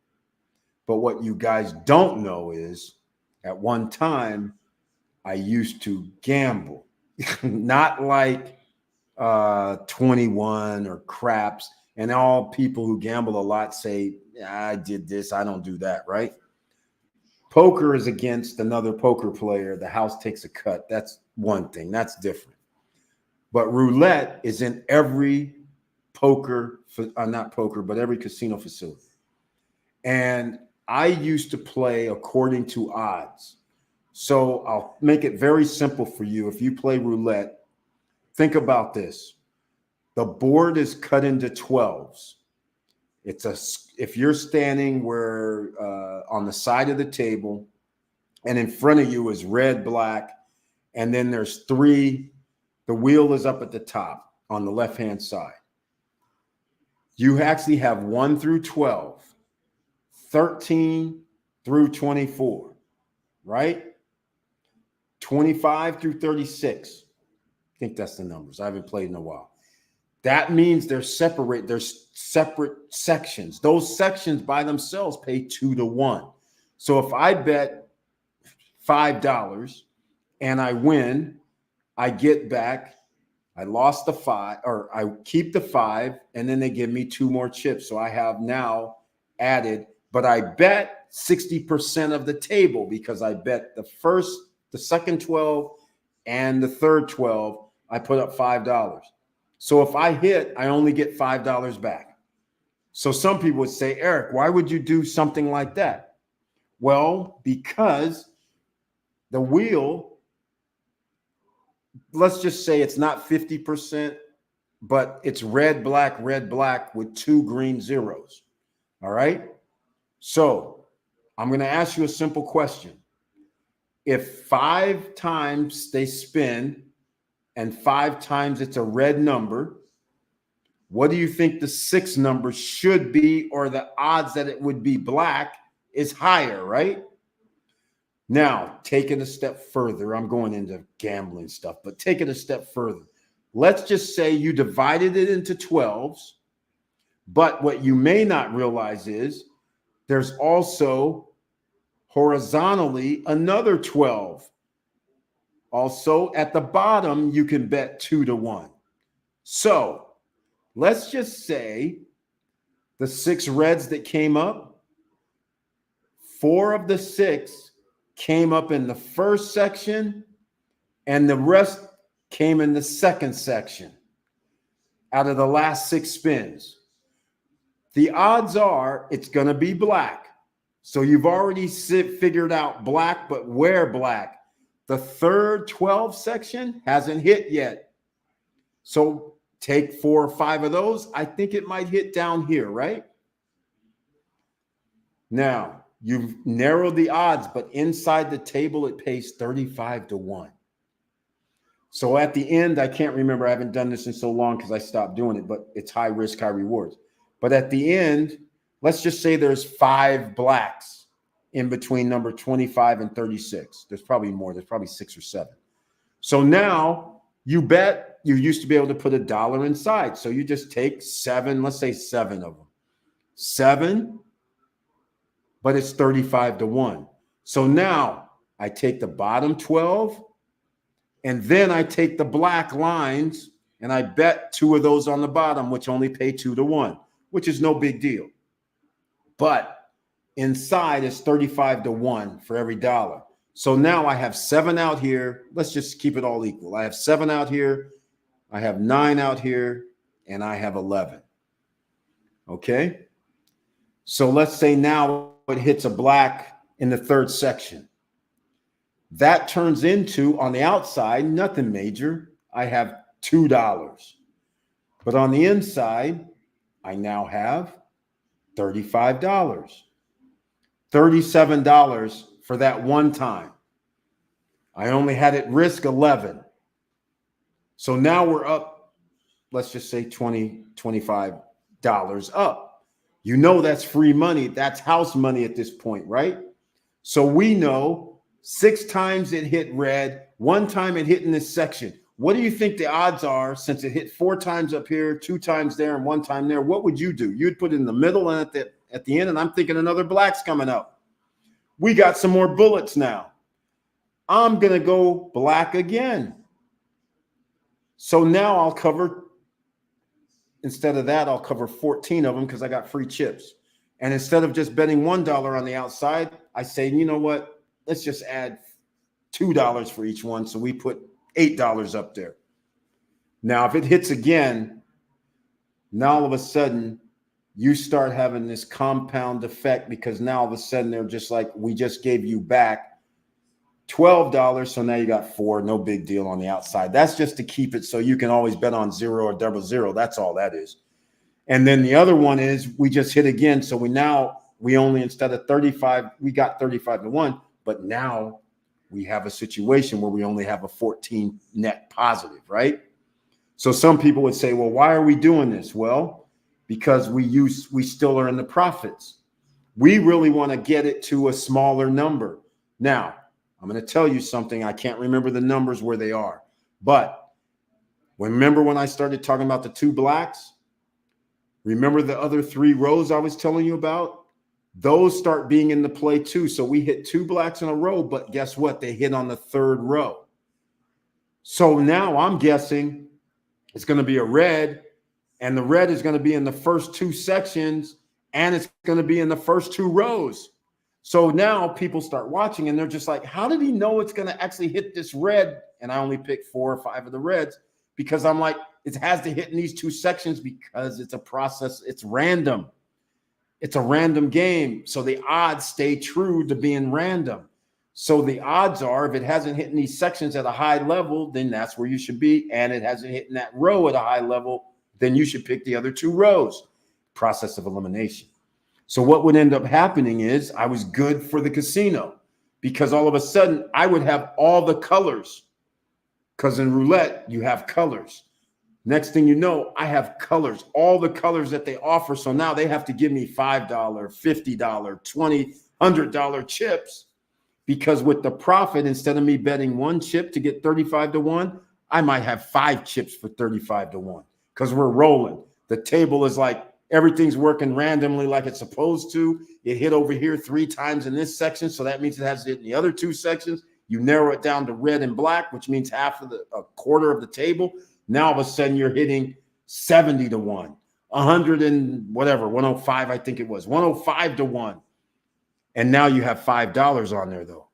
But what you guys don't know is at one time, I used to gamble. Not like 21 or craps. And all people who gamble a lot say, I did this, I don't do that, right? Poker is against another poker player. The house takes a cut. That's one thing. That's different. But roulette is in every poker, not poker, but every casino facility. And I used to play according to odds. So I'll make it very simple for you. If you play roulette, think about this. The board is cut into 12s. If you're standing where on the side of the table and in front of you is red, black, and then there's 3, the wheel is up at the top on the left-hand side. You actually have 1 through 12, 13 through 24, right? 25 through 36. I think that's the numbers. I haven't played in a while. That means there's separate sections. Those sections by themselves pay 2 to 1. So if I bet $5 and I win, I get back. I lost the 5, or I keep the 5, and then they give me 2 more chips. So I have now added, but I bet 60% of the table because I bet the second 12 and the third 12. I put up $5. So if I hit, I only get $5 back. So some people would say, Eric, why would you do something like that? Well, because the wheel, let's just say it's not 50%, but it's red, black with 2 green zeros. All right. So I'm going to ask you a simple question. If 5 times they spin and 5 times it's a red number, what do you think the 6th number should be, or the odds that it would be black is higher, right? Now, take it a step further. I'm going into gambling stuff, but take it a step further. Let's just say you divided it into 12s, but what you may not realize is there's also horizontally another 12. Also at the bottom, you can bet 2 to 1. So let's just say the 6 reds that came up, 4 of the 6 came up in the first section, and the rest came in the second section out of the last 6 spins. The odds are it's going to be black. So you've already figured out black, but where black? The third 12 section hasn't hit yet. So take 4 or 5 of those. I think it might hit down here, right? Now, you've narrowed the odds, but inside the table, it pays 35 to 1. So at the end, I can't remember. I haven't done this in so long because I stopped doing it, but it's high risk, high rewards. But at the end, let's just say there's 5 blacks in between number 25 and 36. There's probably more. There's probably 6 or 7. So now you bet. You used to be able to put $1 inside. So you just take 7, let's say 7 of them. 7, but it's 35 to 1. So now I take the bottom 12, and then I take the black lines, and I bet 2 of those on the bottom, which only pay 2 to 1. Which is no big deal. But inside is 35 to 1 for every $1. So now I have 7 out here. Let's just keep it all equal. I have 7 out here. I have 9 out here. And I have 11. Okay? So let's say now it hits a black in the third section. That turns into, on the outside, nothing major. I have $2. But on the inside, I now have $35, $37 for that one time. I only had it risk 11. So now we're up, let's just say $20, $25 up. You know that's free money. That's house money at this point, right? So we know 6 times it hit red, 1 time it hit in this section. What do you think the odds are since it hit 4 times up here, 2 times there, and 1 time there? What would you do? You'd put it in the middle and at the end, and I'm thinking another black's coming up. We got some more bullets now. I'm going to go black again. So now I'll cover, instead of that, I'll cover 14 of them because I got free chips. And instead of just betting $1 on the outside, I say, you know what? Let's just add $2 for each one. So we put $8 up there. Now, if it hits again, now all of a sudden you start having this compound effect because now all of a sudden they're just like, we just gave you back $12. So now you got 4, no big deal on the outside. That's just to keep it so you can always bet on 0 or 00. That's all that is. And then the other one is we just hit again. So we only, instead of 35, we got 35 to 1, but now we have a situation where we only have a 14 net positive, right? So some people would say, well, why are we doing this? Well, because we still are in the profits. We really want to get it to a smaller number. Now, I'm going to tell you something. I can't remember the numbers where they are, but remember when I started talking about the 2 blacks? Remember the other 3 rows I was telling you about? Those start being in the play too. So we hit 2 blacks in a row, but guess what? They hit on the 3rd row. So now I'm guessing it's going to be a red, and the red is going to be in the first 2 sections, and it's going to be in the first 2 rows. So now people start watching, and they're just like, how did he know it's going to actually hit this red? And I only picked 4 or 5 of the reds because I'm like, it has to hit in these 2 sections because it's a process. It's random. It's a random game. So the odds stay true to being random. So the odds are if it hasn't hit in these sections at a high level, then that's where you should be. And it hasn't hit in that row at a high level, then you should pick the other 2 rows. Process of elimination. So what would end up happening is I was good for the casino because all of a sudden I would have all the colors because in roulette, you have colors. Next thing you know, I have colors, all the colors that they offer. So now they have to give me $5, $50, $20, $100 chips because with the profit, instead of me betting 1 chip to get 35 to 1, I might have 5 chips for 35 to 1 because we're rolling. The table is like Everything's working randomly like it's supposed to. It hit over here 3 times in this section, so that means it has to hit in the other 2 sections. You narrow it down to red and black, which means a quarter of the table. Now all of a sudden you're hitting 70 to 1, 100 and whatever, 105, I think it was, 105 to 1. And now you have $5 on there, though.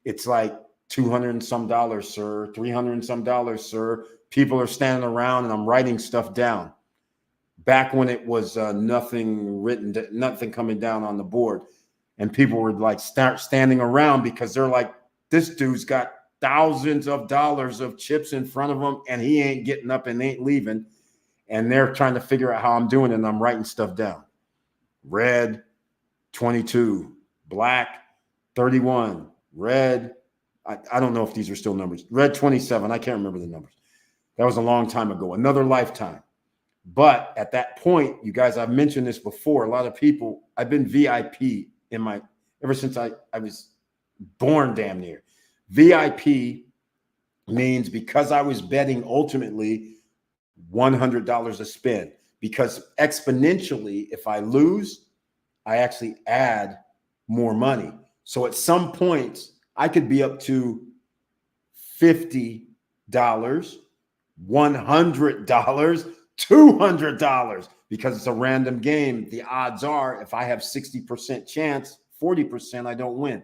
It's like $200 and some dollars, sir, $300 and some dollars, sir. People are standing around and I'm writing stuff down. Back when it was nothing written, nothing coming down on the board. And people were like standing around because they're like, this dude's got thousands of dollars of chips in front of him and he ain't getting up and ain't leaving. And they're trying to figure out how I'm doing it, and I'm writing stuff down. Red, 22, black, 31, red. I don't know if these are still numbers. Red, 27. I can't remember the numbers. That was a long time ago, another lifetime. But at that point, you guys, I've mentioned this before. A lot of people, I've been VIP ever since I was born damn near. VIP means because I was betting ultimately $100 a spin, because exponentially, if I lose, I actually add more money. So at some points, I could be up to $50, $100, $200 because it's a random game. The odds are if I have 60% chance, 40%, I don't win.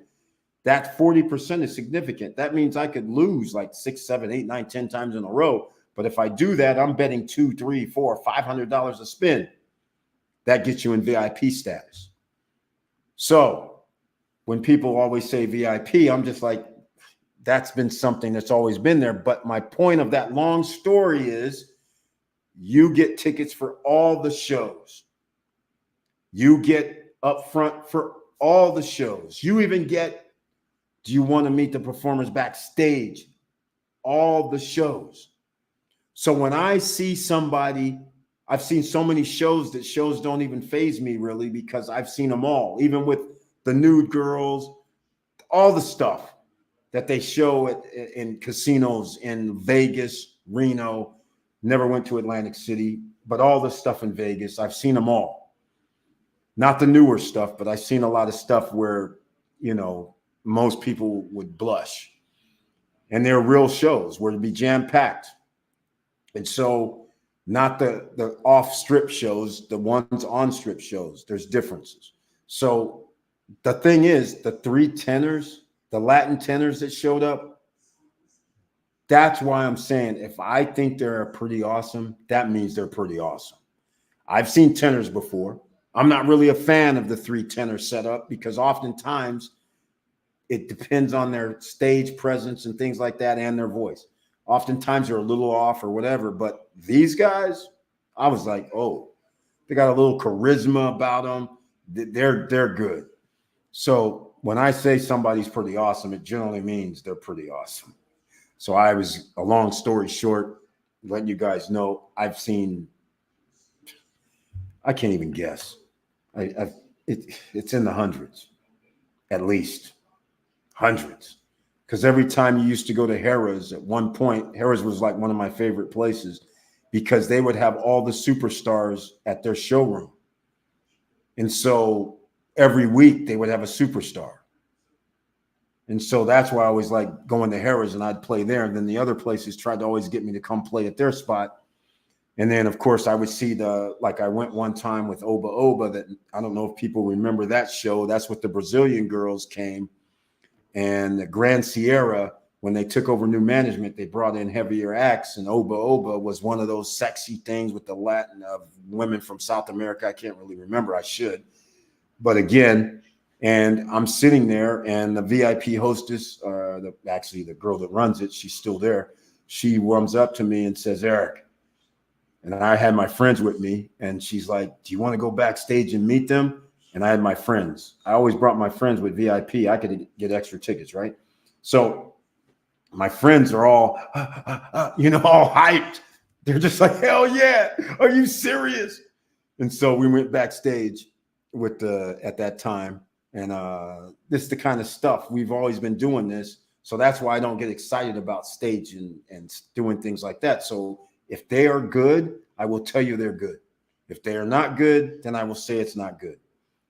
That 40% is significant. That means I could lose like 6, 7, 8, 9, 10 times in a row. But if I do that, I'm betting $200, $300, $400, $500 a spin. That gets you in VIP status. So when people always say VIP, I'm just like, that's been something that's always been there. But my point of that long story is you get tickets for all the shows. You get up front for all the shows. You even get, do you want to meet the performers backstage? All the shows. So when I see somebody, I've seen so many shows that shows don't even faze me really because I've seen them all, even with the nude girls, all the stuff that they show in casinos in Vegas, Reno, never went to Atlantic City, but all the stuff in Vegas, I've seen them all. Not the newer stuff, but I've seen a lot of stuff where, you know, most people would blush. And they're real shows where it'd be jam-packed. And so not the off-strip shows, the ones on strip shows, there's differences. So the thing is, the 3 tenors, the Latin tenors that showed up, that's why I'm saying if I think they're pretty awesome, that means they're pretty awesome. I've seen tenors before. I'm not really a fan of the 3 tenor setup because oftentimes it depends on their stage presence and things like that and their voice. Oftentimes they're a little off or whatever, but these guys, I was like, oh, they got a little charisma about them. They're good. So when I say somebody's pretty awesome, it generally means they're pretty awesome. So I was, a long story short, letting you guys know, I've seen, I can't even guess. It's in the hundreds, at least hundreds. Because every time you used to go to Harrah's, at one point, Harrah's was like one of my favorite places because they would have all the superstars at their showroom. And so every week they would have a superstar. And so that's why I always like going to Harrah's and I'd play there. And then the other places tried to always get me to come play at their spot. And then, of course, I would see like I went one time with Oba Oba that I don't know if people remember that show. That's what the Brazilian girls came. And the Grand Sierra, when they took over new management, they brought in heavier acts. And Oba Oba was one of those sexy things with the Latin women from South America. I can't really remember. I should. But again, and I'm sitting there and the VIP hostess, actually the girl that runs it, she's still there. She warms up to me and says, Eric, and I had my friends with me. And she's like, do you want to go backstage and meet them? And I had my friends. I always brought my friends with VIP. I could get extra tickets, right? So my friends are all, all hyped. They're just like, hell yeah. Are you serious? And so we went backstage at that time. And this is the kind of stuff we've always been doing this. So that's why I don't get excited about stage and doing things like that. So if they are good, I will tell you they're good. If they are not good, then I will say it's not good.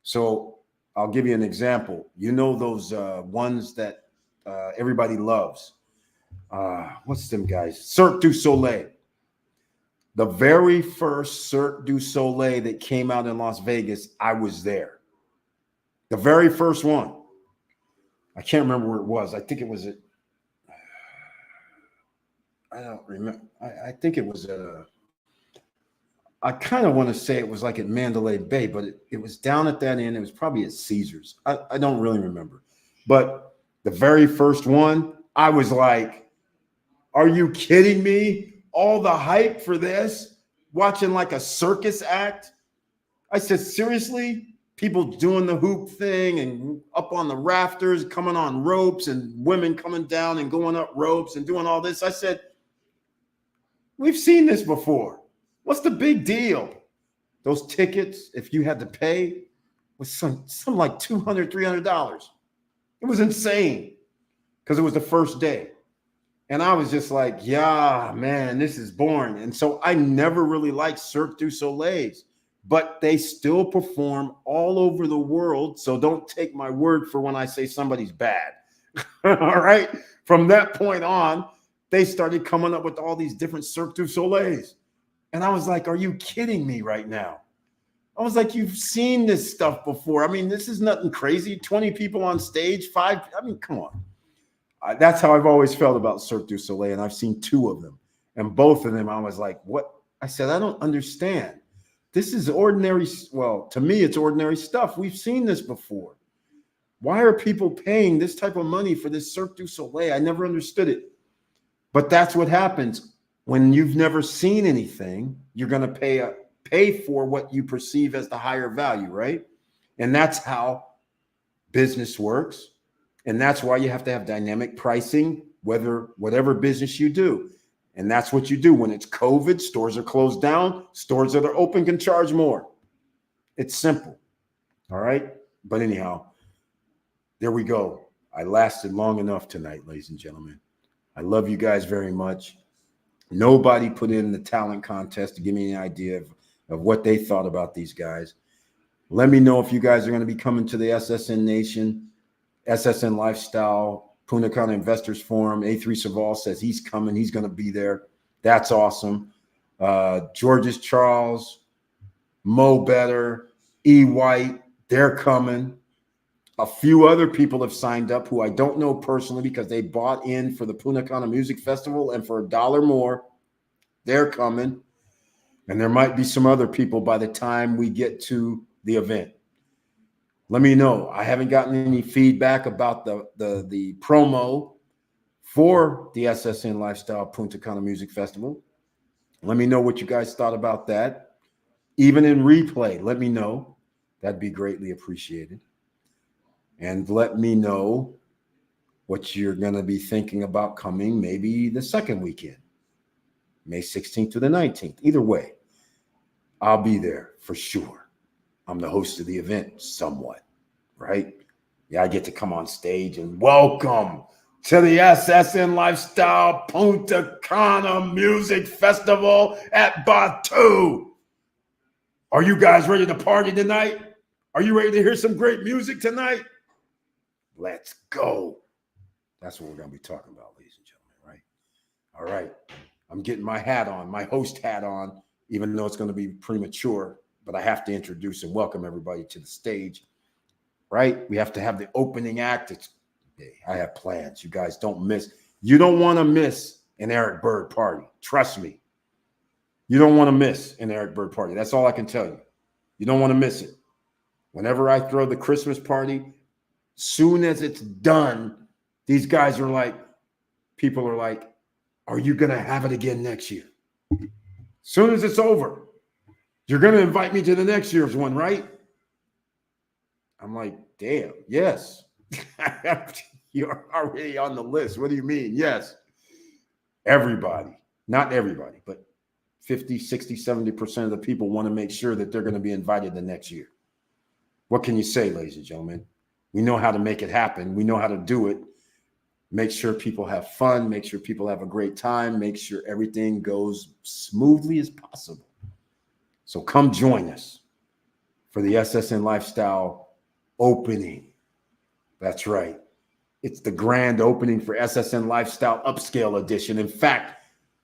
So I'll give you an example. You know those ones that everybody loves. What's them guys? Cirque du Soleil. The very first Cirque du Soleil that came out in Las Vegas, I was there. The very first one. I can't remember where it was. I think it was at, I don't remember. I think it was at I kind of want to say it was like at Mandalay Bay, but it was down at that end. It was probably at Caesars. I don't really remember. But the very first one, I was like, are you kidding me? All the hype for this, watching like a circus act. I said, seriously? People doing the hoop thing and up on the rafters, coming on ropes, and women coming down and going up ropes and doing all this. I said, we've seen this before. What's the big deal? Those tickets, if you had to pay, was some like $200, $300. It was insane because it was the first day. And I was just like, yeah, man, this is boring. And so I never really liked Cirque du Soleils, but they still perform all over the world. So don't take my word for when I say somebody's bad. All right. From that point on, they started coming up with all these different Cirque du Soleils. And I was like, are you kidding me right now? I was like, you've seen this stuff before. I mean, this is nothing crazy. 20 people on stage, 5. I mean, come on. That's how I've always felt about Cirque du Soleil, and I've seen 2 of them. And both of them, I was like, what? I said, I don't understand. This is ordinary. Well, to me, it's ordinary stuff. We've seen this before. Why are people paying this type of money for this Cirque du Soleil? I never understood it. But that's what happens. When you've never seen anything, you're going to pay for what you perceive as the higher value, right? And that's how business works. And that's why you have to have dynamic pricing, whatever business you do. And that's what you do. When it's COVID, stores are closed down. Stores that are open can charge more. It's simple. All right. But anyhow, there we go. I lasted long enough tonight, ladies and gentlemen. I love you guys very much. Nobody put in the talent contest to give me an idea of what they thought about these guys. Let me know if you guys are going to be coming to the SSN Nation, SSN Lifestyle, Punta Cana Investors Forum. A3 Saval says he's coming. He's going to be there. That's awesome. Georges Charles, Mo Better, E. White, they're coming. A few other people have signed up who I don't know personally because they bought in for the Punta Cana Music Festival, and for $1 more, they're coming. And there might be some other people by the time we get to the event. Let me know. I haven't gotten any feedback about the promo for the SSN Lifestyle Punta Cana Music Festival. Let me know what you guys thought about that. Even in replay, let me know. That'd be greatly appreciated. And let me know what you're going to be thinking about coming maybe the second weekend, May 16th to the 19th. Either way, I'll be there for sure. I'm the host of the event somewhat, right? Yeah, I get to come on stage and welcome to the SSN Lifestyle Punta Cana Music Festival at Batu. Are you guys ready to party tonight? Are you ready to hear some great music tonight? Let's go. That's what we're going to be talking about, ladies and gentlemen, right? All right. I'm getting my hat on, my host hat on, even though it's going to be premature, but I have to introduce and welcome everybody to the stage, right? We have to have the opening act. I have plans. You guys don't miss. You don't want to miss an Eric Bird party. Trust me. You don't want to miss an Eric Bird party. That's all I can tell you. You don't want to miss it. Whenever I throw the Christmas party, soon as it's done, these guys are like, people are like, are you going to have it again next year? Soon as it's over, you're going to invite me to the next year's one, right? I'm like, damn, yes. You're already on the list. What do you mean? Yes. Everybody, not everybody, but 50, 60, 70% of the people want to make sure that they're going to be invited the next year. What can you say, ladies and gentlemen? We know how to make it happen. We know how to do it. Make sure people have fun. Make sure people have a great time. Make sure everything goes smoothly as possible. So come join us for the SSN Lifestyle opening. That's right. It's the grand opening for SSN Lifestyle Upscale Edition. In fact,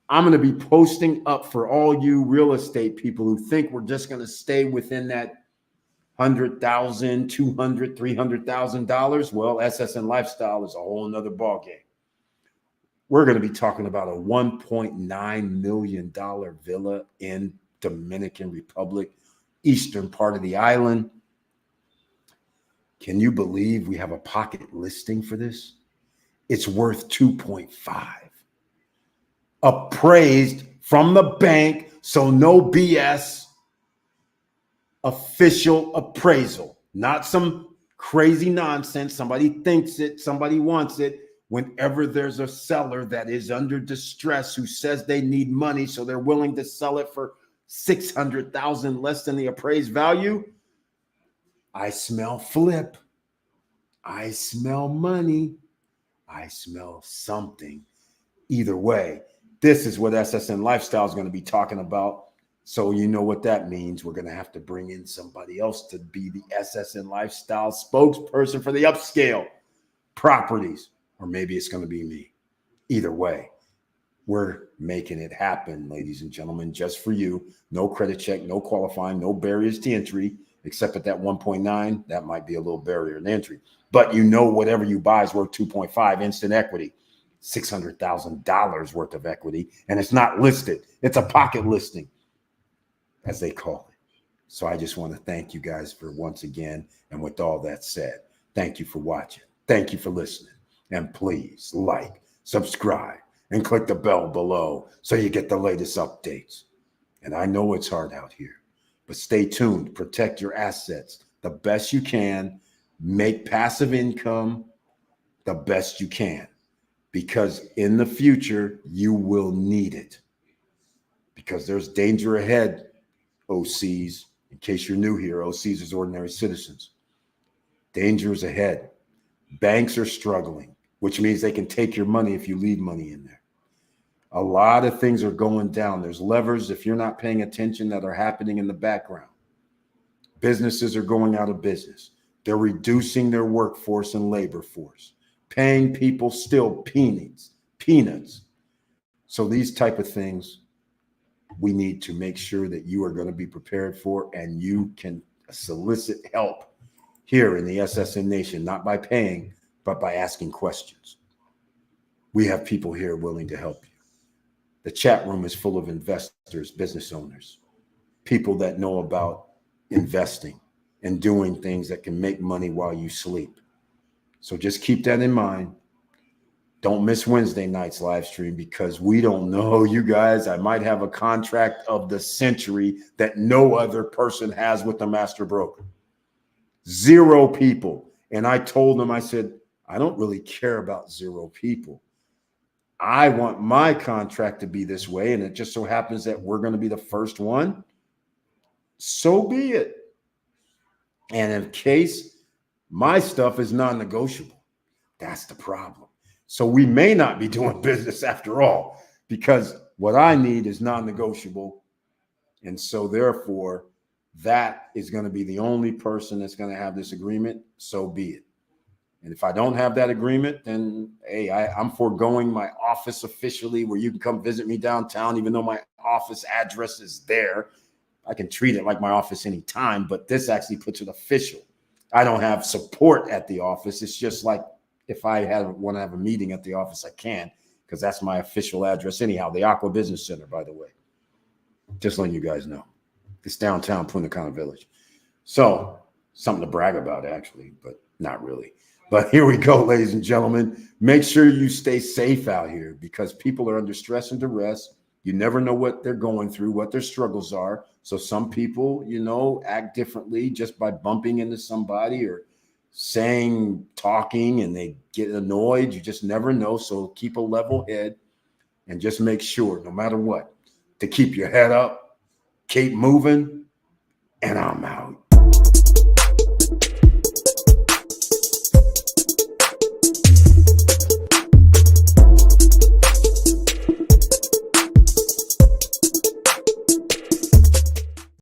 I'm going to be posting up for all you real estate people who think we're just going to stay within that $100,000, $200,000, $300,000. Well, SSN Lifestyle is a whole nother ballgame. We're going to be talking about a $1.9 million villa in Dominican Republic, eastern part of the island. Can you believe we have a pocket listing for this? It's worth 2.5. Appraised from the bank, so no BS. Official appraisal, not some crazy nonsense. Somebody thinks it, somebody wants it. Whenever there's a seller that is under distress who says they need money, so they're willing to sell it for $600,000 less than the appraised value, I smell flip. I smell money. I smell something. Either way, this is what SSN Lifestyle is going to be talking about. So you know what that means. We're going to have to bring in somebody else to be the SSN Lifestyle spokesperson for the upscale properties. Or maybe it's going to be me. Either way, we're making it happen, ladies and gentlemen, just for you. No credit check, no qualifying, no barriers to entry, except at that 1.9. That might be a little barrier to entry. But you know whatever you buy is worth 2.5 instant equity. $600,000 worth of equity. And it's not listed. It's a pocket listing, as they call it. So I just want to thank you guys for once again. And with all that said, thank you for watching. Thank you for listening. And please like, subscribe, and click the bell below so you get the latest updates. And I know it's hard out here, but stay tuned. Protect your assets the best you can. Make passive income the best you can, because in the future, you will need it. Because there's danger ahead, OCs. In case you're new here, OCs is ordinary citizens. Danger is ahead. Banks are struggling, which means they can take your money if you leave money in there. A lot of things are going down. There's levers, if you're not paying attention, that are happening in the background. Businesses are going out of business. They're reducing their workforce and labor force, paying people still peanuts. So these type of things we need to make sure that you are going to be prepared for, and you can solicit help here in the SSN Nation, not by paying, but by asking questions. We have people here willing to help you. The chat room is full of investors, business owners, people that know about investing and doing things that can make money while you sleep. So just keep that in mind. Don't miss Wednesday night's live stream, because we don't know, you guys. I might have a contract of the century that no other person has with the master broker. 0 people. And I told them, I said, I don't really care about 0 people. I want my contract to be this way. And it just so happens that we're going to be the first one. So be it. And in case my stuff is non-negotiable, that's the problem. So we may not be doing business after all, because what I need is non-negotiable. And so therefore, that is going to be the only person that's going to have this agreement. So be it. And if I don't have that agreement, then, hey, I'm foregoing my office officially, where you can come visit me downtown, even though my office address is there. I can treat it like my office anytime, but this actually puts it official. I don't have support at the office. It's just like, if I want to have a meeting at the office, I can, because that's my official address anyhow. The Aqua Business Center, by the way. Just letting you guys know. It's downtown Punta Cana Village. So something to brag about, actually, but not really. But here we go, ladies and gentlemen. Make sure you stay safe out here, because people are under stress and duress. You never know what they're going through, what their struggles are. So some people, act differently just by bumping into somebody or talking, and they get annoyed. You just never know. So keep a level head and just make sure, no matter what, to keep your head up, keep moving, and I'm out.